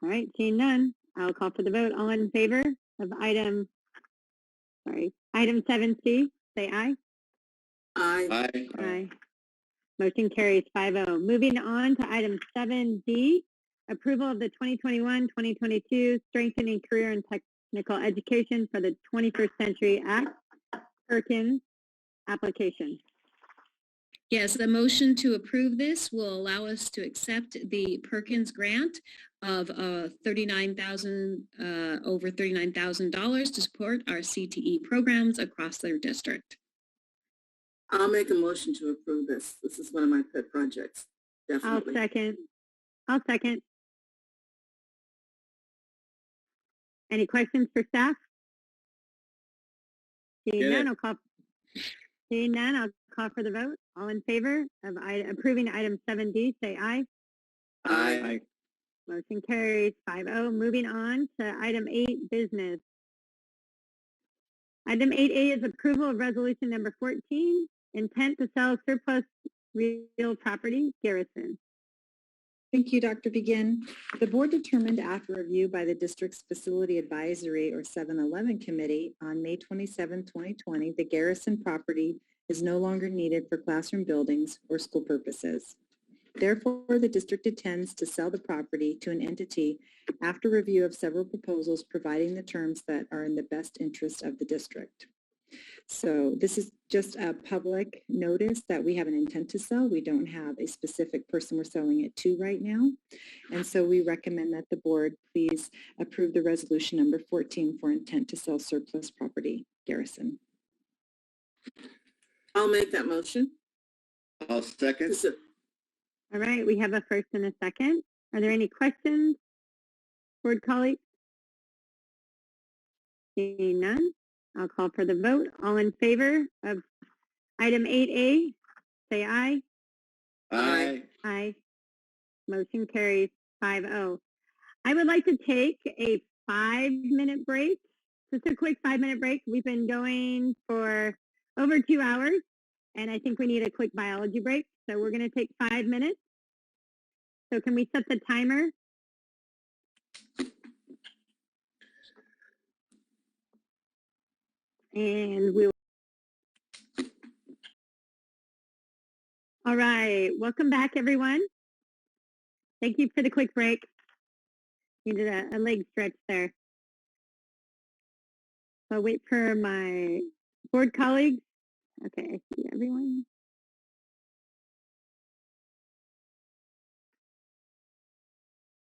All right, seeing none, I'll call for the vote. All in favor of item 7C, say aye. Aye. Aye. Aye. Motion carries 5-0. Moving on to item 7D, approval of the 2021-2022 Strengthening Career and Technical Education for the 21st Century Act, Perkins application. Yes, the motion to approve this will allow us to accept the Perkins grant of over $39,000 to support our CTE programs across their district. I'll make a motion to approve this. This is one of my pet projects. Definitely. I'll second. Any questions for staff? Seeing none, I'll call for the vote. All in favor of approving item 7D, say aye. Aye. Motion carries 5-0. Moving on to item 8, business. Item 8A is approval of resolution number 14, intent to sell surplus real property, Garrison. Thank you, Dr. Begin. The board determined after review by the district's Facility Advisory or 711 Committee on May 27, 2020, the Garrison property is no longer needed for classroom buildings or school purposes. Therefore, the district intends to sell the property to an entity after review of several proposals providing the terms that are in the best interest of the district. So this is just a public notice that we have an intent to sell. We don't have a specific person we're selling it to right now. And so we recommend that the board please approve the resolution number 14 for intent to sell surplus property, Garrison. I'll make that motion. I'll second. All right, we have a first and a second. Are there any questions, board colleagues? Seeing none, I'll call for the vote. All in favor of item 8A, say aye. Aye. Aye. Motion carries 5-0. I would like to take a 5-minute break, just a quick 5-minute break. We've been going for over 2 hours, and I think we need a quick biology break. So we're going to take 5 minutes. So can we set the timer? And we'll. All right, welcome back, everyone. Thank you for the quick break. You did a leg stretch there. I'll wait for my board colleagues. Okay, I see everyone.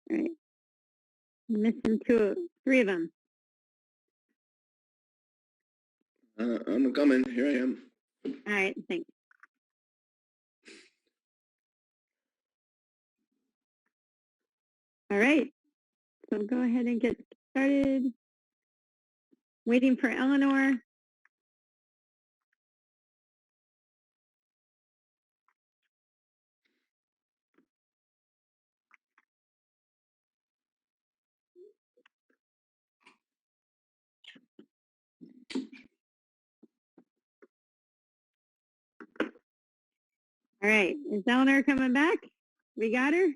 All right, I'm missing three of them. I'm coming. Here I am. All right, thanks. All right, so go ahead and get started. Waiting for Eleanor. All right, is Eleanor coming back? We got her?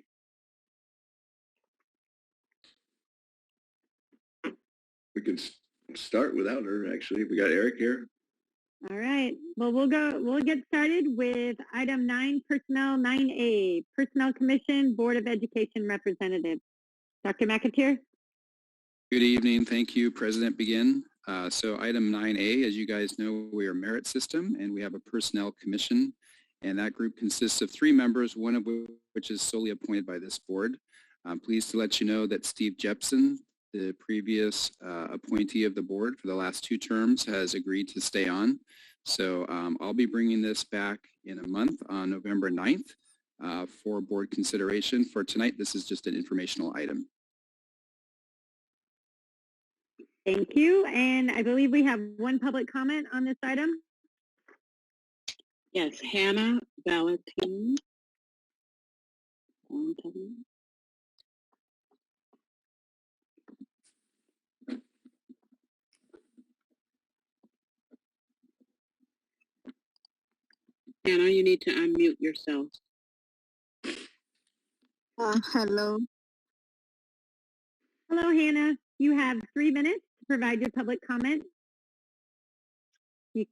We can start without her, actually. We got Eric here. All right, well, we'll get started with item 9, Personnel 9A, Personnel Commission, Board of Education Representative. Dr. McAteer? Good evening. Thank you, President Begin. So item 9A, as you guys know, we are a merit system and we have a personnel commission, and that group consists of 3 members, one of which is solely appointed by this board. I'm pleased to let you know that Steve Jepson, the previous appointee of the board for the last 2 terms, has agreed to stay on. So I'll be bringing this back in a month on November 9th for board consideration. For tonight, this is just an informational item. Thank you. And I believe we have one public comment on this item. Yes, Hannah Valentin. Hannah, you need to unmute yourself. Hello. Hello, Hannah. You have 3 minutes to provide your public comment. You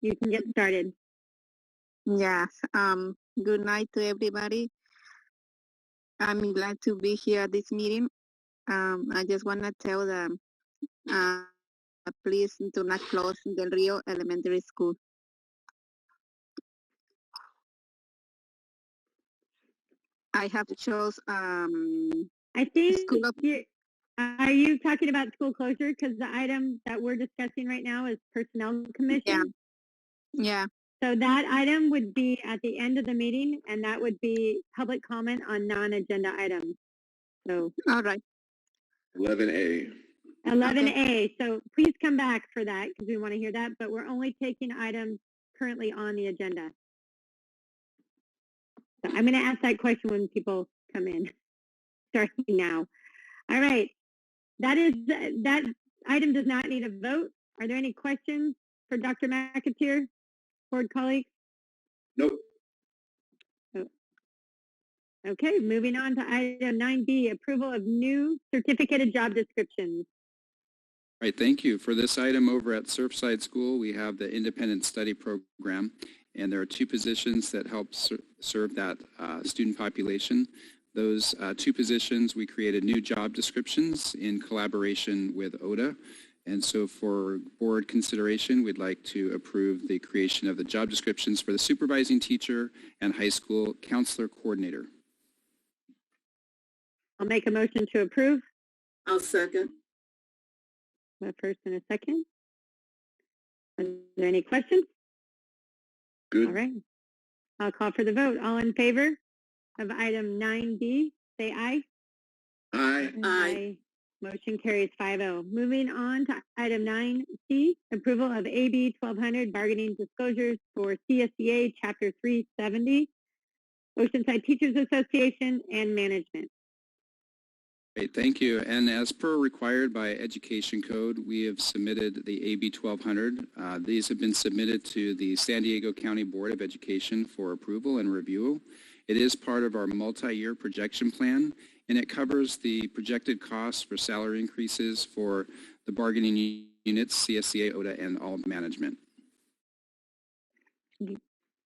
can get started. Yes. Good night to everybody. I'm glad to be here at this meeting. I just want to tell them, please do not close Del Rio Elementary School. I have chose. I think are you talking about school closure? Because the item that we're discussing right now is personnel commission. Yeah. So that item would be at the end of the meeting, and that would be public comment on non-agenda items. So. All right. 11A. 11A. Okay. So please come back for that because we want to hear that. But we're only taking items currently on the agenda. So I'm going to ask that question when people come in, starting now. All right. That item does not need a vote. Are there any questions for Dr. McAteer, board colleagues? Nope. Oh. Okay, moving on to item 9B, approval of new certificated job descriptions. All right, thank you. For this item over at Surfside School, we have the Independent Study Program, and there are two positions that help serve that student population. Those two positions, we created new job descriptions in collaboration with ODA. And so for board consideration, we'd like to approve the creation of the job descriptions for the supervising teacher and high school counselor coordinator. I'll make a motion to approve. I'll second. A first and a second. Are there any questions? Good. All right. I'll call for the vote. All in favor of item 9B, say aye. Aye. Aye. Motion carries 5-0. Moving on to item 9C, approval of AB 1200 bargaining disclosures for CSEA Chapter 370, Oceanside Teachers Association and Management. Great, thank you. And as per required by Education Code, we have submitted the AB 1200. These have been submitted to the San Diego County Board of Education for approval and review. It is part of our multi-year projection plan, and it covers the projected costs for salary increases for the bargaining units, CSCA, ODA, and all management.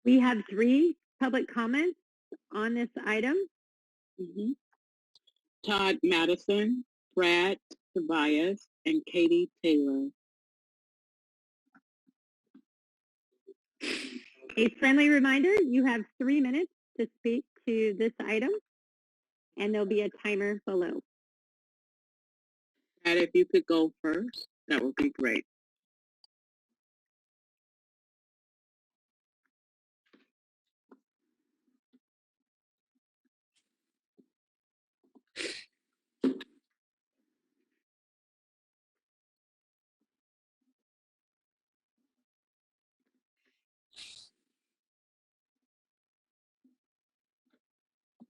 We have 3 public comments on this item. Todd Madison, Brad Tobias, and Katie Taylor. A friendly reminder, you have 3 minutes to speak to this item, and there'll be a timer below. Brad, if you could go first, that would be great.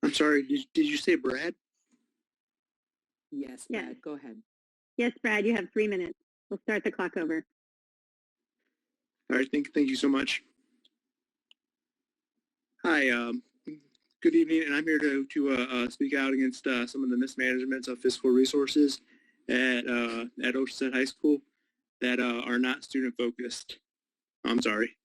I'm sorry, did you say Brad? Yes, Yes. Brad, go ahead. Yes, Brad, you have 3 minutes. We'll start the clock over. All right, thank you so much. Hi, good evening, and I'm here to speak out against some of the mismanagements of fiscal resources at Oceanside High School that are not student focused. I'm sorry.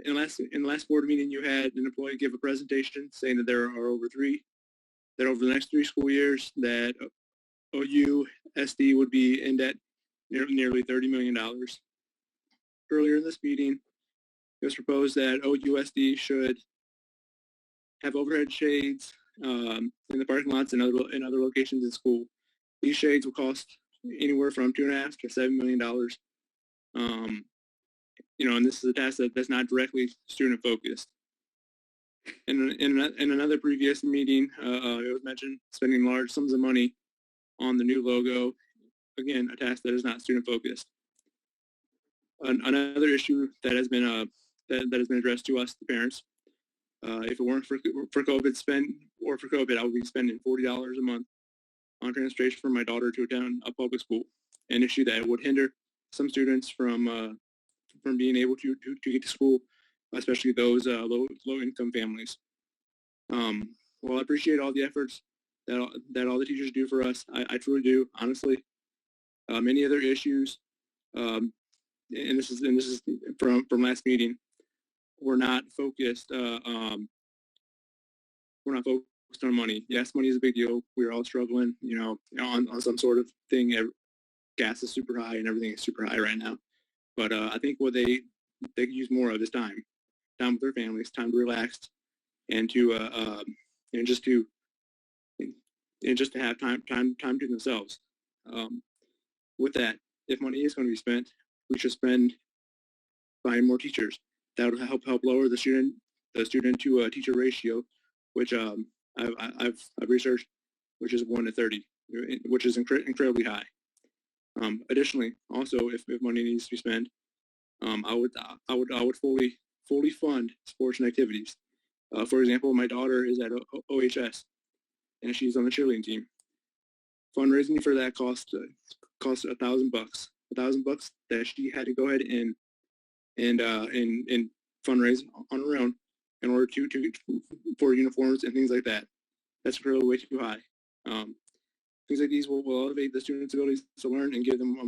In the last board meeting, you had an employee give a presentation saying that there are over the next 3 school years that OUSD would be in debt nearly $30 million. Earlier in this meeting, it was proposed that OUSD should have overhead shades in the parking lots and other locations in school. These shades will cost anywhere from $2.5 to $7 million. And this is a task that's not directly student focused. In another previous meeting, it was mentioned spending large sums of money on the new logo. Again, a task that is not student focused. Another issue that has been addressed to us, the parents, if it weren't for COVID, I would be spending $40 a month on transportation for my daughter to attend a public school, an issue that would hinder some students from being able to get to school, especially those low-income families. Well, I appreciate all the efforts that all the teachers do for us. I truly do, honestly. Many other issues, and this is from last meeting. We're not focused. We're not focused on money. Yes, money is a big deal. We're all struggling, on some sort of thing. Gas is super high and everything is super high right now. But I think what they could use more of is time with their families, time to relax, and just to have time to themselves. With that, if money is going to be spent, we should spend buying more teachers. That would help lower the student to teacher ratio, which I've researched, which is 1 to 30, which is incredibly high. Additionally, also, if money needs to be spent, I would fully fund sports and activities. For example, my daughter is at OHS, and she's on the cheerleading team. Fundraising for that cost $1,000. $1,000 that she had to go ahead and fundraise on our own in order to for uniforms and things like that. That's really way too high. Things like these will elevate the students' abilities to learn and give them a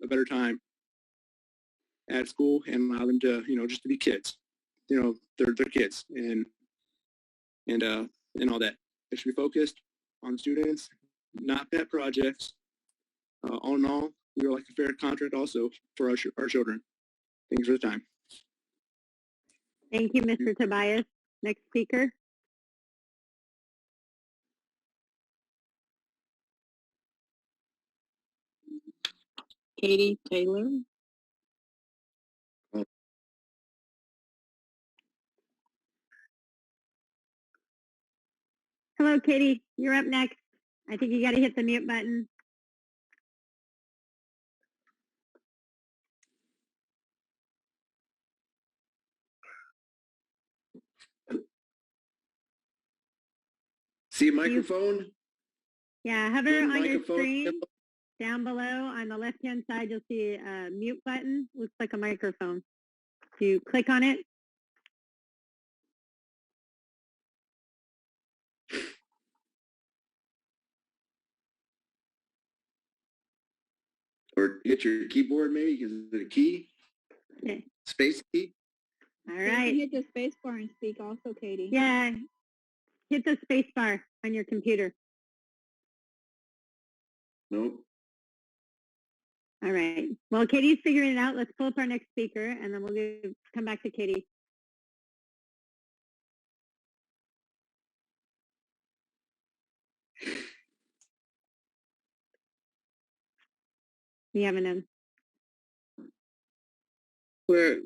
better time at school, and allow them to, just to be kids. They're kids, and all that. They should be focused on students, not pet projects. All in all, we would like a fair contract also for our children. Thanks for the time. Thank you, Mr. Tobias. Next speaker. Katie Taylor. Hello, Katie. You're up next. I think you got to hit the mute button. See a microphone? Yeah, hover Green on your microphone. screen. Down below on the left-hand side, you'll see a mute button. Looks like a microphone. Do you click on it? Or hit your keyboard maybe? Is it a key? Okay. Space key? All You right. can hit the space bar and speak also, Katie. Yeah. Hit the space bar on your computer. Nope. All right. Well, Katie's figuring it out. Let's pull up our next speaker, and then we'll come back to Katie. You have an We're,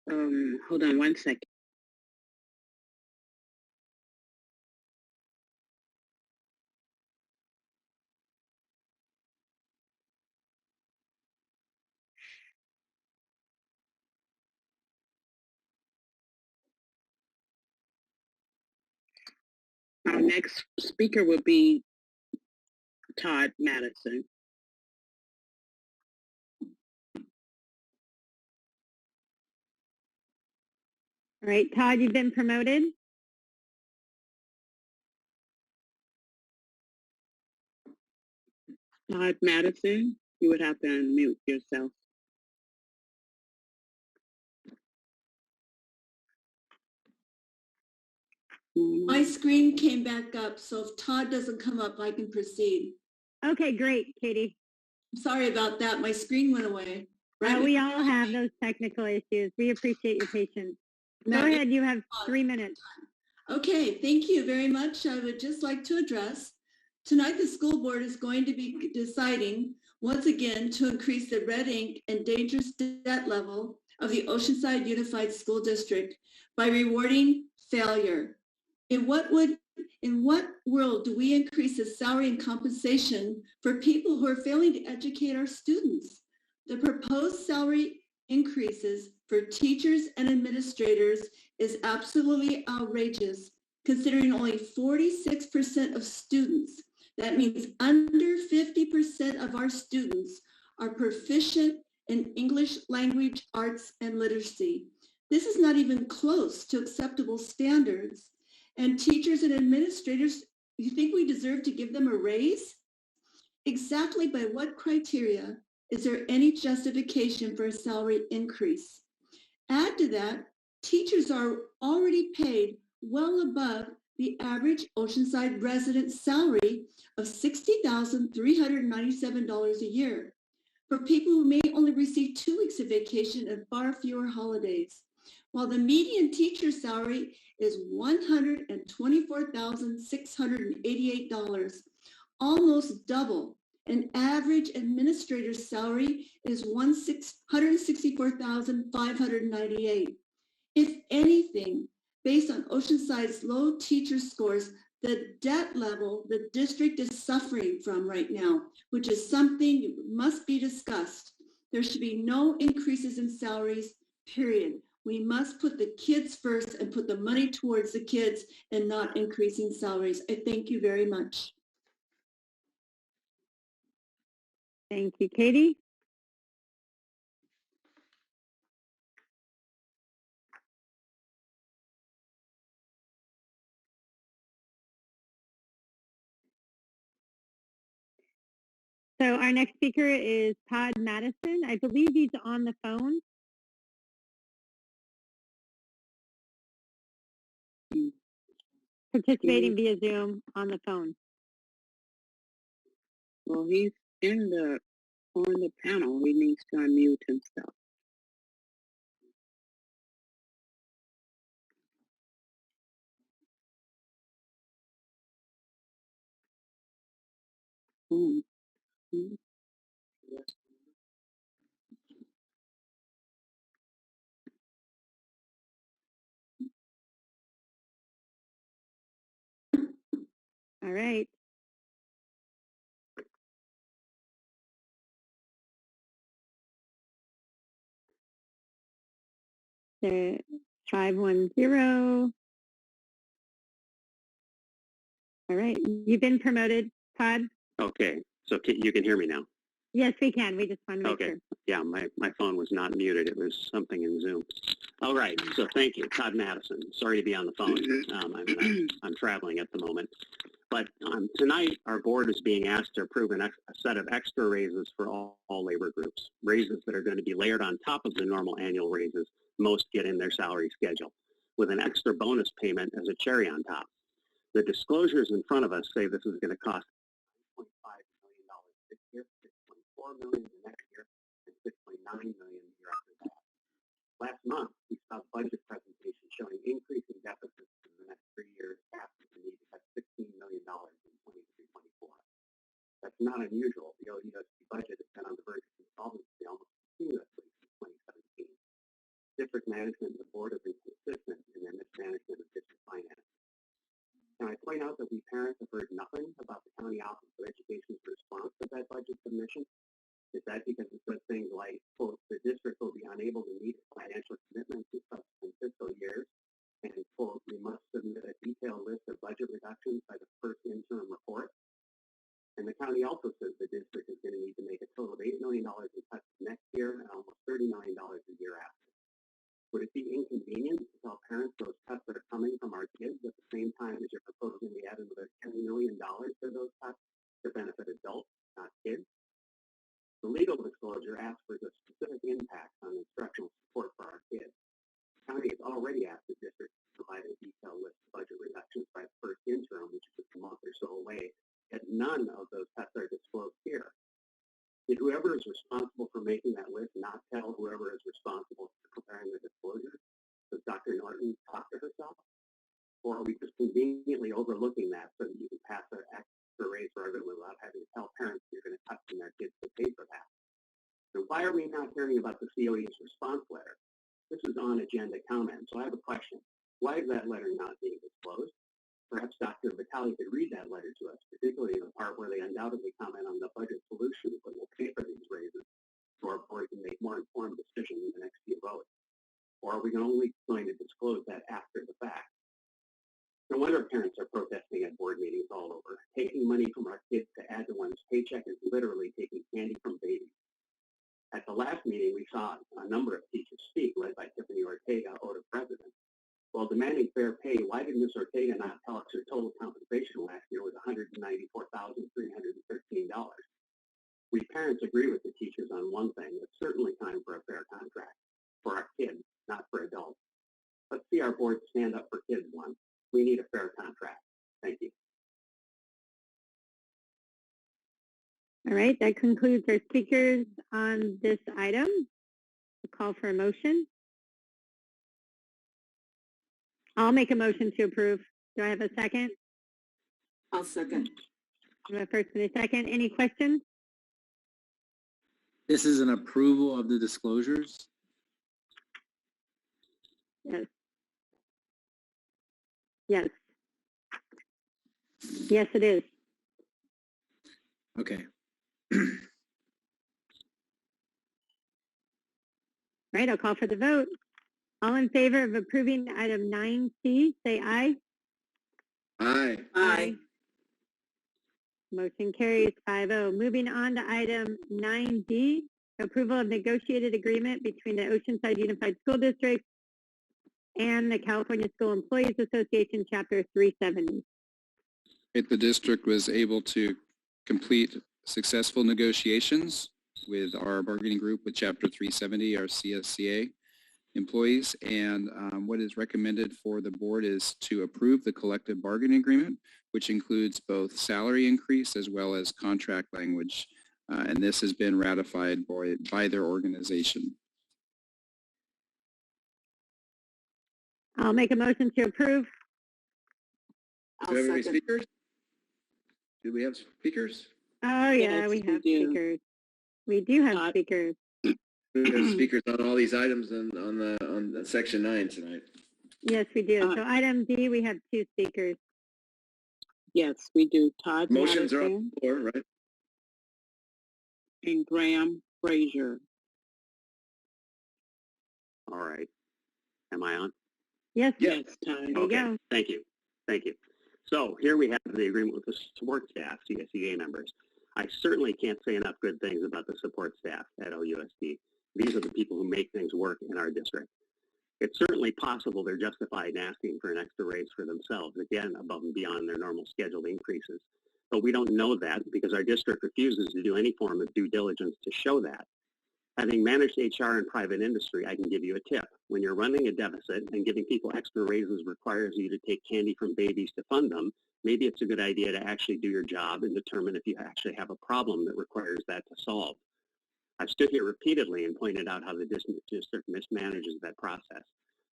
hold on one second. Our next speaker will be Todd Madison. All right, Todd, you've been promoted. Todd Madison, you would have to unmute yourself. My screen came back up, so if Todd doesn't come up, I can proceed. Okay, great, Katie. Sorry about that. My screen went away. Well, we all have those technical issues. We appreciate your patience. Go ahead, you have 3 minutes. Okay, thank you very much. I would just like to address, tonight the school board is going to be deciding once again to increase the red ink and dangerous debt level of the Oceanside Unified School District by rewarding failure. In what world do we increase the salary and compensation for people who are failing to educate our students? The proposed salary increases for teachers and administrators is absolutely outrageous, considering only 46% of students, that means under 50% of our students, are proficient in English language, arts, and literacy. This is not even close to acceptable standards. And teachers and administrators, you think we deserve to give them a raise? Exactly by what criteria is there any justification for a salary increase? Add to that, teachers are already paid well above the average Oceanside resident salary of $60,397 a year for people who may only receive 2 weeks of vacation and far fewer holidays, while the median teacher salary is $124,688, almost double. An average administrator's salary is $164,598. If anything, based on Oceanside's low teacher scores, the debt level the district is suffering from right now, which is something must be discussed. There should be no increases in salaries, period. We must put the kids first and put the money towards the kids and not increasing salaries. I thank you very much. Thank you, Katie. So our next speaker is Todd Madison. I believe he's on the phone. Participating via Zoom on the phone. Well, he's on the panel. He needs to unmute himself. All right. The 510. All right. You've been promoted, Todd. Okay, so you can hear me now? Yes, we can. We just want to make Okay, sure. yeah, my phone was not muted. It was something in Zoom. All right, so thank you, Todd Madison. Sorry to be on the phone. I'm traveling at the moment. But tonight, our board is being asked to approve a set of extra raises for all labor groups, raises that are going to be layered on top of the normal annual raises most get in their salary schedule, with an extra bonus payment as a cherry on top. The disclosures in front of us say this is going to cost $6.5 million this year, $6.4 million the next year, and $6.9 million the year after that. Last month, we saw a budget presentation showing increasing deficits in the next 3 years after the need to cut $16 million in 23-24. That's not unusual. The OUSD budget has been on the verge of insolvency almost continuously since 2017. District management and the board have been consistent in their mismanagement of district finance. Can I point out that we parents have heard nothing about the County Office of Education's response to that budget submission? Is that because it says things like, quote, the district will be unable to meet financial commitments in subsequent fiscal years, and, quote, we must submit a detailed list of budget reductions by the first interim report? And the county also says the district is going to need to make a total of $8 million in cuts next year and almost $30 million a year after. Would it be inconvenient to tell parents those cuts that are coming from our kids at the same time as you're proposing to add another $10 million to those cuts to benefit adults, not kids? The legal disclosure asks for the specific impacts on instructional support for our kids. The county has already asked the district to provide a detailed list of budget reductions by the first interim, which is a month or so away, yet none of those cuts are disclosed here. Did whoever is responsible for making that list not tell whoever is responsible for preparing the disclosure? Does Dr. Norton talk to herself? Or are we just conveniently overlooking that so that you can pass an extra raise for everyone without having to tell parents you're going to cut from their kids to pay for that? And why are we not hearing about the COE's response letter? This is on agenda comment, so I have a question. Why is that letter not being disclosed? Perhaps Dr. Vitale could read that letter to us, particularly the part where they undoubtedly comment on the budget solutions that will pay for these raises, so our board can make more informed decisions in the next few votes. Or are we only going to disclose that after the fact? No wonder parents are protesting at board meetings all over. Taking money from our kids to add to one's paycheck is literally taking candy from babies. At the last meeting, we saw a number of teachers speak, led by Tiffany Ortega, OTA president. While demanding fair pay, why did Ms. Ortega not tell us her total compensation last year was $194,313? We parents agree with the teachers on one thing. It's certainly time for a fair contract for our kids, not for adults. Let's see our board stand up for kids once. We need a fair contract. Thank you. All right, that concludes our speakers on this item. A call for a motion. I'll make a motion to approve. Do I have a second? I'll second. I have a first and a second. Any questions? This is an approval of the disclosures? Yes. Yes. Yes, it is. Okay. All right, I'll call for the vote. All in favor of approving item 9C, say aye. Aye. Aye. Motion carries 5-0. Moving on to item 9D, approval of negotiated agreement between the Oceanside Unified School District and the California School Employees Association, Chapter 370. The district was able to complete successful negotiations with our bargaining group with Chapter 370, our CSCA employees, and what is recommended for the board is to approve the collective bargaining agreement, which includes both salary increase as well as contract language, and this has been ratified by their organization. I'll make a motion to approve. Do we have any speakers? Do we have speakers? Oh, yeah, Yes, we have we do. speakers. We do have speakers. We have speakers on all these items on section 9 tonight. Yes, we do. So item D, we have 2 speakers. Yes, we do. Todd Motions are on Madison the floor, right? and Graham Frazier. All right. Am I on? Yes. Yes, Todd. There you Okay. go. Thank you. Thank you. So here we have the agreement with the support staff, CSEA members. I certainly can't say enough good things about the support staff at OUSD. These are the people who make things work in our district. It's certainly possible they're justified in asking for an extra raise for themselves, again, above and beyond their normal scheduled increases. But we don't know that because our district refuses to do any form of due diligence to show that. Having managed HR in private industry, I can give you a tip. When you're running a deficit and giving people extra raises requires you to take candy from babies to fund them, maybe it's a good idea to actually do your job and determine if you actually have a problem that requires that to solve. I've stood here repeatedly and pointed out how the district mismanages that process.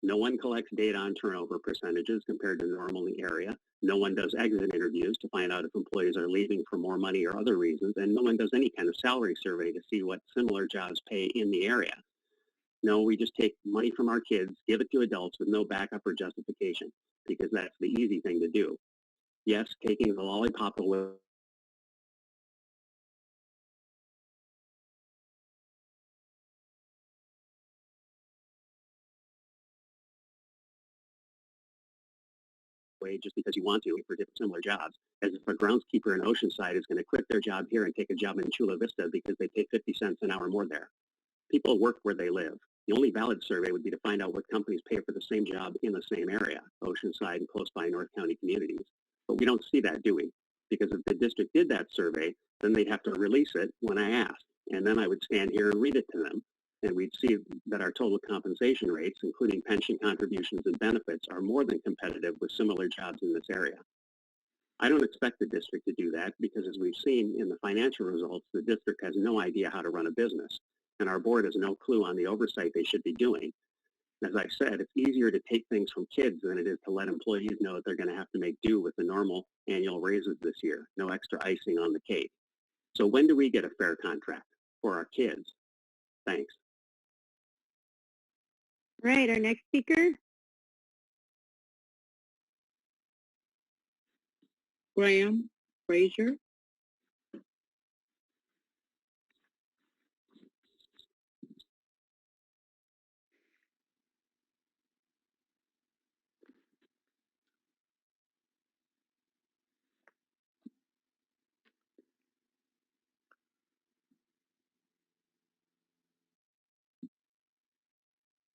No one collects data on turnover percentages compared to normal in the area. No one does exit interviews to find out if employees are leaving for more money or other reasons, and no one does any kind of salary survey to see what similar jobs pay in the area. No, we just take money from our kids, give it to adults with no backup or justification, because that's the easy thing to do. Yes, taking the lollipop away just because you want to for different similar jobs, as if a groundskeeper in Oceanside is going to quit their job here and take a job in Chula Vista because they pay 50 cents an hour more there. People work where they live. The only valid survey would be to find out what companies pay for the same job in the same area, Oceanside and close by North County communities. But we don't see that, do we? Because if the district did that survey, then they'd have to release it when I asked. And then I would stand here and read it to them. And we'd see that our total compensation rates, including pension contributions and benefits, are more than competitive with similar jobs in this area. I don't expect the district to do that because, as we've seen in the financial results, the district has no idea how to run a business, and our board has no clue on the oversight they should be doing. As I said, it's easier to take things from kids than it is to let employees know that they're going to have to make do with the normal annual raises this year, no extra icing on the cake. So when do we get a fair contract for our kids? Thanks. Right, our next speaker. Graham Frazier.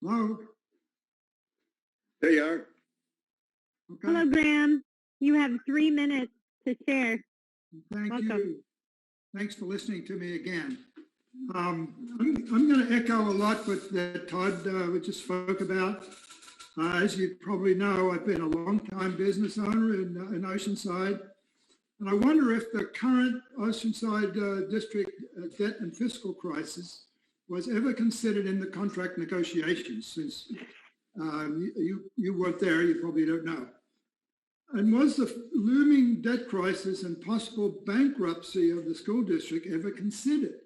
Hello. There you are. Okay. Hello, Graham. You have 3 minutes to share. Thank Welcome. you. Thanks for listening to me again. I'm going to echo a lot what Todd just spoke about. As you probably know, I've been a long-time business owner in Oceanside, and I wonder if the current Oceanside district debt and fiscal crisis was ever considered in the contract negotiations. Since you weren't there, you probably don't know. And was the looming debt crisis and possible bankruptcy of the school district ever considered?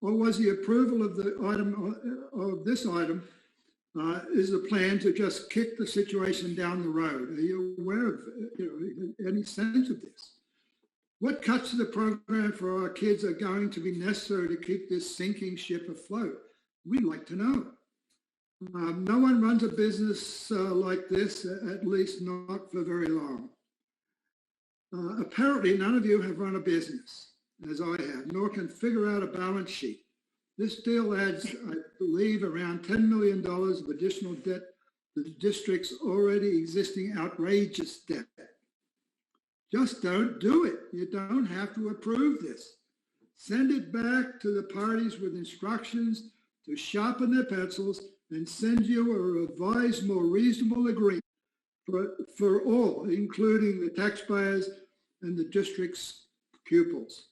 Or was the approval of the item of this item is the plan to just kick the situation down the road? Are you aware of any sense of this? What cuts to the program for our kids are going to be necessary to keep this sinking ship afloat? We'd like to know. No one runs a business like this, at least not for very long. Apparently, none of you have run a business, as I have, nor can figure out a balance sheet. This deal adds, I believe, around $10 million of additional debt to the district's already existing outrageous debt. Just don't do it. You don't have to approve this. Send it back to the parties with instructions to sharpen their pencils and send you a revised, more reasonable agreement for all, including the taxpayers and the district's pupils.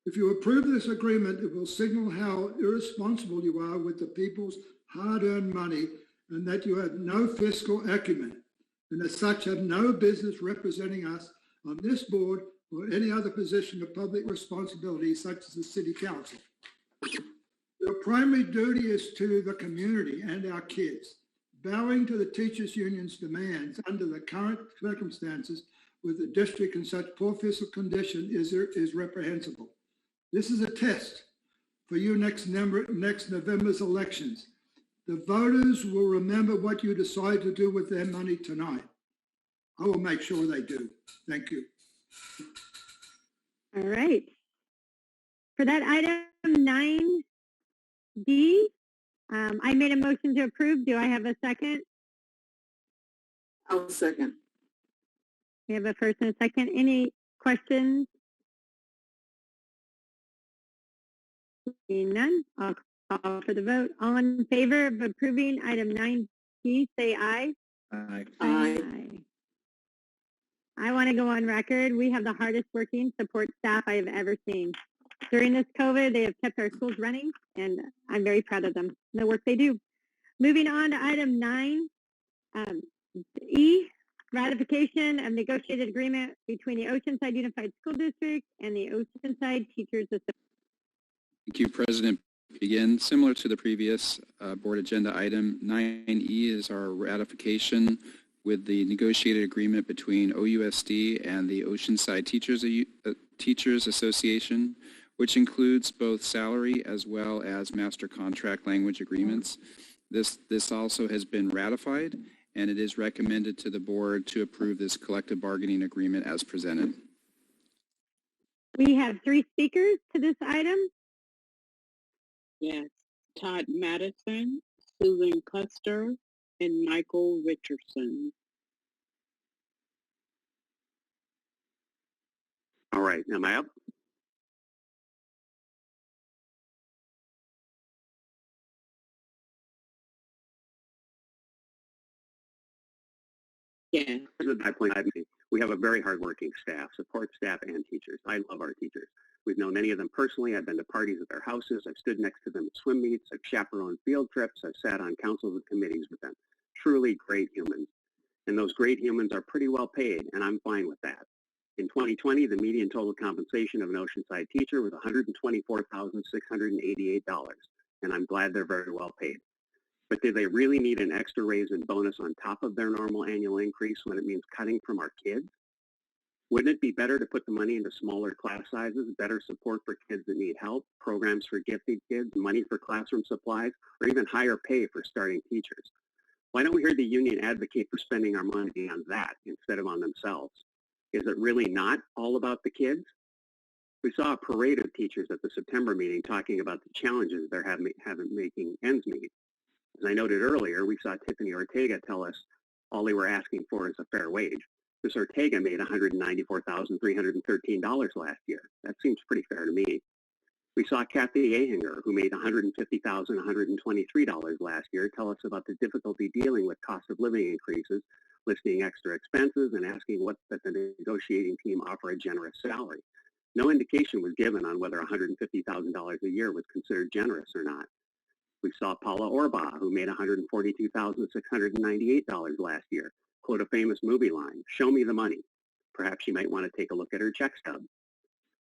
If you approve this agreement, it will signal how irresponsible you are with the people's hard-earned money and that you have no fiscal acumen and as such have no business representing us on this board or any other position of public responsibility such as the City Council. Your primary duty is to the community and our kids. Bowing to the teachers' union's demands under the current circumstances with the district in such poor fiscal condition is reprehensible. This is a test for you next November's elections. The voters will remember what you decide to do with their money tonight. I will make sure they do. Thank you. All right. For that item 9D, I made a motion to approve. Do I have a second? I'll second. We have a first and a second. Any questions? Seeing none, I'll call for the vote. All in favor of approving item 9D, say aye. Aye. Aye. I want to go on record. We have the hardest working support staff I have ever seen. During this COVID, they have kept our schools running, and I'm very proud of them, the work they do. Moving on to item 9, E, ratification of negotiated agreement between the Oceanside Unified School District and the Oceanside Teachers Association. Thank you, President Begin. Similar to the previous board agenda item, 9E is our ratification with the negotiated agreement between OUSD and the Oceanside Teachers Association, which includes both salary as well as master contract language agreements. This also has been ratified, and it is recommended to the board to approve this collective bargaining agreement as presented. We have 3 speakers to this item. Yes, Todd Madison, Susan Custer, and Michael Richardson. All right, am I up? Yeah. Here's my point. We have a very hardworking staff, support staff, and teachers. I love our teachers. We've known many of them personally. I've been to parties at their houses. I've stood next to them at swim meets. I've chaperoned field trips. I've sat on councils and committees with them. Truly great humans. And those great humans are pretty well paid, and I'm fine with that. In 2020, the median total compensation of an Oceanside teacher was $124,688, and I'm glad they're very well paid. But do they really need an extra raise and bonus on top of their normal annual increase when it means cutting from our kids? Wouldn't it be better to put the money into smaller class sizes, better support for kids that need help, programs for gifted kids, money for classroom supplies, or even higher pay for starting teachers? Why don't we hear the union advocate for spending our money on that instead of on themselves? Is it really not all about the kids? We saw a parade of teachers at the September meeting talking about the challenges they're having making ends meet. As I noted earlier, we saw Tiffany Ortega tell us all they were asking for is a fair wage. Ms. Ortega made $194,313 last year. That seems pretty fair to me. We saw Kathy Ahinger, who made $150,123 last year, tell us about the difficulty dealing with cost of living increases, listing extra expenses, and asking what that the negotiating team offer a generous salary. No indication was given on whether $150,000 a year was considered generous or not. We saw Paula Orbaugh, who made $142,698 last year, quote a famous movie line, "Show me the money." Perhaps you might want to take a look at her check stub.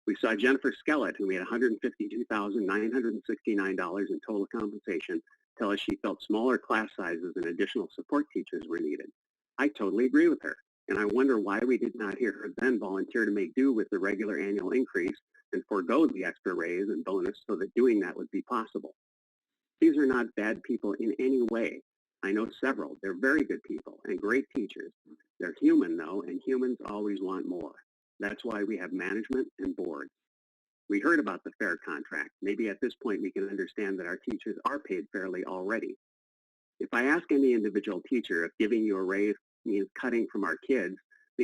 We saw Jennifer Skellett, who made $152,969 in total compensation, tell us she felt smaller class sizes and additional support teachers were needed. I totally agree with her, and I wonder why we did not hear her then volunteer to make do with the regular annual increase and forego the extra raise and bonus so that doing that would be possible. These are not bad people in any way. I know several. They're very good people and great teachers. They're human, though, and humans always want more. That's why we have management and boards. We heard about the fair contract. Maybe at this point we can understand that our teachers are paid fairly already. If I ask any individual teacher if giving you a raise means cutting from our kids,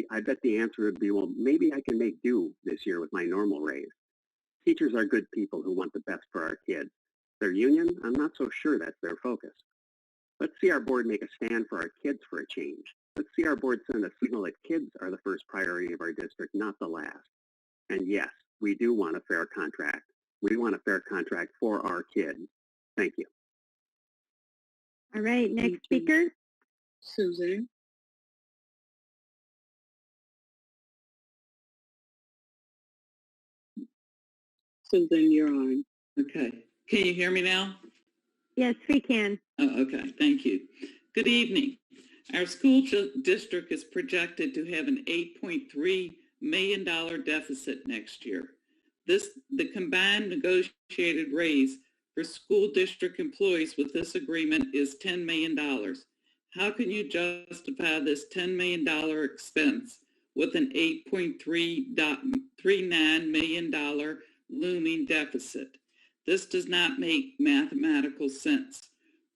I bet the answer would be, well, maybe I can make do this year with my normal raise. Teachers are good people who want the best for our kids. Their union, I'm not so sure that's their focus. Let's see our board make a stand for our kids for a change. Let's see our board send a signal that kids are the first priority of our district, not the last. And yes, we do want a fair contract. We want a fair contract for our kids. Thank you. All right, next speaker. Susan. Susan, you're on. Okay. Can you hear me now? Yes, we can. Oh, okay. Thank you. Good evening. Our school district is projected to have an $8.3 million deficit next year. The combined negotiated raise for school district employees with this agreement is $10 million. How can you justify this $10 million expense with an $8.39 million looming deficit? This does not make mathematical sense.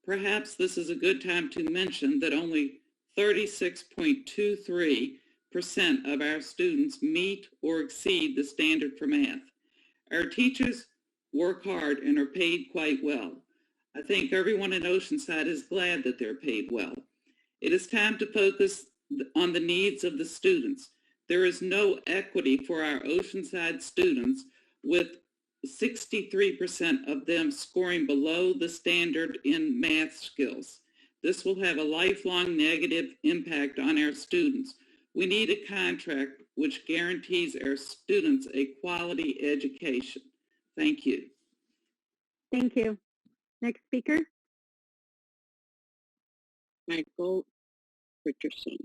Perhaps this is a good time to mention that only 36.23% of our students meet or exceed the standard for math. Our teachers work hard and are paid quite well. I think everyone in Oceanside is glad that they're paid well. It is time to focus on the needs of the students. There is no equity for our Oceanside students, with 63% of them scoring below the standard in math skills. This will have a lifelong negative impact on our students. We need a contract which guarantees our students a quality education. Thank you. Thank you. Next speaker. Michael Richardson.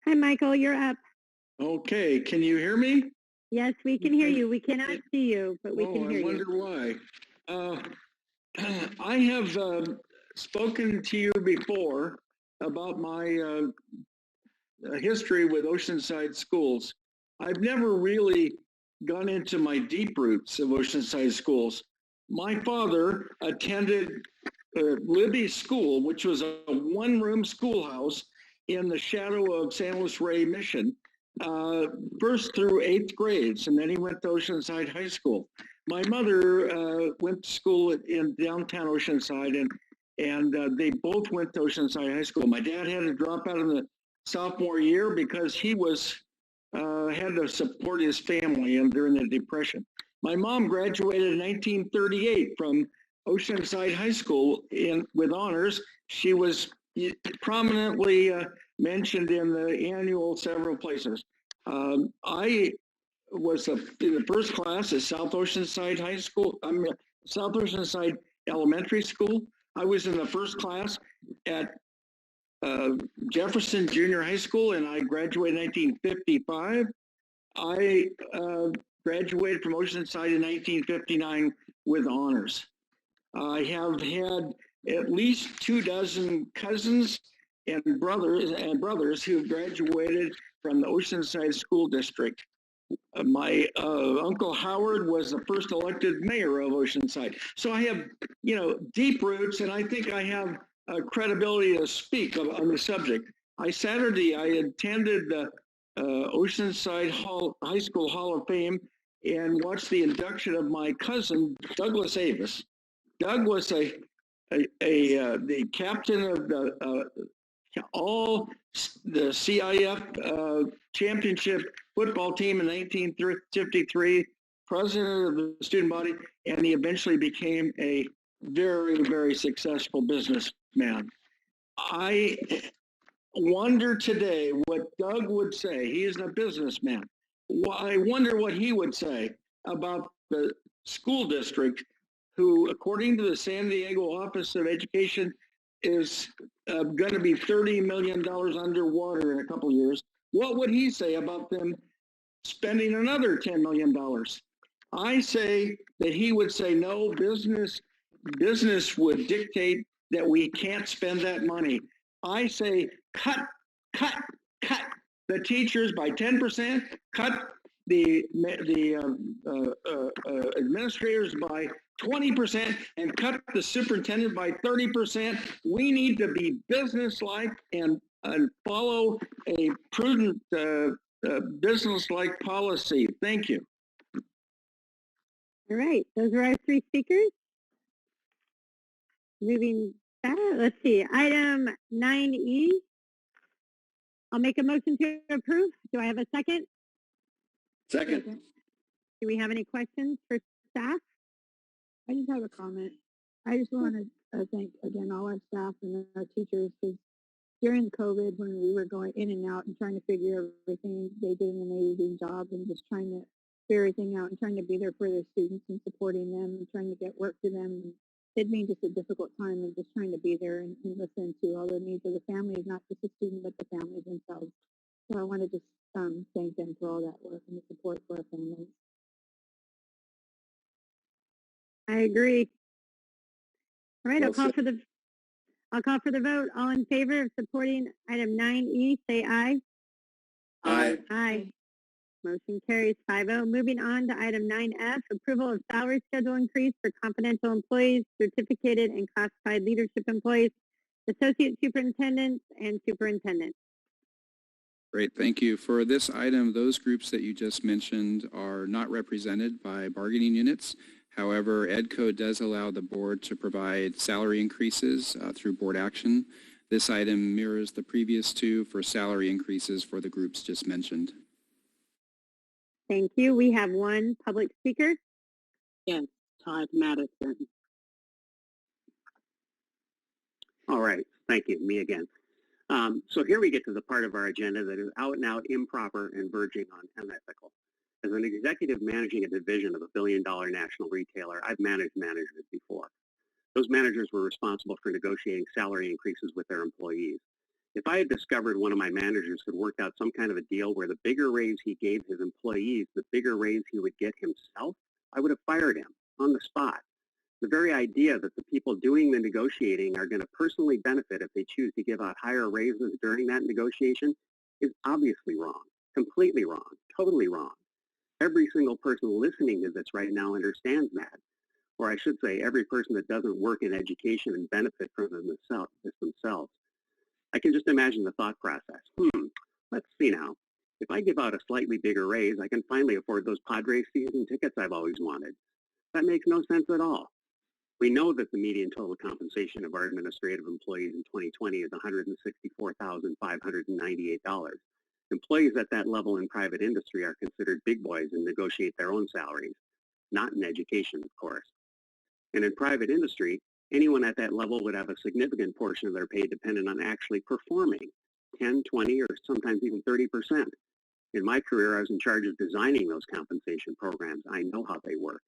Hi, Michael, you're up. Okay, can you hear me? Yes, we can hear you. We cannot see you, but we can hear I wonder why. I have spoken to you before about my history with Oceanside schools. I've never really gone into my deep roots of Oceanside schools. My father attended Libby School, which was a one-room schoolhouse in the shadow of San Luis Rey Mission, first through 8th grades, and then he went to Oceanside High School. My mother went to school in downtown Oceanside, and they both went to Oceanside High School. My dad had to drop out in the sophomore year because he was had to support his family during the Depression. My mom graduated in 1938 from Oceanside High School with honors. She was prominently mentioned in the annual several places. I was in the first class at South Oceanside High School. South Oceanside Elementary School. I was in the first class at Jefferson Junior High School, and I graduated in 1955. I graduated from Oceanside in 1959 with honors. I have had at least 24 cousins and brothers who graduated from the Oceanside School District. My Uncle Howard was the first elected mayor of Oceanside. So I have, deep roots, and I think I have credibility to speak on the subject. Saturday, I attended the Oceanside High School Hall of Fame and watched the induction of my cousin, Douglas Avis. Doug was the captain of the CIF championship football team in 1953, president of the student body, and he eventually became a very, very successful businessman. I wonder today what Doug would say. He is a businessman. I wonder what he would say about the school district, who, according to the San Diego Office of Education, is going to be $30 million underwater in a couple of years. What would he say about them spending another $10 million? I say that he would say, no, business would dictate that we can't spend that money. I say, cut the teachers by 10%, cut the administrators by 20% and cut the superintendent by 30%. We need to be businesslike and follow a prudent business-like policy. Thank you. All right, those are our three speakers. Moving back, let's see, item 9E. I'll make a motion to approve. Do I have a second? Second. Do we have any questions for staff? I just have a comment. I just want to thank again all our staff and our teachers, because during COVID, when we were going in and out and trying to figure everything, they did an amazing job and just trying to figure everything out and trying to be there for their students and supporting them and trying to get work to them. And it'd been just a difficult time and just trying to be there and listen to all the needs of the families, not just the student, but the families themselves. So I want to just thank them for all that work and the support for our families. I agree. All right, Well I'll call said. for the vote. All in favor of supporting item 9E, say aye. Aye. Aye. Motion carries 5-0. Moving on to item 9F, approval of salary schedule increase for confidential employees, certificated and classified leadership employees, associate superintendents, and superintendents. Great, thank you. For this item, those groups that you just mentioned are not represented by bargaining units. However, EDCO does allow the board to provide salary increases through board action. This item mirrors the previous two for salary increases for the groups just mentioned. Thank you. We have one public speaker. Yes, Todd Madison. All right, thank you. Me again. So here we get to the part of our agenda that is out and out improper and verging on unethical. As an executive managing a division of a billion-dollar national retailer, I've managed managers before. Those managers were responsible for negotiating salary increases with their employees. If I had discovered one of my managers had worked out some kind of a deal where the bigger raise he gave his employees, the bigger raise he would get himself, I would have fired him on the spot. The very idea that the people doing the negotiating are going to personally benefit if they choose to give out higher raises during that negotiation is obviously wrong, completely wrong, totally wrong. Every single person listening to this right now understands that. Or I should say, every person that doesn't work in education and benefit from themselves. I can just imagine the thought process. Let's see now. If I give out a slightly bigger raise, I can finally afford those Padres season tickets I've always wanted. That makes no sense at all. We know that the median total compensation of our administrative employees in 2020 is $164,598. Employees at that level in private industry are considered big boys and negotiate their own salaries, not in education, of course. And in private industry, anyone at that level would have a significant portion of their pay dependent on actually performing, 10, 20, or sometimes even 30%. In my career, I was in charge of designing those compensation programs. I know how they work.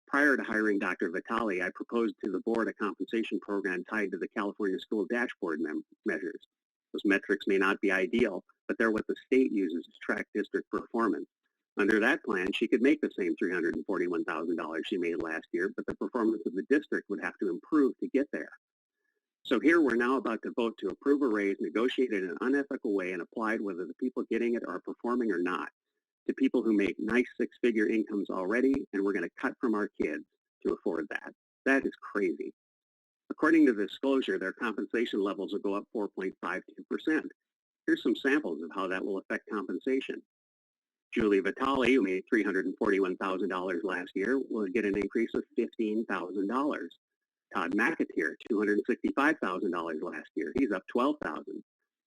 Prior to hiring Dr. Vitale, I proposed to the board a compensation program tied to the California School Dashboard measures. Those metrics may not be ideal, but they're what the state uses to track district performance. Under that plan, she could make the same $341,000 she made last year, but the performance of the district would have to improve to get there. So here we're now about to vote to approve a raise negotiated in an unethical way and applied whether the people getting it are performing or not, to people who make nice six-figure incomes already, and we're going to cut from our kids to afford that. That is crazy. According to the disclosure, their compensation levels will go up 4.52%. Here's some samples of how that will affect compensation. Julie Vitale, who made $341,000 last year, will get an increase of $15,000. Todd McAteer, $265,000 last year. He's up $12,000.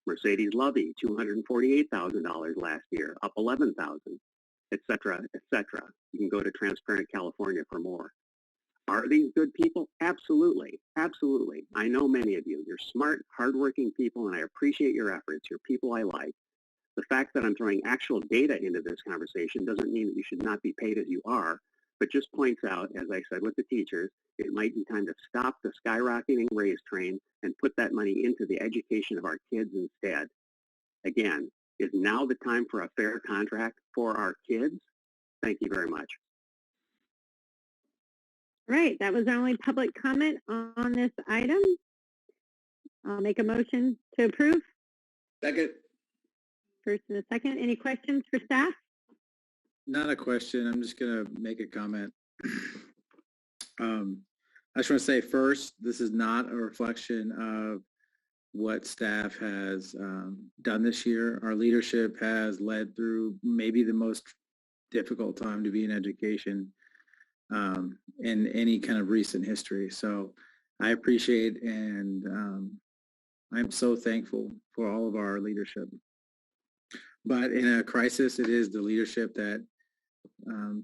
Mercedes Lovey, $248,000 last year, up $11,000, et cetera, et cetera. You can go to Transparent California for more. Are these good people? Absolutely, absolutely. I know many of you. You're smart, hardworking people, and I appreciate your efforts. You're people I like. The fact that I'm throwing actual data into this conversation doesn't mean that you should not be paid as you are, but just points out, as I said with the teachers, it might be time to stop the skyrocketing raise train and put that money into the education of our kids instead. Again, is now the time for a fair contract for our kids? Thank you very much. Right, that was our only public comment on this item. I'll make a motion to approve. Second. First and a second. Any questions for staff? Not a question. I'm just going to make a comment. I just want to say first, this is not a reflection of what staff has done this year. Our leadership has led through maybe the most difficult time to be in education in any kind of recent history. So I appreciate and I'm so thankful for all of our leadership. But in a crisis, it is the leadership that,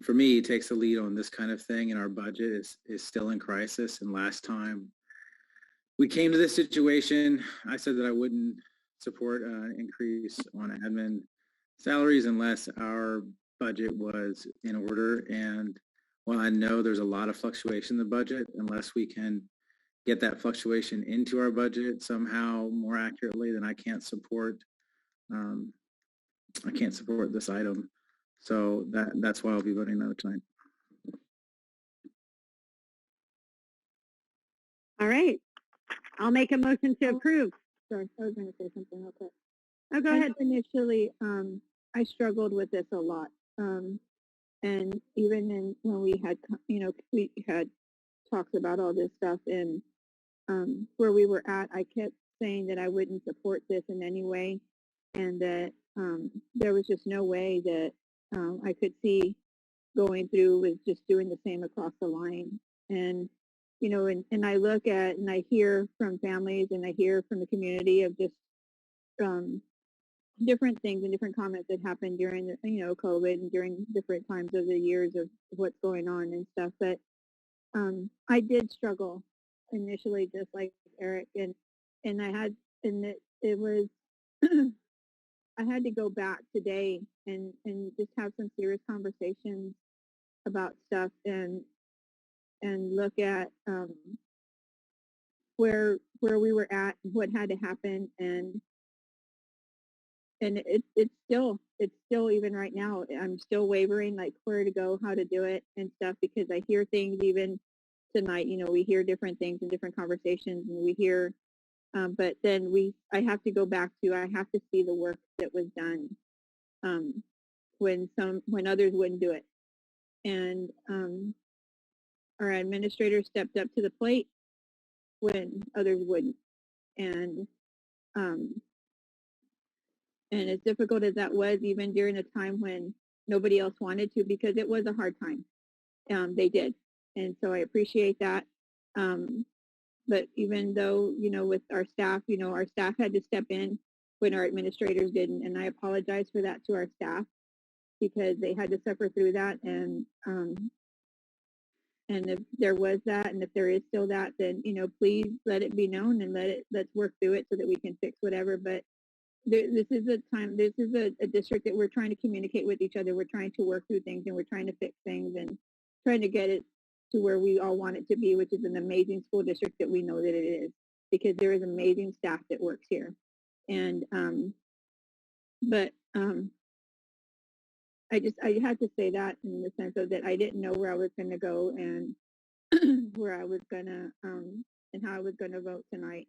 for me, takes the lead on this kind of thing, and our budget is still in crisis. And last time we came to this situation, I said that I wouldn't support an increase on admin salaries unless our budget was in order. And while I know there's a lot of fluctuation in the budget, unless we can get that fluctuation into our budget somehow more accurately, then I can't support this item. So that's why I'll be voting no tonight. All right. I'll make a motion to approve. Sorry, I was going to say something real quick. Oh, go ahead. Initially, I struggled with this a lot. And even when we had, we had talks about all this stuff and where we were at, I kept saying that I wouldn't support this in any way and that there was just no way that I could see going through with just doing the same across the line. And, and I look at and I hear from families and I hear from the community of just different things and different comments that happened during the, COVID and during different times of the years of what's going on and stuff. But I did struggle initially, just like Eric, and it was I had to go back today and just have some serious conversations about stuff and look at where we were at, what had to happen, and it's still even right now I'm still wavering, like where to go, how to do it and stuff, because I hear things even tonight, we hear different things and different conversations and we hear but then I have to go back to, I have to see the work that was done when others wouldn't do it. And our administrators stepped up to the plate when others wouldn't. And as difficult as that was, even during a time when nobody else wanted to, because it was a hard time, they did. And so I appreciate that. But even though, with our staff, our staff had to step in when our administrators didn't. And I apologize for that to our staff because they had to suffer through that. And if there was that, and if there is still that, then, please let it be known and let's work through it so that we can fix whatever. But this is a district that we're trying to communicate with each other. We're trying to work through things and we're trying to fix things and trying to get it to where we all want it to be, which is an amazing school district that we know that it is, because there is amazing staff that works here. And, I had to say that in the sense of that I didn't know where I was going to go and where I was going to, and how I was going to vote tonight.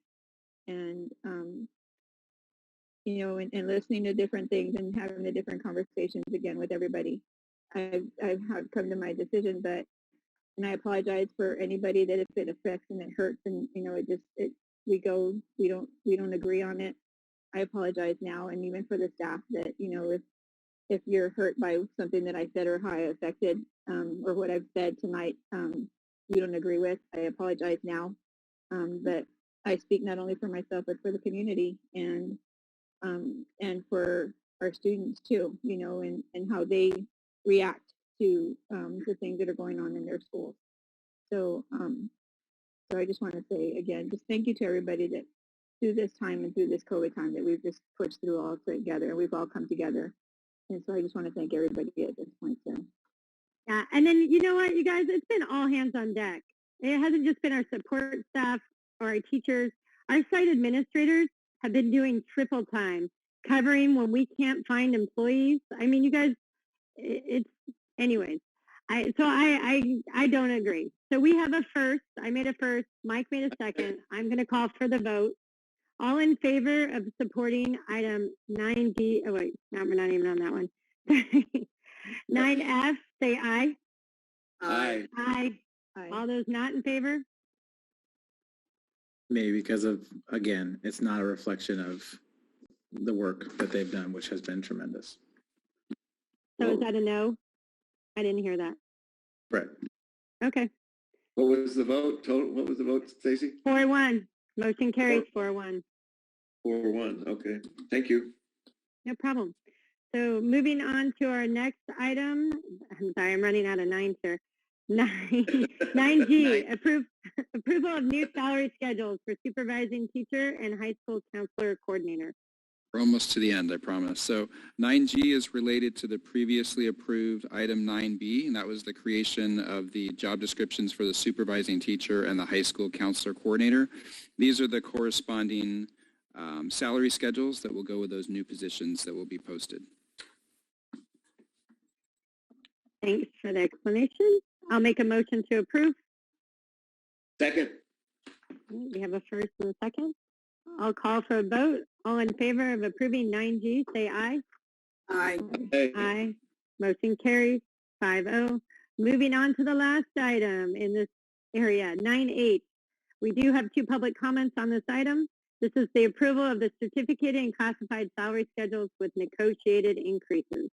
And, and listening to different things and having the different conversations again with everybody, I've come to my decision, and I apologize for anybody that if it affects and it hurts and, we don't agree on it. I apologize now. And even for the staff that, if you're hurt by something that I said or how I affected or what I've said tonight, you don't agree with, I apologize now. But I speak not only for myself, but for the community and for our students too, and how they react to the things that are going on in their schools. So, so I just want to say again, just thank you to everybody that through this time and through this COVID time that we've just pushed through all together and we've all come together. And so I just want to thank everybody at this point. So. Yeah, and then you know what, you guys, it's been all hands on deck. It hasn't just been our support staff or our teachers. Our site administrators have been doing triple time, covering when we can't find employees. I mean, you guys, it's anyways. I don't agree. So we have a first. I made a first. Mike made a second. I'm going to call for the vote. All in favor of supporting item 9D. Oh wait, no, we're not even on that one. 9F. Say aye. Aye. Aye. All those not in favor? Maybe because of, again, it's not a reflection of the work that they've done, which has been tremendous. So is that a no? I didn't hear that. Right. Okay. What was the vote? Total? What was the vote, Stacy? 4-1. Motion carries 4-1. 4-1. Okay. Thank you. No problem. So moving on to our next item. I'm sorry, I'm running out of nines here. 9G, approval of new salary schedules for supervising teacher and high school counselor coordinator. We're almost to the end, I promise. So 9G is related to the previously approved item 9B, and that was the creation of the job descriptions for the supervising teacher and the high school counselor coordinator. These are the corresponding salary schedules that will go with those new positions that will be posted. Thanks for the explanation. I'll make a motion to approve. Second. We have a first and a second. I'll call for a vote. All in favor of approving 9G, say aye. Aye. Aye. Motion carries 5-0. Moving on to the last item in this area, 9H. We do have 2 public comments on this item. This is the approval of the certificated and classified salary schedules with negotiated increases.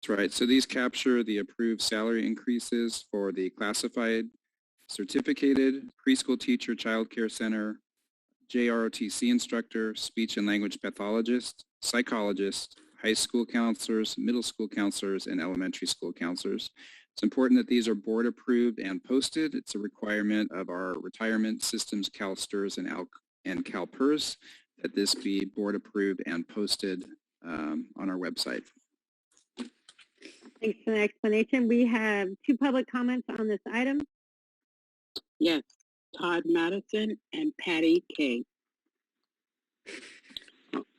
That's right. So these capture the approved salary increases for the classified, certificated, preschool teacher, child care center, JROTC instructor, speech and language pathologist, psychologist, high school counselors, middle school counselors, and elementary school counselors. It's important that these are board approved and posted. It's a requirement of our retirement systems, CalSTRS and CalPERS, that this be board approved and posted on our website. Thanks for the explanation. We have 2 public comments on this item. Yes, Todd Madison and Patty Kay.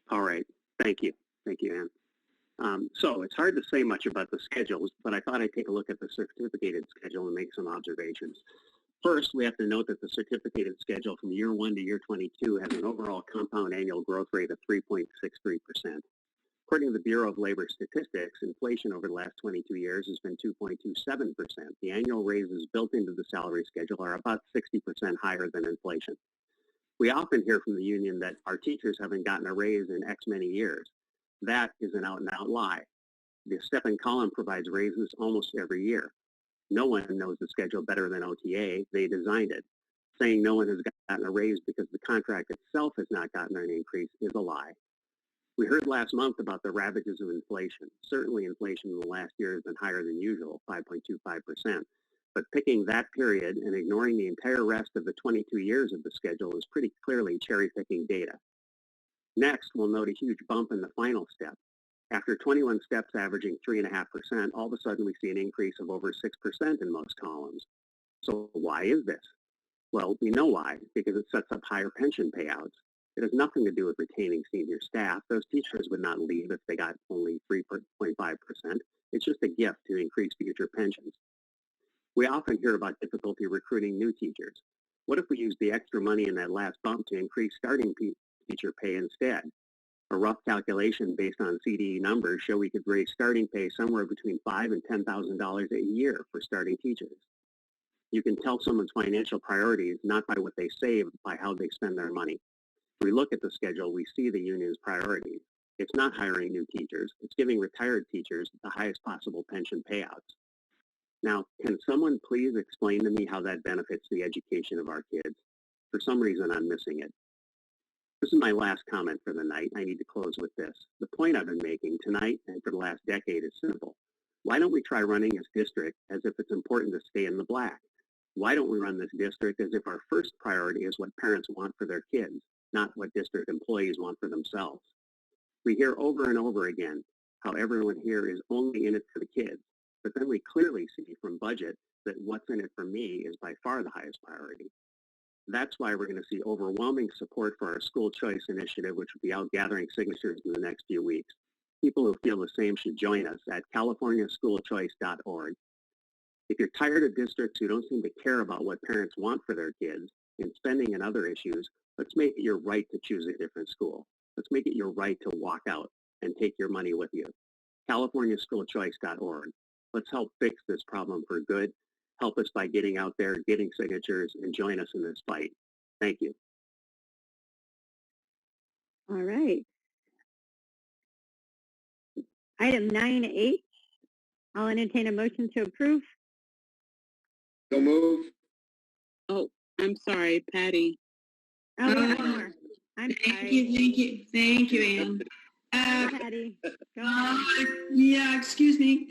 All right. Thank you. Thank you, Ann. So it's hard to say much about the schedules, but I thought I'd take a look at the certificated schedule and make some observations. First, we have to note that the certificated schedule from year 1 to year 22 has an overall compound annual growth rate of 3.63%. According to the Bureau of Labor Statistics, inflation over the last 22 years has been 2.27%. The annual raises built into the salary schedule are about 60% higher than inflation. We often hear from the union that our teachers haven't gotten a raise in X many years. That is an out-and-out lie. The step-in column provides raises almost every year. No one knows the schedule better than OTA. They designed it. Saying no one has gotten a raise because the contract itself has not gotten an increase is a lie. We heard last month about the ravages of inflation. Certainly inflation in the last year has been higher than usual, 5.25%. But picking that period and ignoring the entire rest of the 22 years of the schedule is pretty clearly cherry-picking data. Next, we'll note a huge bump in the final step. After 21 steps averaging 3.5%, all of a sudden we see an increase of over 6% in most columns. So why is this? Well, we know why, because it sets up higher pension payouts. It has nothing to do with retaining senior staff. Those teachers would not leave if they got only 3.5%. It's just a gift to increase future pensions. We often hear about difficulty recruiting new teachers. What if we use the extra money in that last bump to increase starting teacher pay instead? A rough calculation based on CDE numbers show we could raise starting pay somewhere between $5,000 and $10,000 a year for starting teachers. You can tell someone's financial priorities not by what they save, but by how they spend their money. If we look at the schedule, we see the union's priorities. It's not hiring new teachers. It's giving retired teachers the highest possible pension payouts. Now, can someone please explain to me how that benefits the education of our kids? For some reason, I'm missing it. This is my last comment for the night. I need to close with this. The point I've been making tonight and for the last decade is simple. Why don't we try running this district as if it's important to stay in the black? Why don't we run this district as if our first priority is what parents want for their kids, not what district employees want for themselves? We hear over and over again how everyone here is only in it for the kids, but then we clearly see from budget that what's in it for me is by far the highest priority. That's why we're going to see overwhelming support for our school choice initiative, which will be out gathering signatures in the next few weeks. People who feel the same should join us at californiaschoolchoice.org. If you're tired of districts who don't seem to care about what parents want for their kids in spending and other issues, let's make it your right to choose a different school. Let's make it your right to walk out and take your money with you. californiaschoolchoice.org. Let's help fix this problem for good. help us by getting out there, getting signatures, and join us in this fight. Thank you. All right. Item 9H, I'll entertain a motion to approve. So move. Oh, I'm sorry, Patty. Oh, we have one more. I'm sorry. Thank you, Ann. Patty, go ahead. Yeah, excuse me.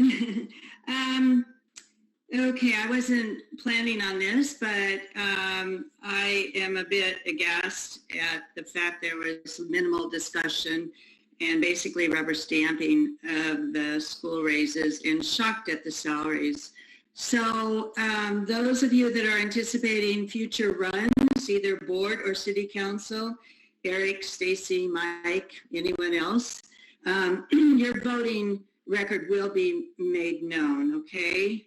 Okay, I wasn't planning on this, but I am a bit aghast at the fact there was minimal discussion and basically rubber stamping of the school raises, and shocked at the salaries. So those of you that are anticipating future runs, either board or city council, Eric, Stacy, Mike, anyone else, your voting record will be made known, okay?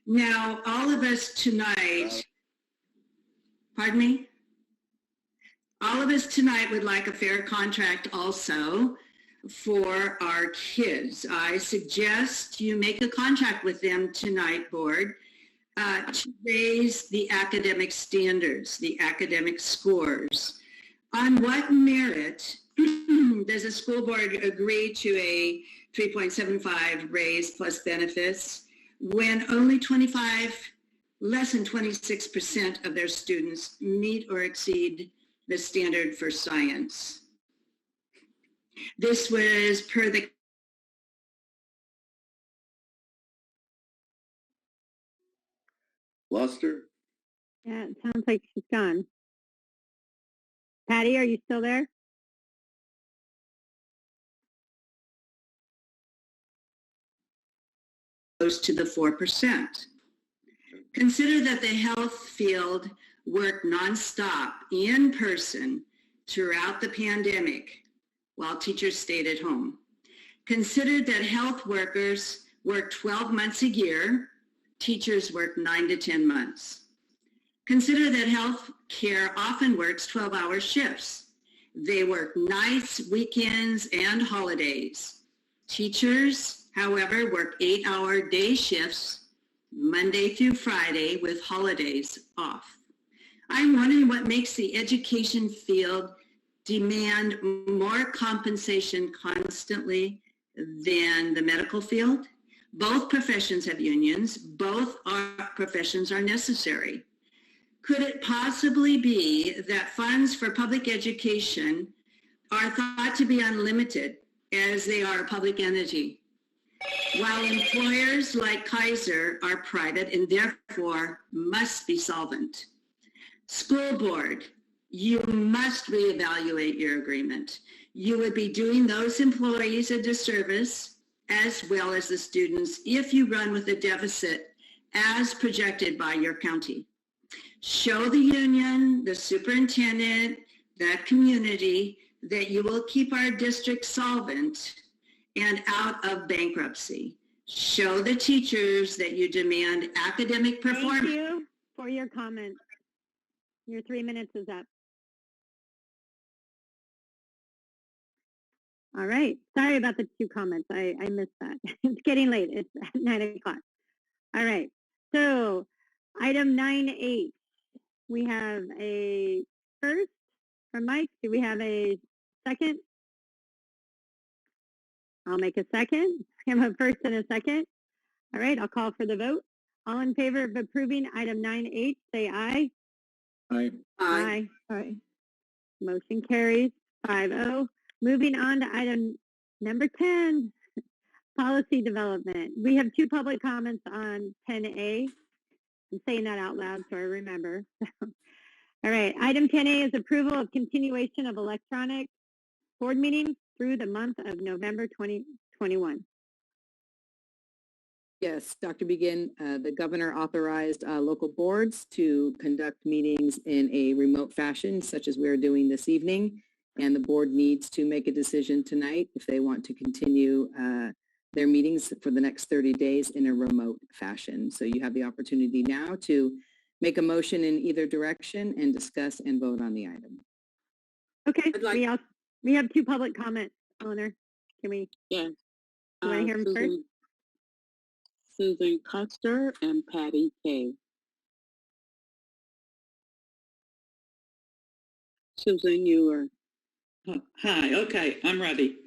Now, all of us tonight, pardon me? All of us tonight would like a fair contract also for our kids. I suggest you make a contract with them tonight, board, to raise the academic standards, the academic scores. On what merit does a school board agree to a 3.75 raise plus benefits when only less than 26% of their students meet or exceed the standard for science? This was per the Lost her? Yeah, it sounds like she's gone. Patty, are you still there? Goes to the 4%. Consider that the health field worked nonstop in person throughout the pandemic while teachers stayed at home. Consider that health workers work 12 months a year, teachers work 9 to 10 months. Consider that health care often works 12-hour shifts. They work nights, weekends, and holidays. Teachers, however, work 8-hour day shifts Monday through Friday with holidays off. I'm wondering what makes the education field demand more compensation constantly than the medical field. Both professions have unions. Both professions are necessary. Could it possibly be that funds for public education are thought to be unlimited as they are a public entity, while employers like Kaiser are private and therefore must be solvent? School board, you must reevaluate your agreement. You would be doing those employees a disservice as well as the students if you run with a deficit as projected by your county. Show the union, the superintendent, that community that you will keep our district solvent and out of bankruptcy. Show the teachers that you demand academic performance. Thank you for your comments. Your 3 minutes is up. All right. Sorry about the 2 comments. I missed that. It's getting late. It's at 9 o'clock. All right. So item 9H, we have a first from Mike. Do we have a second? I'll make a second. I have a first and a second. All right. I'll call for the vote. All in favor of approving item 9H, say aye. Aye. Aye. Aye. Motion carries 5-0. Moving on to item number 10, policy development. We have 2 public comments on 10A. I'm saying that out loud so I remember. All right. Item 10A is approval of continuation of electronic board meetings through the month of November 2021. Yes, Dr. Begin, the governor authorized local boards to conduct meetings in a remote fashion, such as we're doing this evening. And the board needs to make a decision tonight if they want to continue their meetings for the next 30 days in a remote fashion. So you have the opportunity now to make a motion in either direction and discuss and vote on the item. Okay, we have 2 public comments, Eleanor. Can we? Yeah. You want to hear them first? Susan Custer and Patty K. Susan, you are. Hi, okay, I'm ready.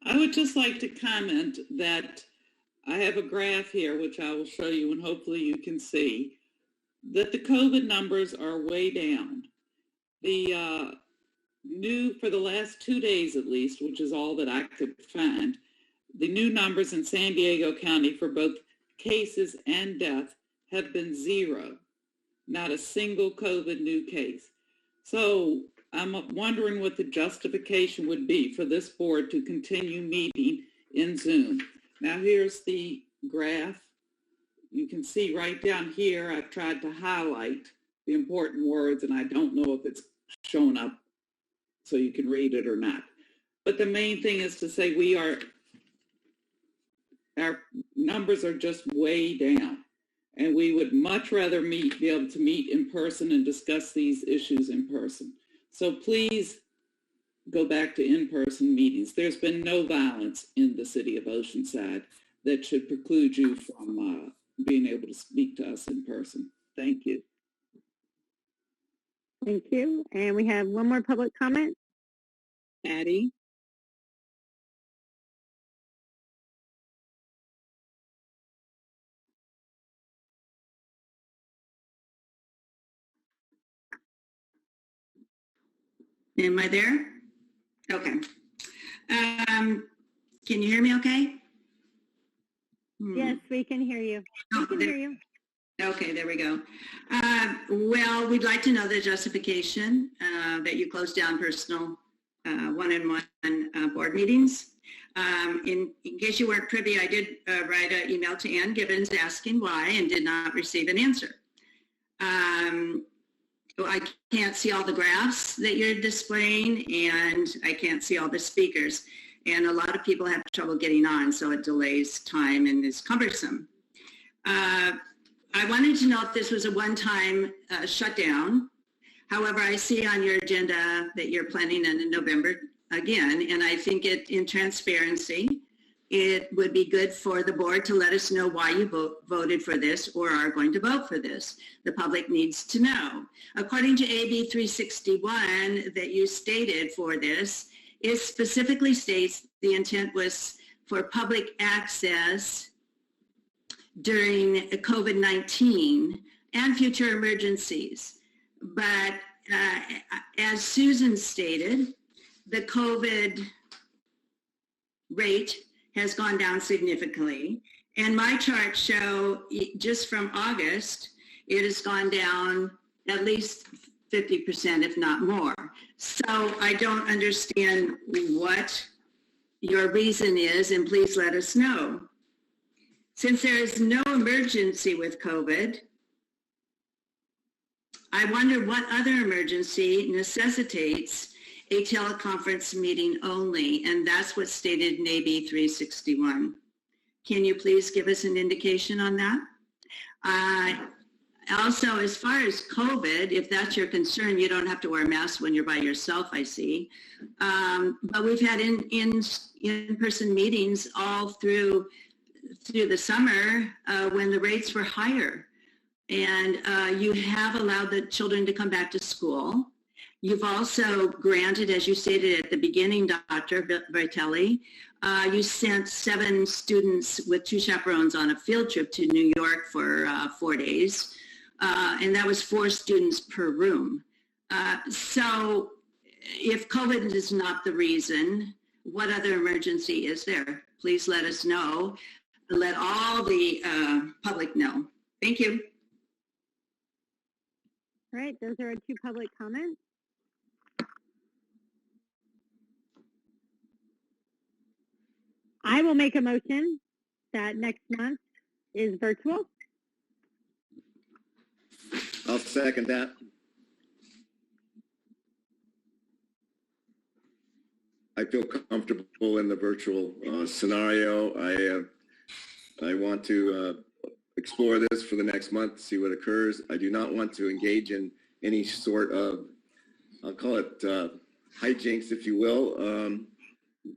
I would just like to comment that I have a graph here, which I will show you, and hopefully you can see, that the COVID numbers are way down. The new, for the last 2 days at least, which is all that I could find, the new numbers in San Diego County for both cases and death have been 0. Not a single COVID new case. So I'm wondering what the justification would be for this board to continue meeting in Zoom. Now here's the graph. You can see right down here, I've tried to highlight the important words, and I don't know if it's shown up so you can read it or not. But the main thing is to say our numbers are just way down. And we would much rather be able to meet in person and discuss these issues in person. So please go back to in-person meetings. There's been no violence in the city of Oceanside that should preclude you from being able to speak to us in person. Thank you. Thank you. And we have one more public comment. Patty? Am I there? Okay. Can you hear me okay? Yes, we can hear you. We can hear you. Okay, there we go. Well, we'd like to know the justification that you closed down personal one-on-one board meetings. In case you weren't privy, I did write an email to Ann Gibbons asking why and did not receive an answer. I can't see all the graphs that you're displaying, and I can't see all the speakers. And a lot of people have trouble getting on, so it delays time and is cumbersome. I wanted to know if this was a one-time shutdown. However, I see on your agenda that you're planning in November again, and I think in transparency, it would be good for the board to let us know why you voted for this or are going to vote for this. The public needs to know. According to AB 361 that you stated for this, it specifically states the intent was for public access during COVID-19 and future emergencies. But as Susan stated, the COVID rate has gone down significantly. And my charts show just from August, it has gone down at least 50%, if not more. So I don't understand what your reason is, and please let us know. Since there is no emergency with COVID, I wonder what other emergency necessitates a teleconference meeting only, and that's what's stated in AB 361. Can you please give us an indication on that? Also, as far as COVID, if that's your concern, you don't have to wear a mask when you're by yourself, I see. But we've had in-person meetings all through the summer when the rates were higher. And you have allowed the children to come back to school. You've also granted, as you stated at the beginning, Dr. Vitelli, you sent 7 students with 2 chaperones on a field trip to New York for 4 days. And that was 4 students per room. So if COVID is not the reason, what other emergency is there? Please let us know. Let all the public know. Thank you. All right, those are our 2 public comments. I will make a motion that next month is virtual. I'll second that. I feel comfortable in the virtual scenario. I want to explore this for the next month, see what occurs. I do not want to engage in any sort of, I'll call it hijinks, if you will,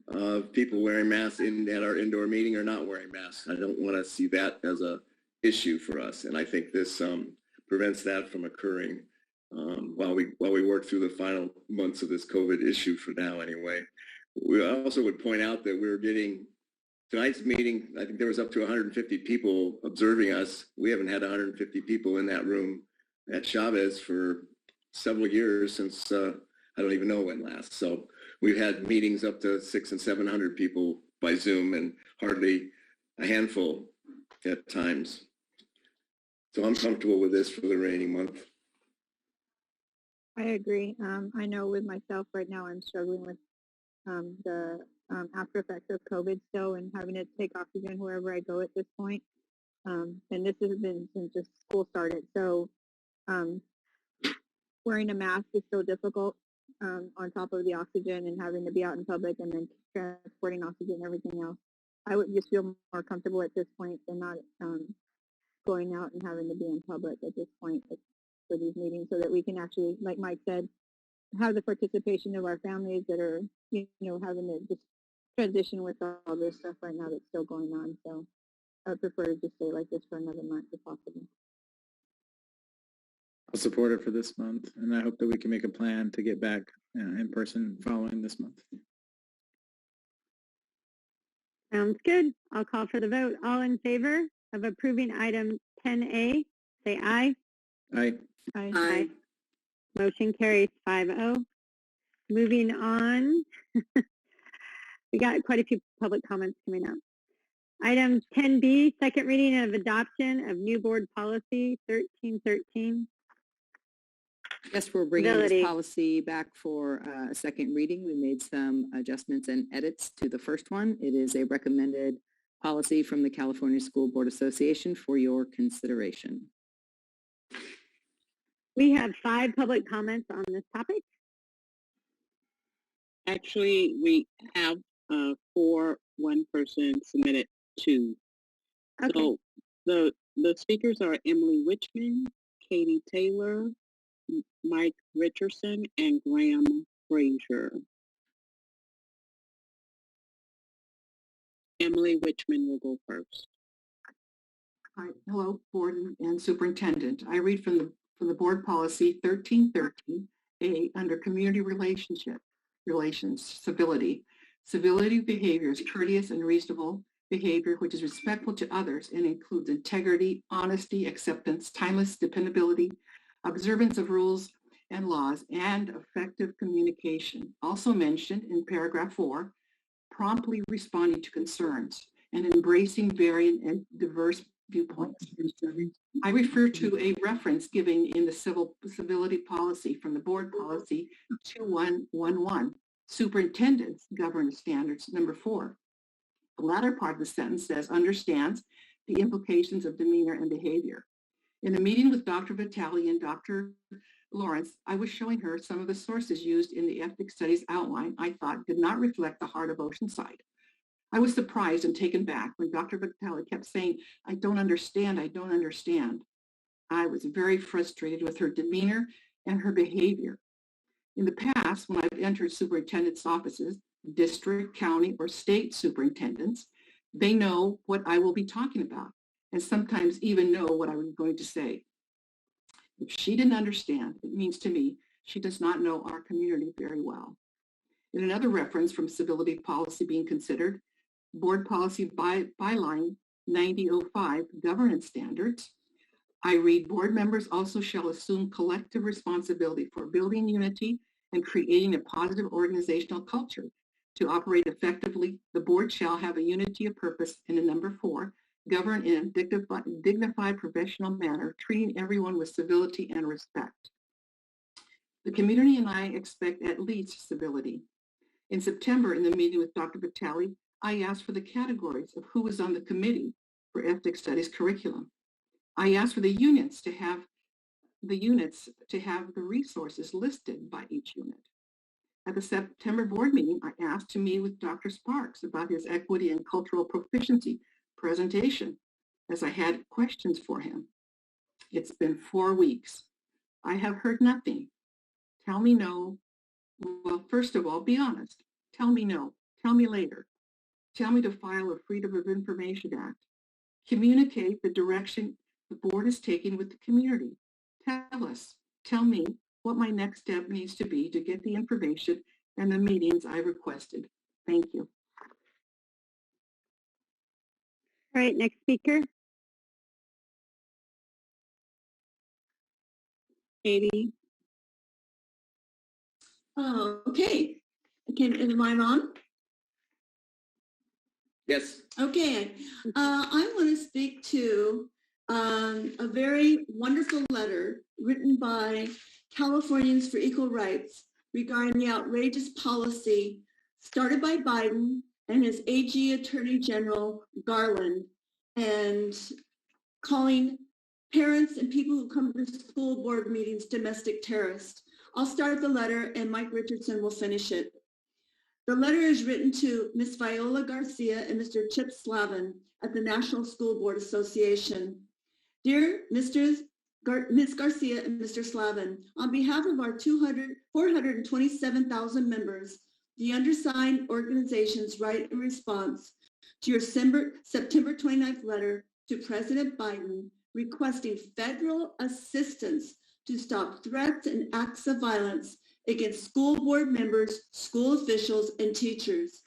of people wearing masks at our indoor meeting or not wearing masks. I don't want to see that as a issue for us, and I think this prevents that from occurring. while we work through the final months of this COVID issue for now anyway. We also would point out that we're getting tonight's meeting, I think there was up to 150 people observing us. We haven't had 150 people in that room at Chavez for several years since I don't even know when last. So we've had meetings up to 600 and 700 people by Zoom and hardly a handful at times. So I'm comfortable with this for the remaining month. I agree. I know with myself right now, I'm struggling with the after effects of COVID still and having to take oxygen wherever I go at this point. And this has been since just school started. So wearing a mask is so difficult on top of the oxygen and having to be out in public and then transporting oxygen and everything else. I would just feel more comfortable at this point than not going out and having to be in public at this point for these meetings so that we can actually, like Mike said, have the participation of our families that are, having to just transition with all this stuff right now that's still going on. So I would prefer to just stay like this for another month if possible. I'll support it for this month, and I hope that we can make a plan to get back in person following this month. Sounds good. I'll call for the vote. All in favor of approving item 10A, say aye. Aye. Aye. Aye. Motion carries 5-0. Moving on, we got quite a few public comments coming up. Item 10B, second reading of adoption of new board policy 1313. Yes, we're bringing Civility. this policy back for a second reading. We made some adjustments and edits to the first one. It is a recommended policy from the California School Board Association for your consideration. We have 5 public comments on this topic. Actually, we have 4. One person submitted 2. Okay. So the speakers are Emily Wichman, Katie Taylor, Mike Richardson, and Graham Frazier. Emily Wichman will go first. Hi, hello, board and superintendent. I read from the board policy 1313A under community relations, civility. Civility behavior is courteous and reasonable behavior which is respectful to others and includes integrity, honesty, acceptance, timeless dependability, observance of rules and laws, and effective communication. Also mentioned in paragraph 4, promptly responding to concerns and embracing varying and diverse viewpoints. I refer to a reference given in the civility policy from the board policy 2111, superintendent's governance standards, number 4. The latter part of the sentence says, understands the implications of demeanor and behavior. In a meeting with Dr. Vitale and Dr. Lawrence, I was showing her some of the sources used in the ethnic studies outline I thought did not reflect the heart of Oceanside. I was surprised and taken back when Dr. Vitale kept saying, I don't understand, I don't understand. I was very frustrated with her demeanor and her behavior. In the past, when I've entered superintendent's offices, district, county, or state superintendents, they know what I will be talking about and sometimes even know what I was going to say. If she didn't understand, it means to me she does not know our community very well. In another reference from civility policy being considered, board policy byline 9005, governance standards, I read board members also shall assume collective responsibility for building unity and creating a positive organizational culture. To operate effectively, the board shall have a unity of purpose, and in number 4, govern in a dignified professional manner, treating everyone with civility and respect. The community and I expect at least civility. In September, in the meeting with Dr. Vitale, I asked for the categories of who was on the committee for ethnic studies curriculum. I asked for the units to have the resources listed by each unit. At the September board meeting, I asked to meet with Dr. Sparks about his equity and cultural proficiency presentation, as I had questions for him. It's been 4 weeks. I have heard nothing. Tell me no. Well, first of all, be honest. Tell me no. Tell me later. Tell me to file a Freedom of Information Act. Communicate the direction the board is taking with the community. Tell us. Tell me what my next step needs to be to get the information and the meetings I requested. Thank you. All right, next speaker. Katie. Okay. Am I on? Yes. Okay. I want to speak to a very wonderful letter written by Californians for Equal Rights regarding the outrageous policy started by Biden and his AG Attorney General Garland, and calling parents and people who come to school board meetings domestic terrorists. I'll start the letter and Mike Richardson will finish it. The letter is written to Ms. Viola Garcia and Mr. Chip Slavin at the National School Board Association. Dear Ms. Garcia and Mr. Slavin, on behalf of our 427,000 members, the undersigned organizations write in response to your September 29th letter to President Biden requesting federal assistance to stop threats and acts of violence against school board members, school officials, and teachers.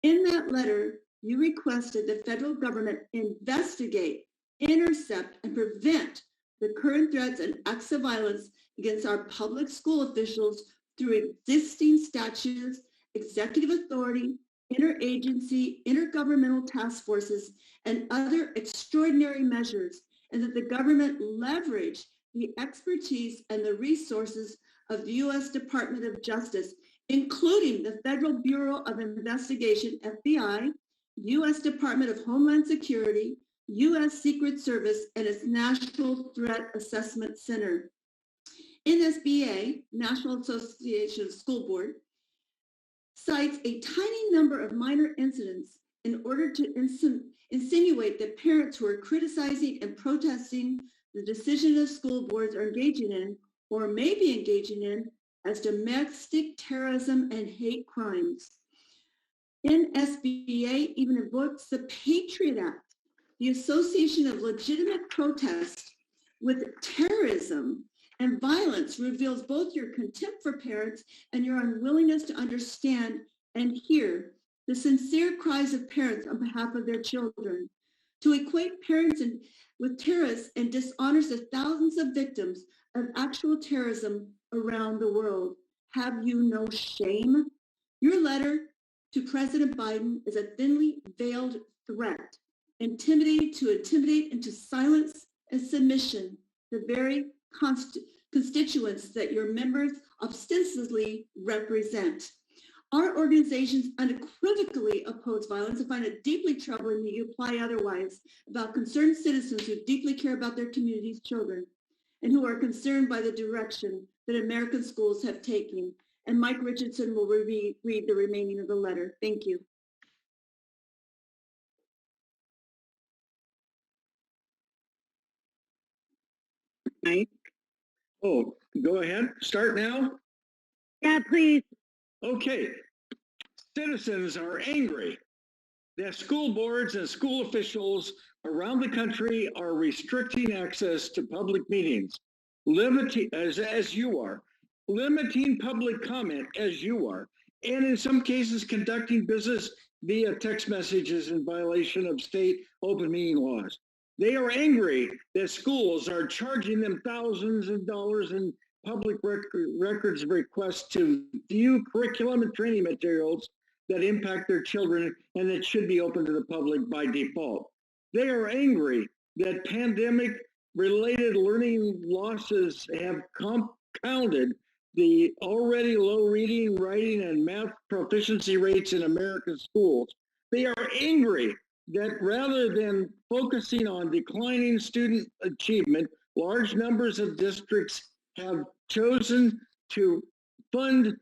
In that letter, you requested the federal government investigate, intercept, and prevent the current threats and acts of violence against our public school officials through existing statutes, executive authority, interagency, intergovernmental task forces, and other extraordinary measures, and that the government leverage the expertise and the resources of the U.S. Department of Justice, including the Federal Bureau of Investigation, FBI, U.S. Department of Homeland Security, U.S. Secret Service, and its National Threat Assessment Center. NSBA, National Association of School Board, cites a tiny number of minor incidents in order to insinuate that parents who are criticizing and protesting the decision of school boards are engaging in, or may be engaging in, as domestic terrorism and hate crimes. NSBA even invokes the Patriot Act, the association of legitimate protest with terrorism and violence reveals both your contempt for parents and your unwillingness to understand and hear the sincere cries of parents on behalf of their children. To equate parents with terrorists and dishonors the thousands of victims of actual terrorism around the world. Have you no shame? Your letter to President Biden is a thinly veiled threat, intimidating to intimidate into silence and submission the very constituents that your members ostensibly represent. Our organizations unequivocally oppose violence and find it deeply troubling that you apply otherwise about concerned citizens who deeply care about their community's children and who are concerned by the direction that American schools have taken. And Mike Richardson will read the remaining of the letter. Thank you. Mike? Oh, go ahead. Start now? Yeah, please. Okay. Citizens are angry that school boards and school officials around the country are restricting access to public meetings, limiting, as you are, limiting public comment as you are, and in some cases conducting business via text messages in violation of state open meeting laws. They are angry that schools are charging them thousands of dollars in public records requests to view curriculum and training materials that impact their children and that should be open to the public by default. They are angry that pandemic-related learning losses have compounded the already low reading, writing, and math proficiency rates in American schools. They are angry that rather than focusing on declining student achievement, large numbers of districts have chosen to fund,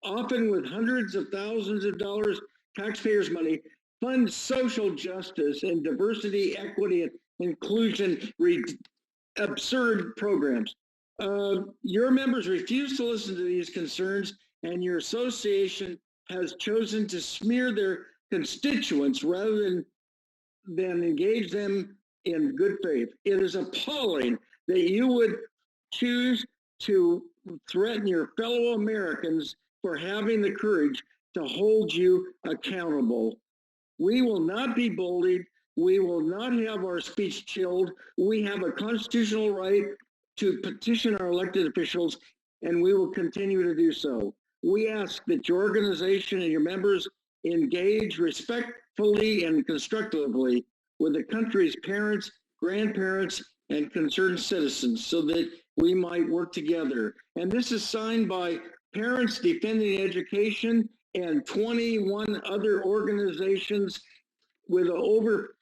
often with hundreds of thousands of dollars, taxpayers' money, fund social justice and diversity, equity, and inclusion, absurd programs. Your members refuse to listen to these concerns, and your association has chosen to smear their constituents rather than engage them in good faith. It is appalling that you would choose to threaten your fellow Americans for having the courage to hold you accountable. We will not be bullied. We will not have our speech chilled. We have a constitutional right to petition our elected officials, and we will continue to do so. We ask that your organization and your members engage respectfully and constructively with the country's parents, grandparents, and concerned citizens so that we might work together. And this is signed by Parents Defending Education and 21 other organizations with over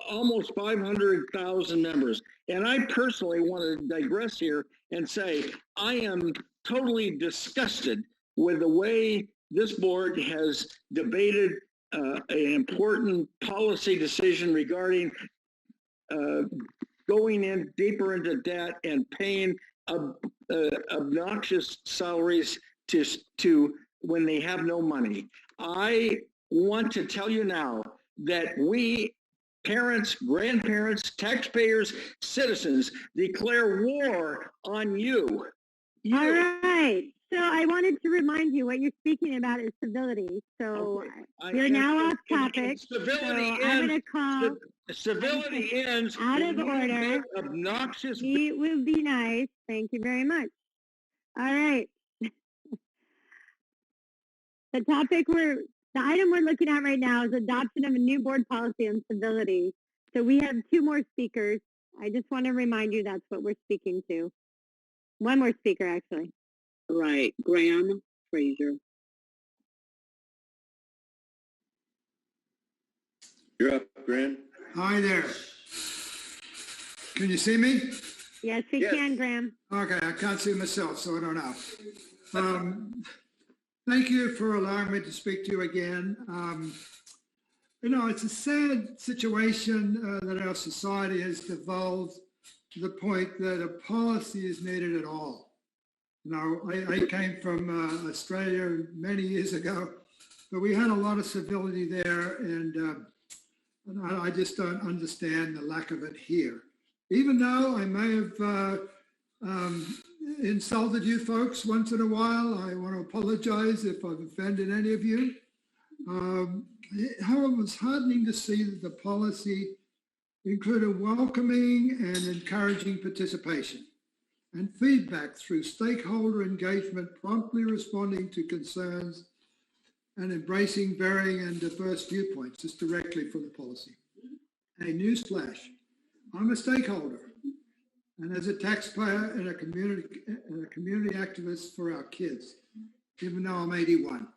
almost 500,000 members. And I personally want to digress here and say, I am totally disgusted with the way this board has debated an important policy decision regarding going in deeper into debt and paying obnoxious salaries to when they have no money. I want to tell you now that we, parents, grandparents, taxpayers, citizens, declare war on you. All right. So I wanted to remind you what you're speaking about is civility. So you're now off topic. Civility so I'm going to call. Civility ends out of order. Obnoxious. It will be nice. Thank you very much. All right. The item we're looking at right now is adoption of a new board policy on civility. So we have 2 more speakers. I just want to remind you that's what we're speaking to. 1 more speaker, actually. Right, Graham Fraser. You're up, Graham. Hi there. Can you see me? Yes, we can, Graham. Okay, I can't see myself, so I don't know. Thank you for allowing me to speak to you again. You know, it's a sad situation that our society has devolved to the point that a policy is needed at all. You know, I came from Australia many years ago, but we had a lot of civility there, and I just don't understand the lack of it here. Even though I may have insulted you folks once in a while, I want to apologize if I've offended any of you. However, it was heartening to see that the policy included welcoming and encouraging participation and feedback through stakeholder engagement, promptly responding to concerns and embracing varying and diverse viewpoints. Just directly from the policy. A newsflash, I'm a stakeholder, and as a taxpayer and a community activist for our kids, even though I'm 81.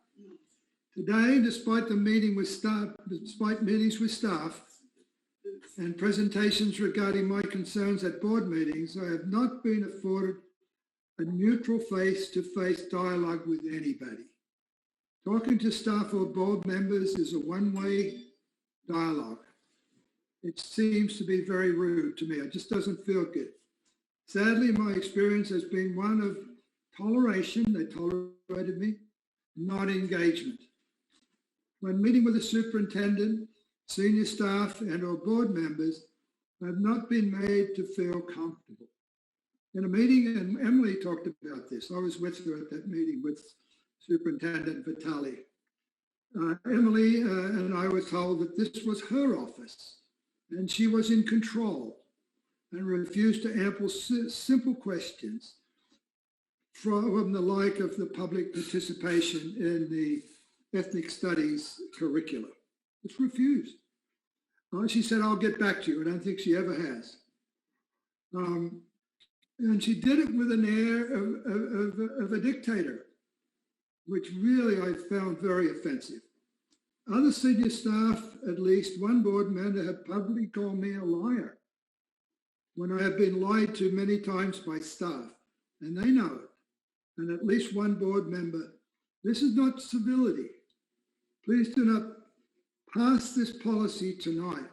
Today, despite meetings with staff and presentations regarding my concerns at board meetings, I have not been afforded a neutral face-to-face dialogue with anybody. Talking to staff or board members is a one-way dialogue. It seems to be very rude to me. It just doesn't feel good. Sadly, my experience has been one of toleration. They tolerated me, not engagement. When meeting with the superintendent, senior staff and or board members, I have not been made to feel comfortable. In a meeting, and Emily talked about this, I was with her at that meeting with Superintendent Vitale. Emily and I were told that this was her office and she was in control and refused to answer simple questions from the like of the public participation in the ethnic studies curriculum. It's refused. She said, I'll get back to you. I don't think she ever has. And she did it with an air of a dictator, which really I found very offensive. Other senior staff, at least one board member, have publicly called me a liar when I have been lied to many times by staff, and they know it. And at least one board member, this is not civility. Please do not pass this policy tonight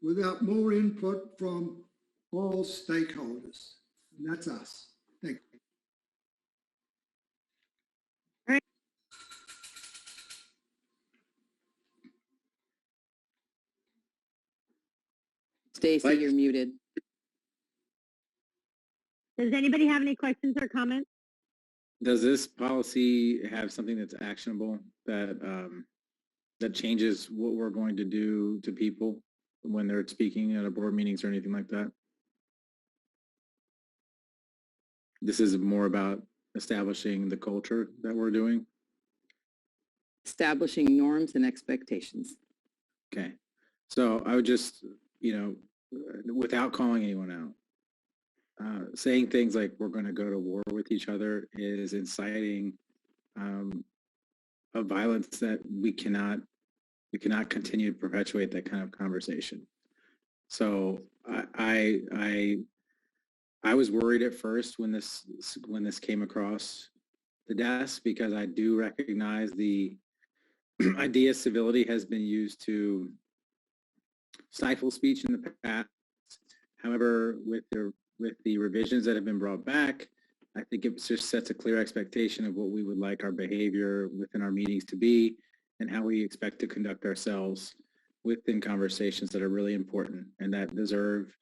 without more input from all stakeholders. And that's us. Thank you. Stacy, you're muted. Does anybody have any questions or comments? Does this policy have something that's actionable that that changes what we're going to do to people when they're speaking at a board meetings or anything like that? This is more about establishing the culture that we're doing. Establishing norms and expectations. Okay. So I would just, without calling anyone out, saying things like we're going to go to war with each other is inciting a violence that we cannot continue to perpetuate that kind of conversation. So I was worried at first when this came across the desk, because I do recognize the idea civility has been used to stifle speech in the past. However, with the revisions that have been brought back, I think it just sets a clear expectation of what we would like our behavior within our meetings to be and how we expect to conduct ourselves within conversations that are really important and that deserve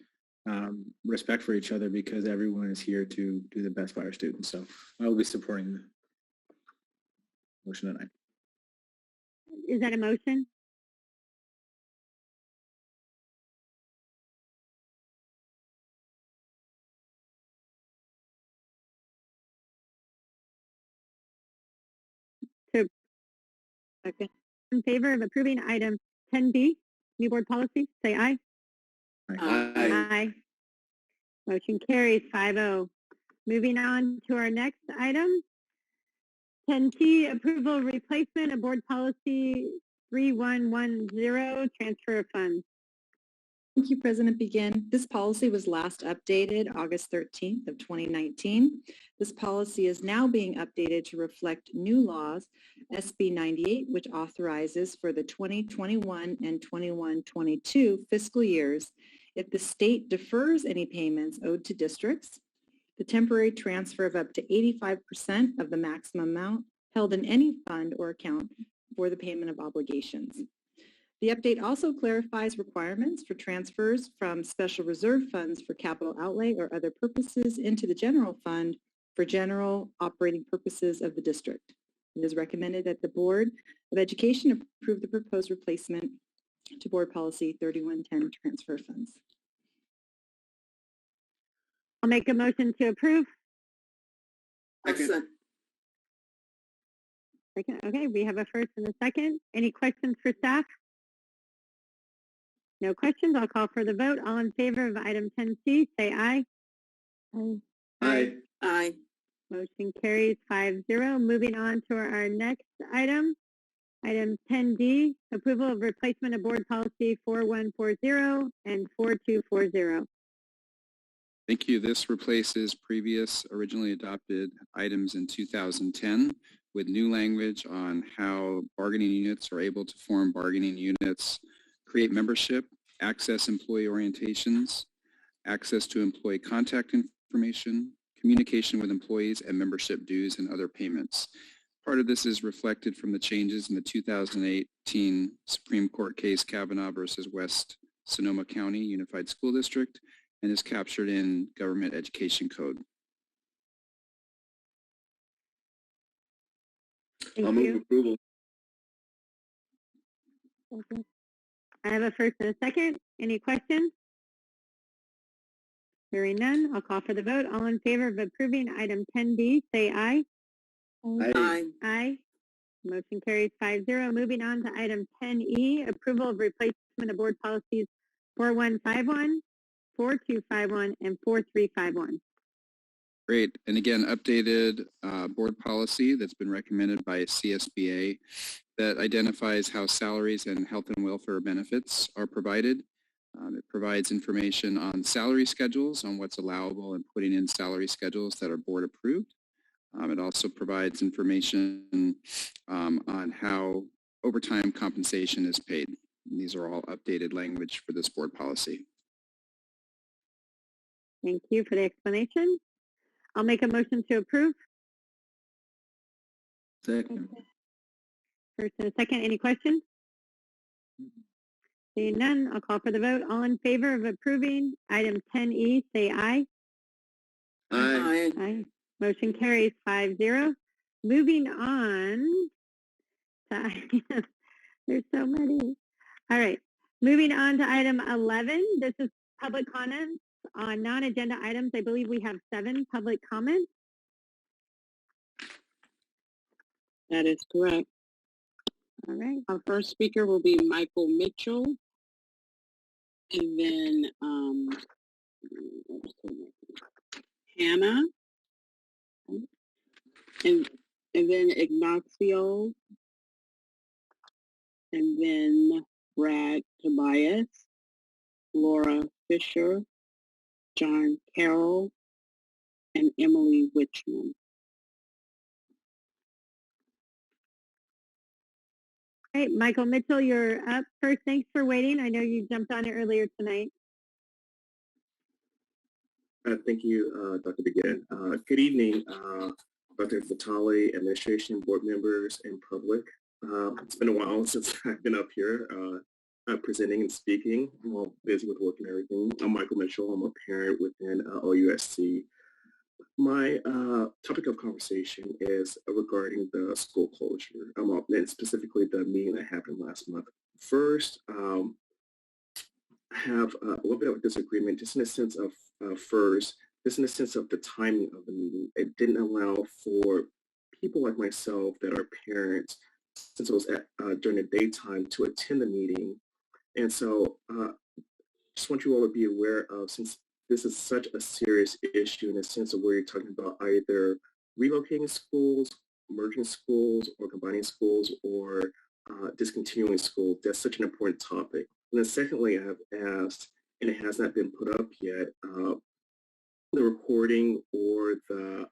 respect for each other, because everyone is here to do the best by our students. So I will be supporting the motion tonight. Is that a motion? Okay. In favor of approving item 10B, new board policy, say aye. Aye. Aye. Motion carries 5-0. Moving on to our next item, 10C, approval replacement of board policy 3110, transfer of funds. Thank you, President Begin. This policy was last updated August 13th of 2019. This policy is now being updated to reflect new laws, SB 98, which authorizes for the 2021 and 21-22 fiscal years, if the state defers any payments owed to districts, the temporary transfer of up to 85% of the maximum amount held in any fund or account for the payment of obligations. The update also clarifies requirements for transfers from special reserve funds for capital outlay or other purposes into the general fund for general operating purposes of the district. It is recommended that the Board of Education approve the proposed replacement to Board Policy 3110, transfer funds. I'll make a motion to approve. Second. Second. Okay, we have a first and a second. Any questions for staff? No questions. I'll call for the vote. All in favor of item 10C, say aye. Aye. Aye. Motion carries 5-0. Moving on to our next item, item 10D, approval of replacement of board policy 4140 and 4240. Thank you. This replaces previous originally adopted items in 2010 with new language on how bargaining units are able to form bargaining units, create membership, access employee orientations, access to employee contact information, communication with employees, and membership dues and other payments. Part of this is reflected from the changes in the 2018 Supreme Court case Kavanaugh versus West Sonoma County Unified School District, and is captured in Government Education Code. I'll move approval. Okay. I have a first and a second. Any questions? Hearing none, I'll call for the vote. All in favor of approving item 10D, say aye. Aye. Aye. Motion carries 5-0. Moving on to item 10E, approval of replacement of board policies 4151, 4251, and 4351. Great. And again, updated board policy that's been recommended by CSBA that identifies how salaries and health and welfare benefits are provided. It provides information on salary schedules, on what's allowable and putting in salary schedules that are board approved. It also provides information on how overtime compensation is paid. And these are all updated language for this board policy. Thank you for the explanation. I'll make a motion to approve. Second. First and a second. Any questions? Seeing none, I'll call for the vote. All in favor of approving item 10E, say aye. Aye. Aye. Motion carries 5-0. Moving on to, there's so many. All right. Moving on to item 11. This is public comments on non-agenda items. I believe we have 7 public comments. That is correct. All right. Our first speaker will be Michael Mitchell. And then Hannah. And then Ignacio. And then Brad Tobias, Laura Fisher, John Carroll, and Emily Wichman. All right, Michael Mitchell, you're up first. Thanks for waiting. I know you jumped on it earlier tonight. Thank you, Dr. Begin. Good evening, Dr. Vitale, administration, board members, and public. It's been a while since I've been up here presenting and speaking. I'm all busy with work and everything. I'm Michael Mitchell. I'm a parent within OUSD. My topic of conversation is regarding the school closure, and specifically the meeting that happened last month. First, I have a little bit of a disagreement, just in the sense of just in the sense of the timing of the meeting. It didn't allow for people like myself that are parents, since it was during the daytime, to attend the meeting. And so just want you all to be aware of, since this is such a serious issue in the sense of where you're talking about either relocating schools, merging schools, or combining schools, or discontinuing schools. That's such an important topic. And then secondly, I have asked, and it has not been put up yet, the recording or the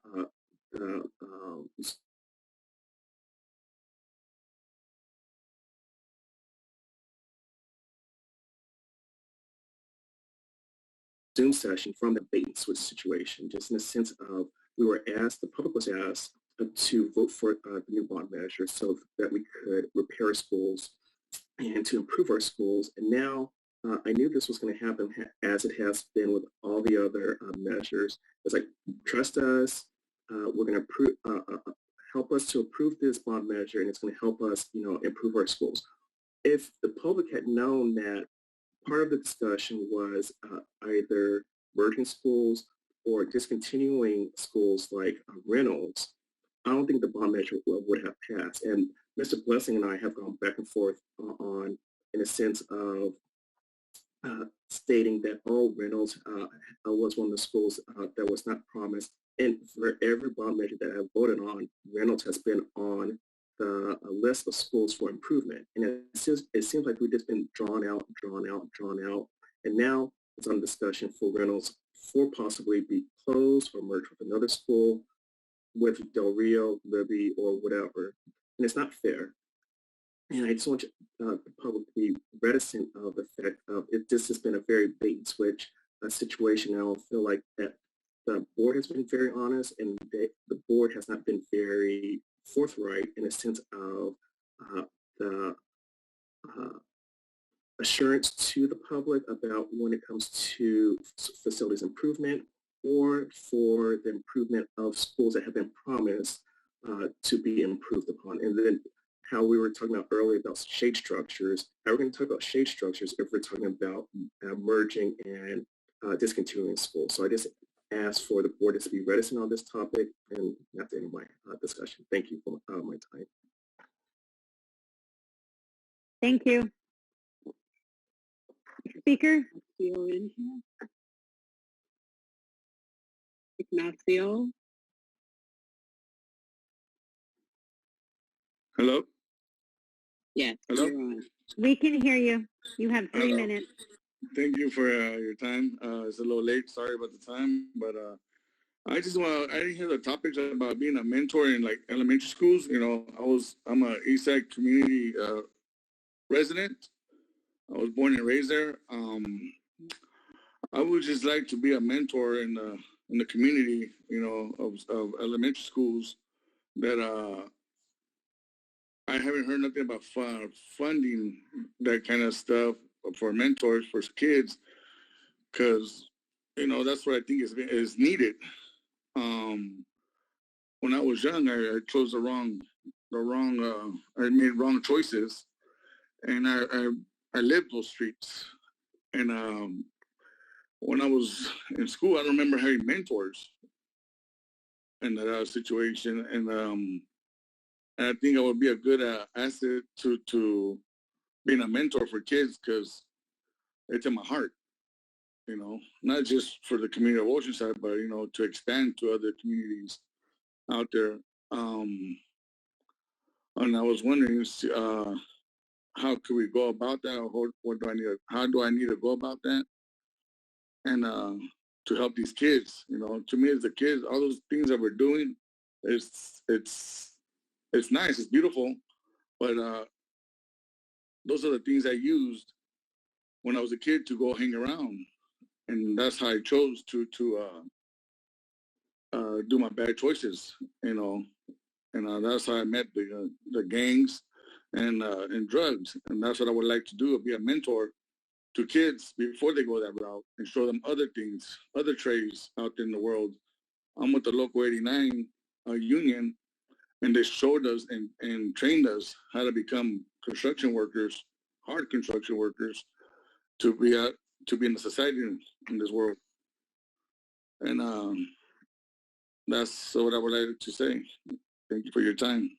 Zoom session from the bait and switch situation, just in the sense of we were asked, the public was asked to vote for the new bond measure so that we could repair schools and to improve our schools. And now I knew this was going to happen, as it has been with all the other measures. It's like, trust us, we're going to help us to approve this bond measure, and it's going to help us, improve our schools. If the public had known that part of the discussion was either merging schools or discontinuing schools like Reynolds, I don't think the bond measure would have passed. And Mr. Blessing and I have gone back and forth on, in a sense of stating that, Reynolds was one of the schools that was not promised. And for every bond measure that I've voted on, Reynolds has been on the list of schools for improvement. And it seems like we've just been drawn out. And now it's on discussion for Reynolds for possibly be closed or merged with another school, with Del Rio, Libby, or whatever. And it's not fair. And I just want the public to be reticent of the fact of this has been a very bait and switch situation. I don't feel like that the board has been very honest, and the board has not been very forthright in a sense of the assurance to the public about when it comes to facilities improvement or for the improvement of schools that have been promised to be improved upon. And then how we were talking about earlier about shade structures, how we're going to talk about shade structures if we're talking about merging and discontinuing schools. So I just ask for the board to be reticent on this topic, and that's the end of my discussion. Thank you for my time. Thank you. Speaker? Ignacio. Hello? Yes. Hello? We can hear you. You have 3 Hello. minutes. Thank you for your time. It's a little late. Sorry about the time, but I didn't hear the topics about being a mentor in like elementary schools. I'm a Eastside community resident. I was born and raised there. I would just like to be a mentor in the community, of elementary schools that I haven't heard nothing about funding that kind of stuff for mentors for kids, because that's what I think is needed. when I was young, I chose I made wrong choices, and I lived those streets. And when I was in school, I don't remember having mentors in that situation, and I think I would be a good asset to being a mentor for kids, because it's in my heart, not just for the community of Oceanside, but, to expand to other communities out there. And I was wondering, how could we go about that? Or how do I need to go about that? And to help these kids, to me as the kids, all those things that we're doing, it's nice, it's beautiful, but those are the things I used when I was a kid to go hang around, and that's how I chose to do my bad choices, and that's how I met the gangs and drugs, and that's what I would like to do, be a mentor to kids before they go that route and show them other things, other trades out in the world. I'm with the Local 89 union, and they showed us and trained us how to become construction workers, hard construction workers, to be in the society in this world. And that's what I would like to say. Thank you for your time.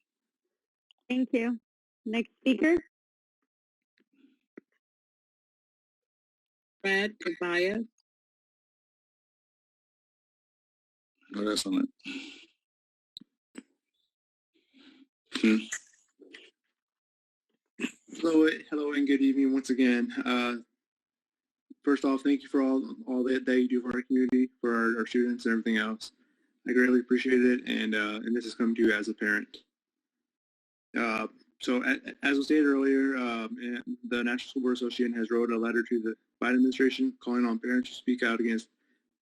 Thank you. Next speaker. Brad Tobias. No, that's on it. Hello, and good evening once again. First off, thank you for all that you do for our community, for our students and everything else. I greatly appreciate it, and this is coming to you as a parent. So as was stated earlier, the National School Board Association has wrote a letter to the Biden administration calling on parents to speak out against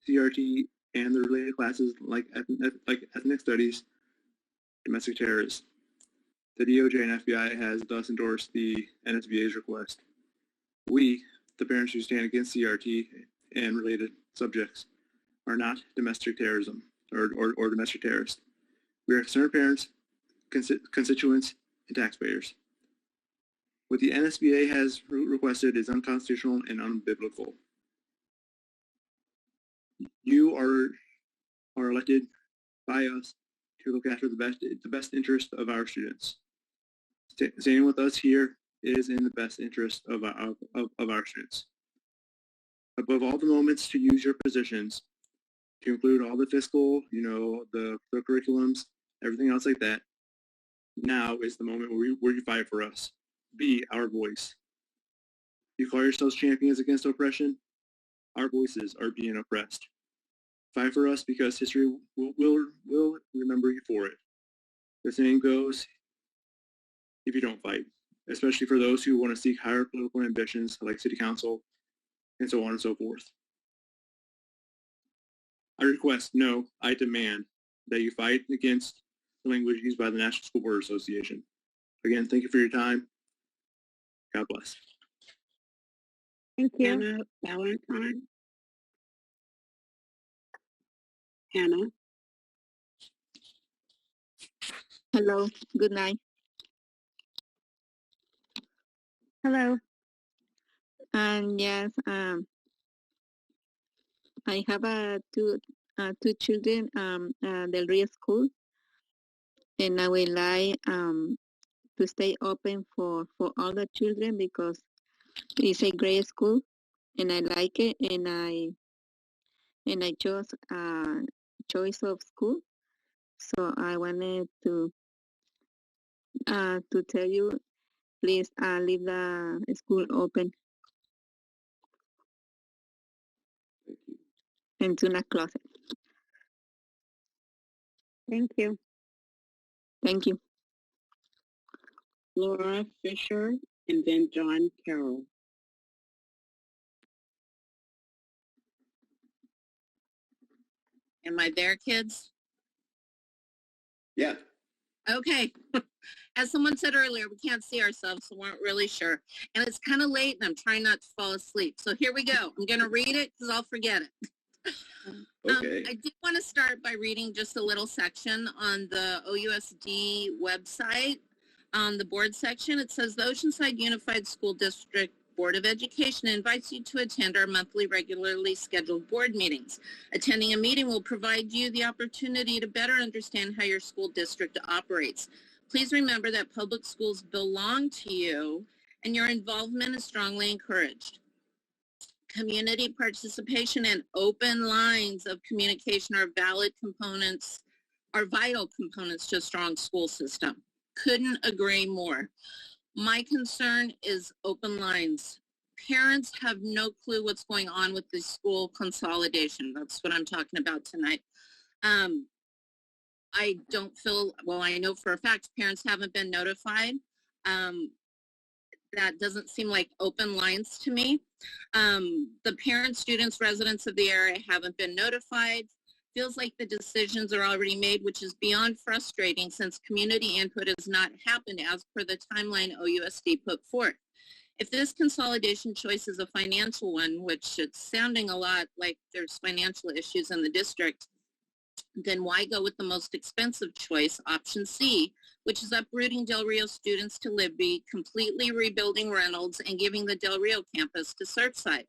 CRT and the related classes like ethnic studies, domestic terrorists. The DOJ and FBI has thus endorsed the NSBA's request. We, the parents who stand against CRT and related subjects, are not domestic terrorism or domestic terrorists. We are concerned parents, constituents, and taxpayers. What the NSBA has requested is unconstitutional and unbiblical. You are elected by us to look after the best interest of our students. Standing with us here is in the best interest of our students. Above all the moments to use your positions to include all the fiscal, the curriculums, everything else like that, now is the moment where you fight for us. Be our voice. You call yourselves champions against oppression. Our voices are being oppressed. Fight for us because history will remember you for it. The saying goes, if you don't fight, especially for those who want to seek higher political ambitions like city council and so on and so forth. I request, no, I demand that you fight against the language used by the National School Board Association. Again, thank you for your time. God bless. Thank you. Hannah Valentine. Hannah. Hello, good night. Hello. And yes, I have two children del Rio School, and I would like to stay open for all the children because it's a great school, and I like it, and I chose choice of school. So I wanted to tell you, please leave the school open. And do not close it. Thank you. Thank you. Laura Fisher, and then John Carroll. Am I there, kids? Yeah. Okay. As someone said earlier, we can't see ourselves, so we weren't really sure. And it's kind of late, and I'm trying not to fall asleep. So here we go. I'm going to read it because I'll forget it. Okay. I did want to start by reading just a little section on the OUSD website. On the board section, it says the Oceanside Unified School District Board of Education invites you to attend our monthly regularly scheduled board meetings. Attending a meeting will provide you the opportunity to better understand how your school district operates. Please remember that public schools belong to you and your involvement is strongly encouraged. Community participation and open lines of communication are vital components to a strong school system. Couldn't agree more. My concern is open lines. Parents have no clue what's going on with the school consolidation. That's what I'm talking about tonight. I don't feel, well, I know for a fact parents haven't been notified. That doesn't seem like open lines to me. The parents, students, residents of the area haven't been notified. Feels like the decisions are already made, which is beyond frustrating since community input has not happened as per the timeline OUSD put forth. If this consolidation choice is a financial one, which it's sounding a lot like there's financial issues in the district, then why go with the most expensive choice, option C, which is uprooting Del Rio students to Libby, completely rebuilding Reynolds, and giving the Del Rio campus to Surfside.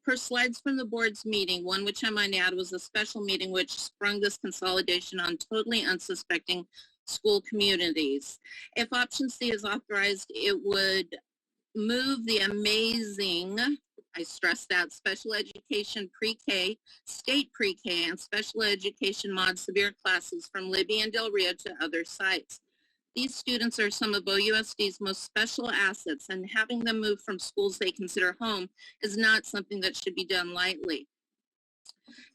Per slides from the board's meeting, one which I might add was a special meeting which sprung this consolidation on totally unsuspecting school communities. If option C is authorized, it would move the amazing, I stress that, special education pre-K, state pre-K, and special education mod severe classes from Libby and Del Rio to other sites. These students are some of OUSD's most special assets, and having them move from schools they consider home is not something that should be done lightly.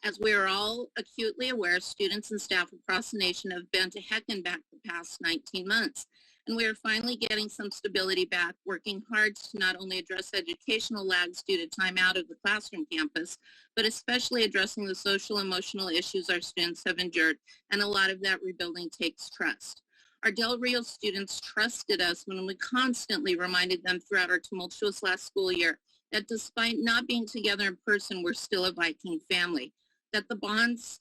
As we are all acutely aware, students and staff across the nation have been to heck and back the past 19 months. And we are finally getting some stability back, working hard to not only address educational lags due to time out of the classroom campus, but especially addressing the social emotional issues our students have endured, and a lot of that rebuilding takes trust. Our Del Rio students trusted us when we constantly reminded them throughout our tumultuous last school year that despite not being together in person, we're still a Viking family, that the bonds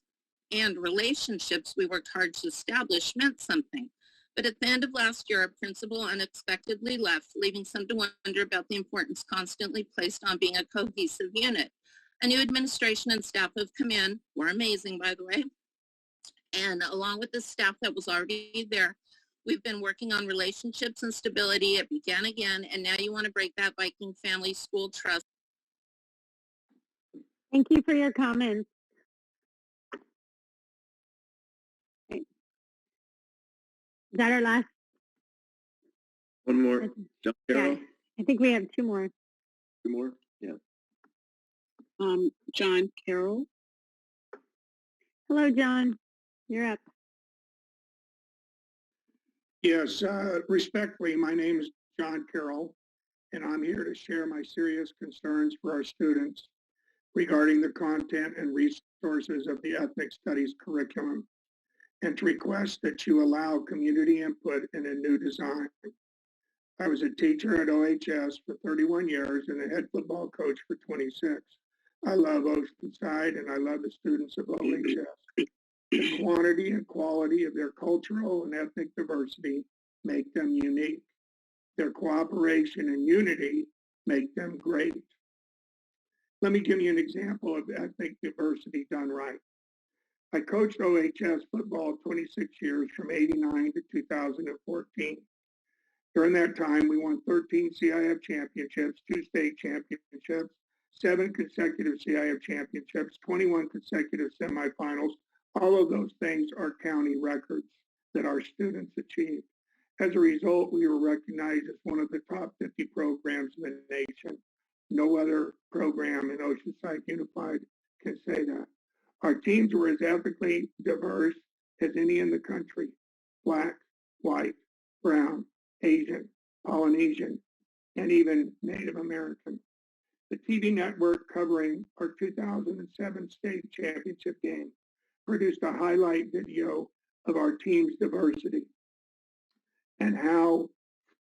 and relationships we worked hard to establish meant something. But at the end of last year, our principal unexpectedly left, leaving some to wonder about the importance constantly placed on being a cohesive unit. A new administration and staff have come in. We're amazing, by the way. And along with the staff that was already there, we've been working on relationships and stability. It began again, and now you want to break that Viking family school trust. Thank you for your comments. Okay. Is that our last? One more. John Carroll. Yeah, I think we have two more. Two more? Yeah. John Carroll. Hello, John. You're up. Yes, respectfully, my name is John Carroll, and I'm here to share my serious concerns for our students regarding the content and resources of the Ethnic Studies curriculum, and to request that you allow community input in a new design. I was a teacher at OHS for 31 years and a head football coach for 26. I love Oceanside and I love the students of OHS. The quantity and quality of their cultural and ethnic diversity make them unique. Their cooperation and unity make them great. Let me give you an example of ethnic diversity done right. I coached OHS football 26 years from '89 to 2014. During that time, we won 13 CIF championships, 2 state championships, 7 consecutive CIF championships, 21 consecutive semifinals. All of those things are county records that our students achieved. As a result, we were recognized as one of the top 50 programs in the nation. No other program in Oceanside Unified can say that. Our teams were as ethnically diverse as any in the country: Black, white, brown, Asian, Polynesian, and even Native American. The TV network covering our 2007 state championship game produced a highlight video of our team's diversity and how,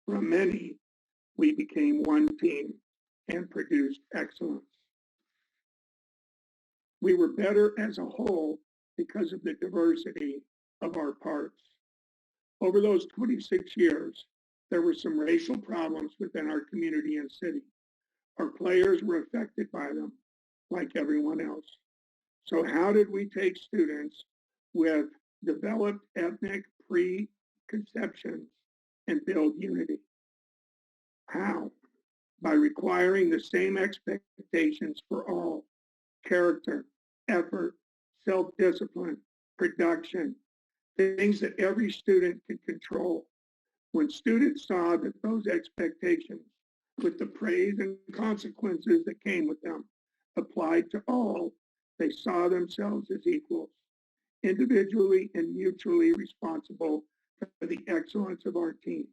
from many, we became one team and produced excellence. We were better as a whole because of the diversity of our parts. Over those 26 years, there were some racial problems within our community and city. Our players were affected by them, like everyone else. So how did we take students with developed ethnic preconceptions and build unity? How? By requiring the same expectations for all: character, effort, self-discipline, production, things that every student can control. When students saw that those expectations, with the praise and consequences that came with them, applied to all, they saw themselves as equals, individually and mutually responsible for the excellence of our team.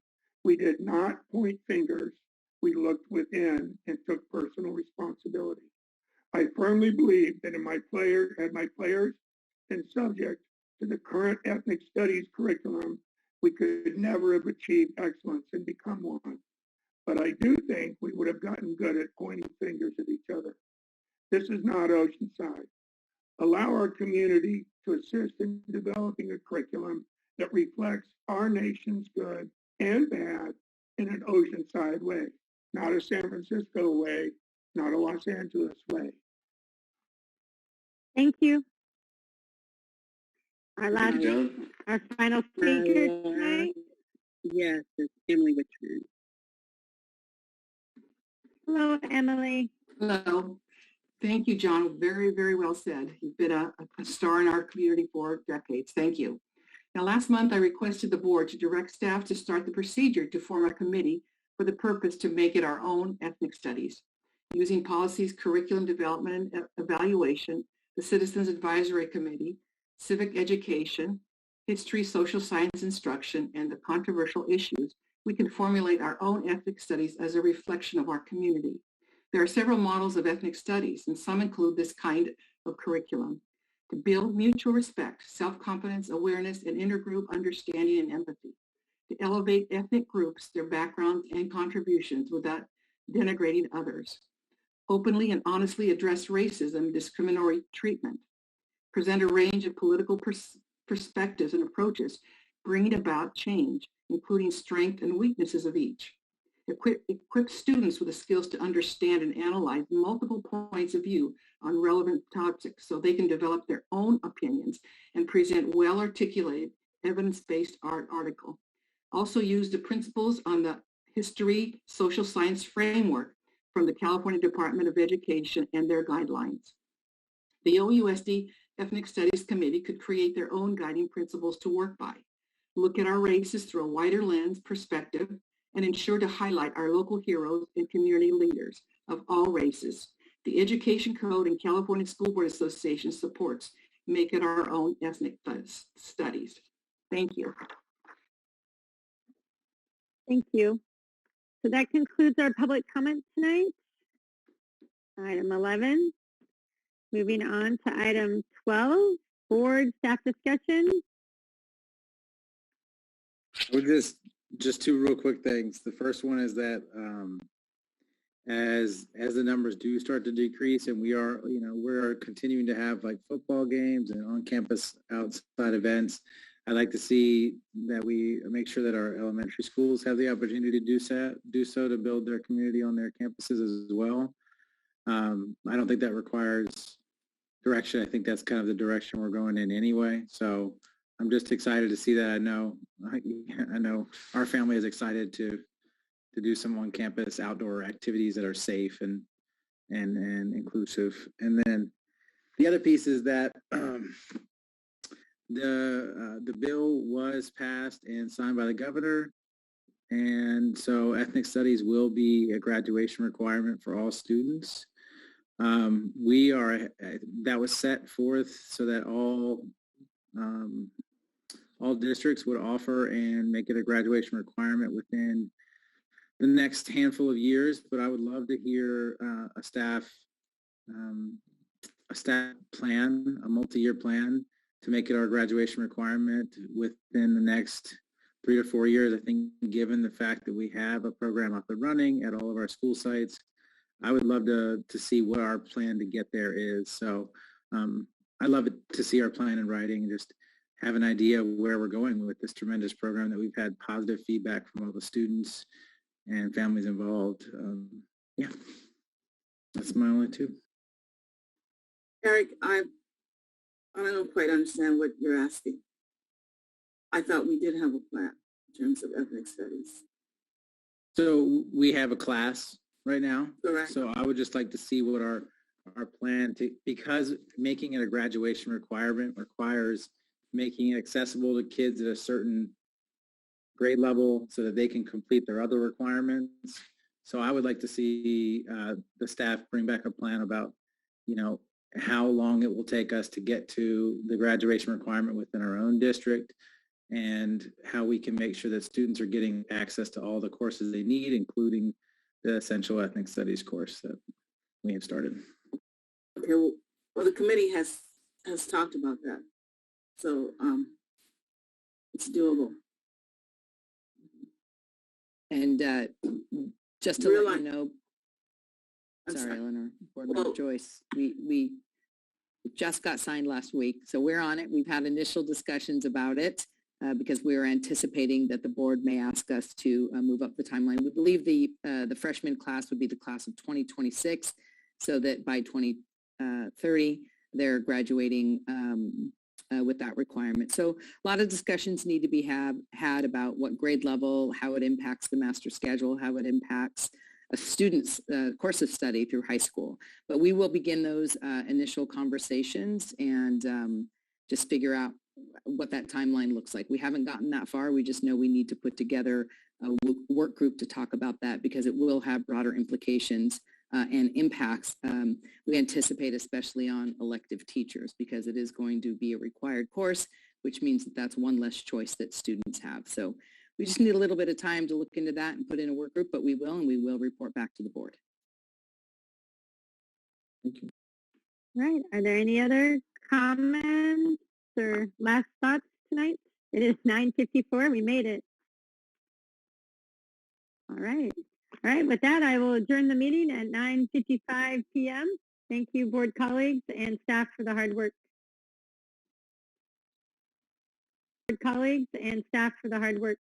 We did not point fingers. We looked within and took personal responsibility. I firmly believe that had my players been subject to the current ethnic studies curriculum, we could never have achieved excellence and become one. But I do think we would have gotten good at pointing fingers at each other. This is not Oceanside. Allow our community to assist in developing a curriculum that reflects our nation's good and bad in an Oceanside way, not a San Francisco way, not a Los Angeles way. Thank you. Our Thank you, John. our final speaker tonight. Yes, it's Emily Richmond. Hello, Emily. Hello. Thank you, John. Very, very well said. You've been a star in our community for decades. Thank you. Now, last month, I requested the board to direct staff to start the procedure to form a committee for the purpose to make it our own ethnic studies, using policies, curriculum development and evaluation, the Citizens Advisory Committee, civic education, history, social science instruction, and the controversial issues. We can formulate our own ethnic studies as a reflection of our community. There are several models of ethnic studies, and some include this kind of curriculum: to build mutual respect, self-confidence, awareness, and intergroup understanding and empathy; to elevate ethnic groups, their backgrounds and contributions without denigrating others; openly and honestly address racism and discriminatory treatment; present a range of political perspectives and approaches, bringing about change, including strengths and weaknesses of each; equip students with the skills to understand and analyze multiple points of view on relevant topics so they can develop their own opinions and present well-articulated, evidence-based article. Also use the principles on the history, social science framework from the California Department of Education and their guidelines. The OUSD Ethnic Studies Committee could create their own guiding principles to work by, look at our races through a wider lens perspective, and ensure to highlight our local heroes and community leaders of all races. The Education Code and California School Board Association supports Make It Our Own Ethnic Studies. Thank you. Thank you. So that concludes our public comment tonight. Item 11. Moving on to item 12, board staff discussion. We're just two real quick things. The first one is that as the numbers do start to decrease, and we're continuing to have like football games and on-campus outside events, I'd like to see that we make sure that our elementary schools have the opportunity to do so to build their community on their campuses as well. I don't think that requires direction. I think that's kind of the direction we're going in anyway. So I'm just excited to see that. I know our family is excited to do some on-campus outdoor activities that are safe and inclusive. And then the other piece is that the bill was passed and signed by the governor, and so ethnic studies will be a graduation requirement for all students. That was set forth so that all districts would offer and make it a graduation requirement within the next handful of years. But I would love to hear a staff plan, a multi-year plan to make it our graduation requirement within the next 3 to 4 years. I think given the fact that we have a program up and running at all of our school sites, I would love to see what our plan to get there is. So I love it to see our plan in writing and just have an idea where we're going with this tremendous program that we've had positive feedback from all the students and families involved. Yeah, that's my only two. Eric, I don't quite understand what you're asking. I thought we did have a plan in terms of ethnic studies. So we have a class right now. Correct. So I would just like to see what our plan to, because making it a graduation requirement requires making it accessible to kids at a certain grade level so that they can complete their other requirements. So I would like to see the staff bring back a plan about, how long it will take us to get to the graduation requirement within our own district, and how we can make sure that students are getting access to all the courses they need, including the Essential Ethnic Studies course that we have started. Okay, well the committee has talked about that. So it's doable. And just to let you know, sorry, Eleanor, Board Member Joyce, we just got signed last week, so we're on it. We've had initial discussions about it because we are anticipating that the board may ask us to move up the timeline. We believe the freshman class would be the class of 2026, so that by 2030 they're graduating with that requirement. So a lot of discussions need to be had about what grade level, how it impacts the master schedule, how it impacts a student's course of study through high school. But we will begin those initial conversations and just figure out what that timeline looks like. We haven't gotten that far. We just know we need to put together a work group to talk about that because it will have broader implications and impacts. We anticipate especially on elective teachers because it is going to be a required course, which means that that's one less choice that students have. So we just need a little bit of time to look into that and put in a work group, but we will, and we will report back to the board. Thank you. Right. Are there any other comments or last thoughts tonight? It is 9:54. We made it. All right. All right. With that, I will adjourn the meeting at 9:55 p.m. Thank you, board colleagues and staff, for the hard work. Board colleagues and staff for the hard work.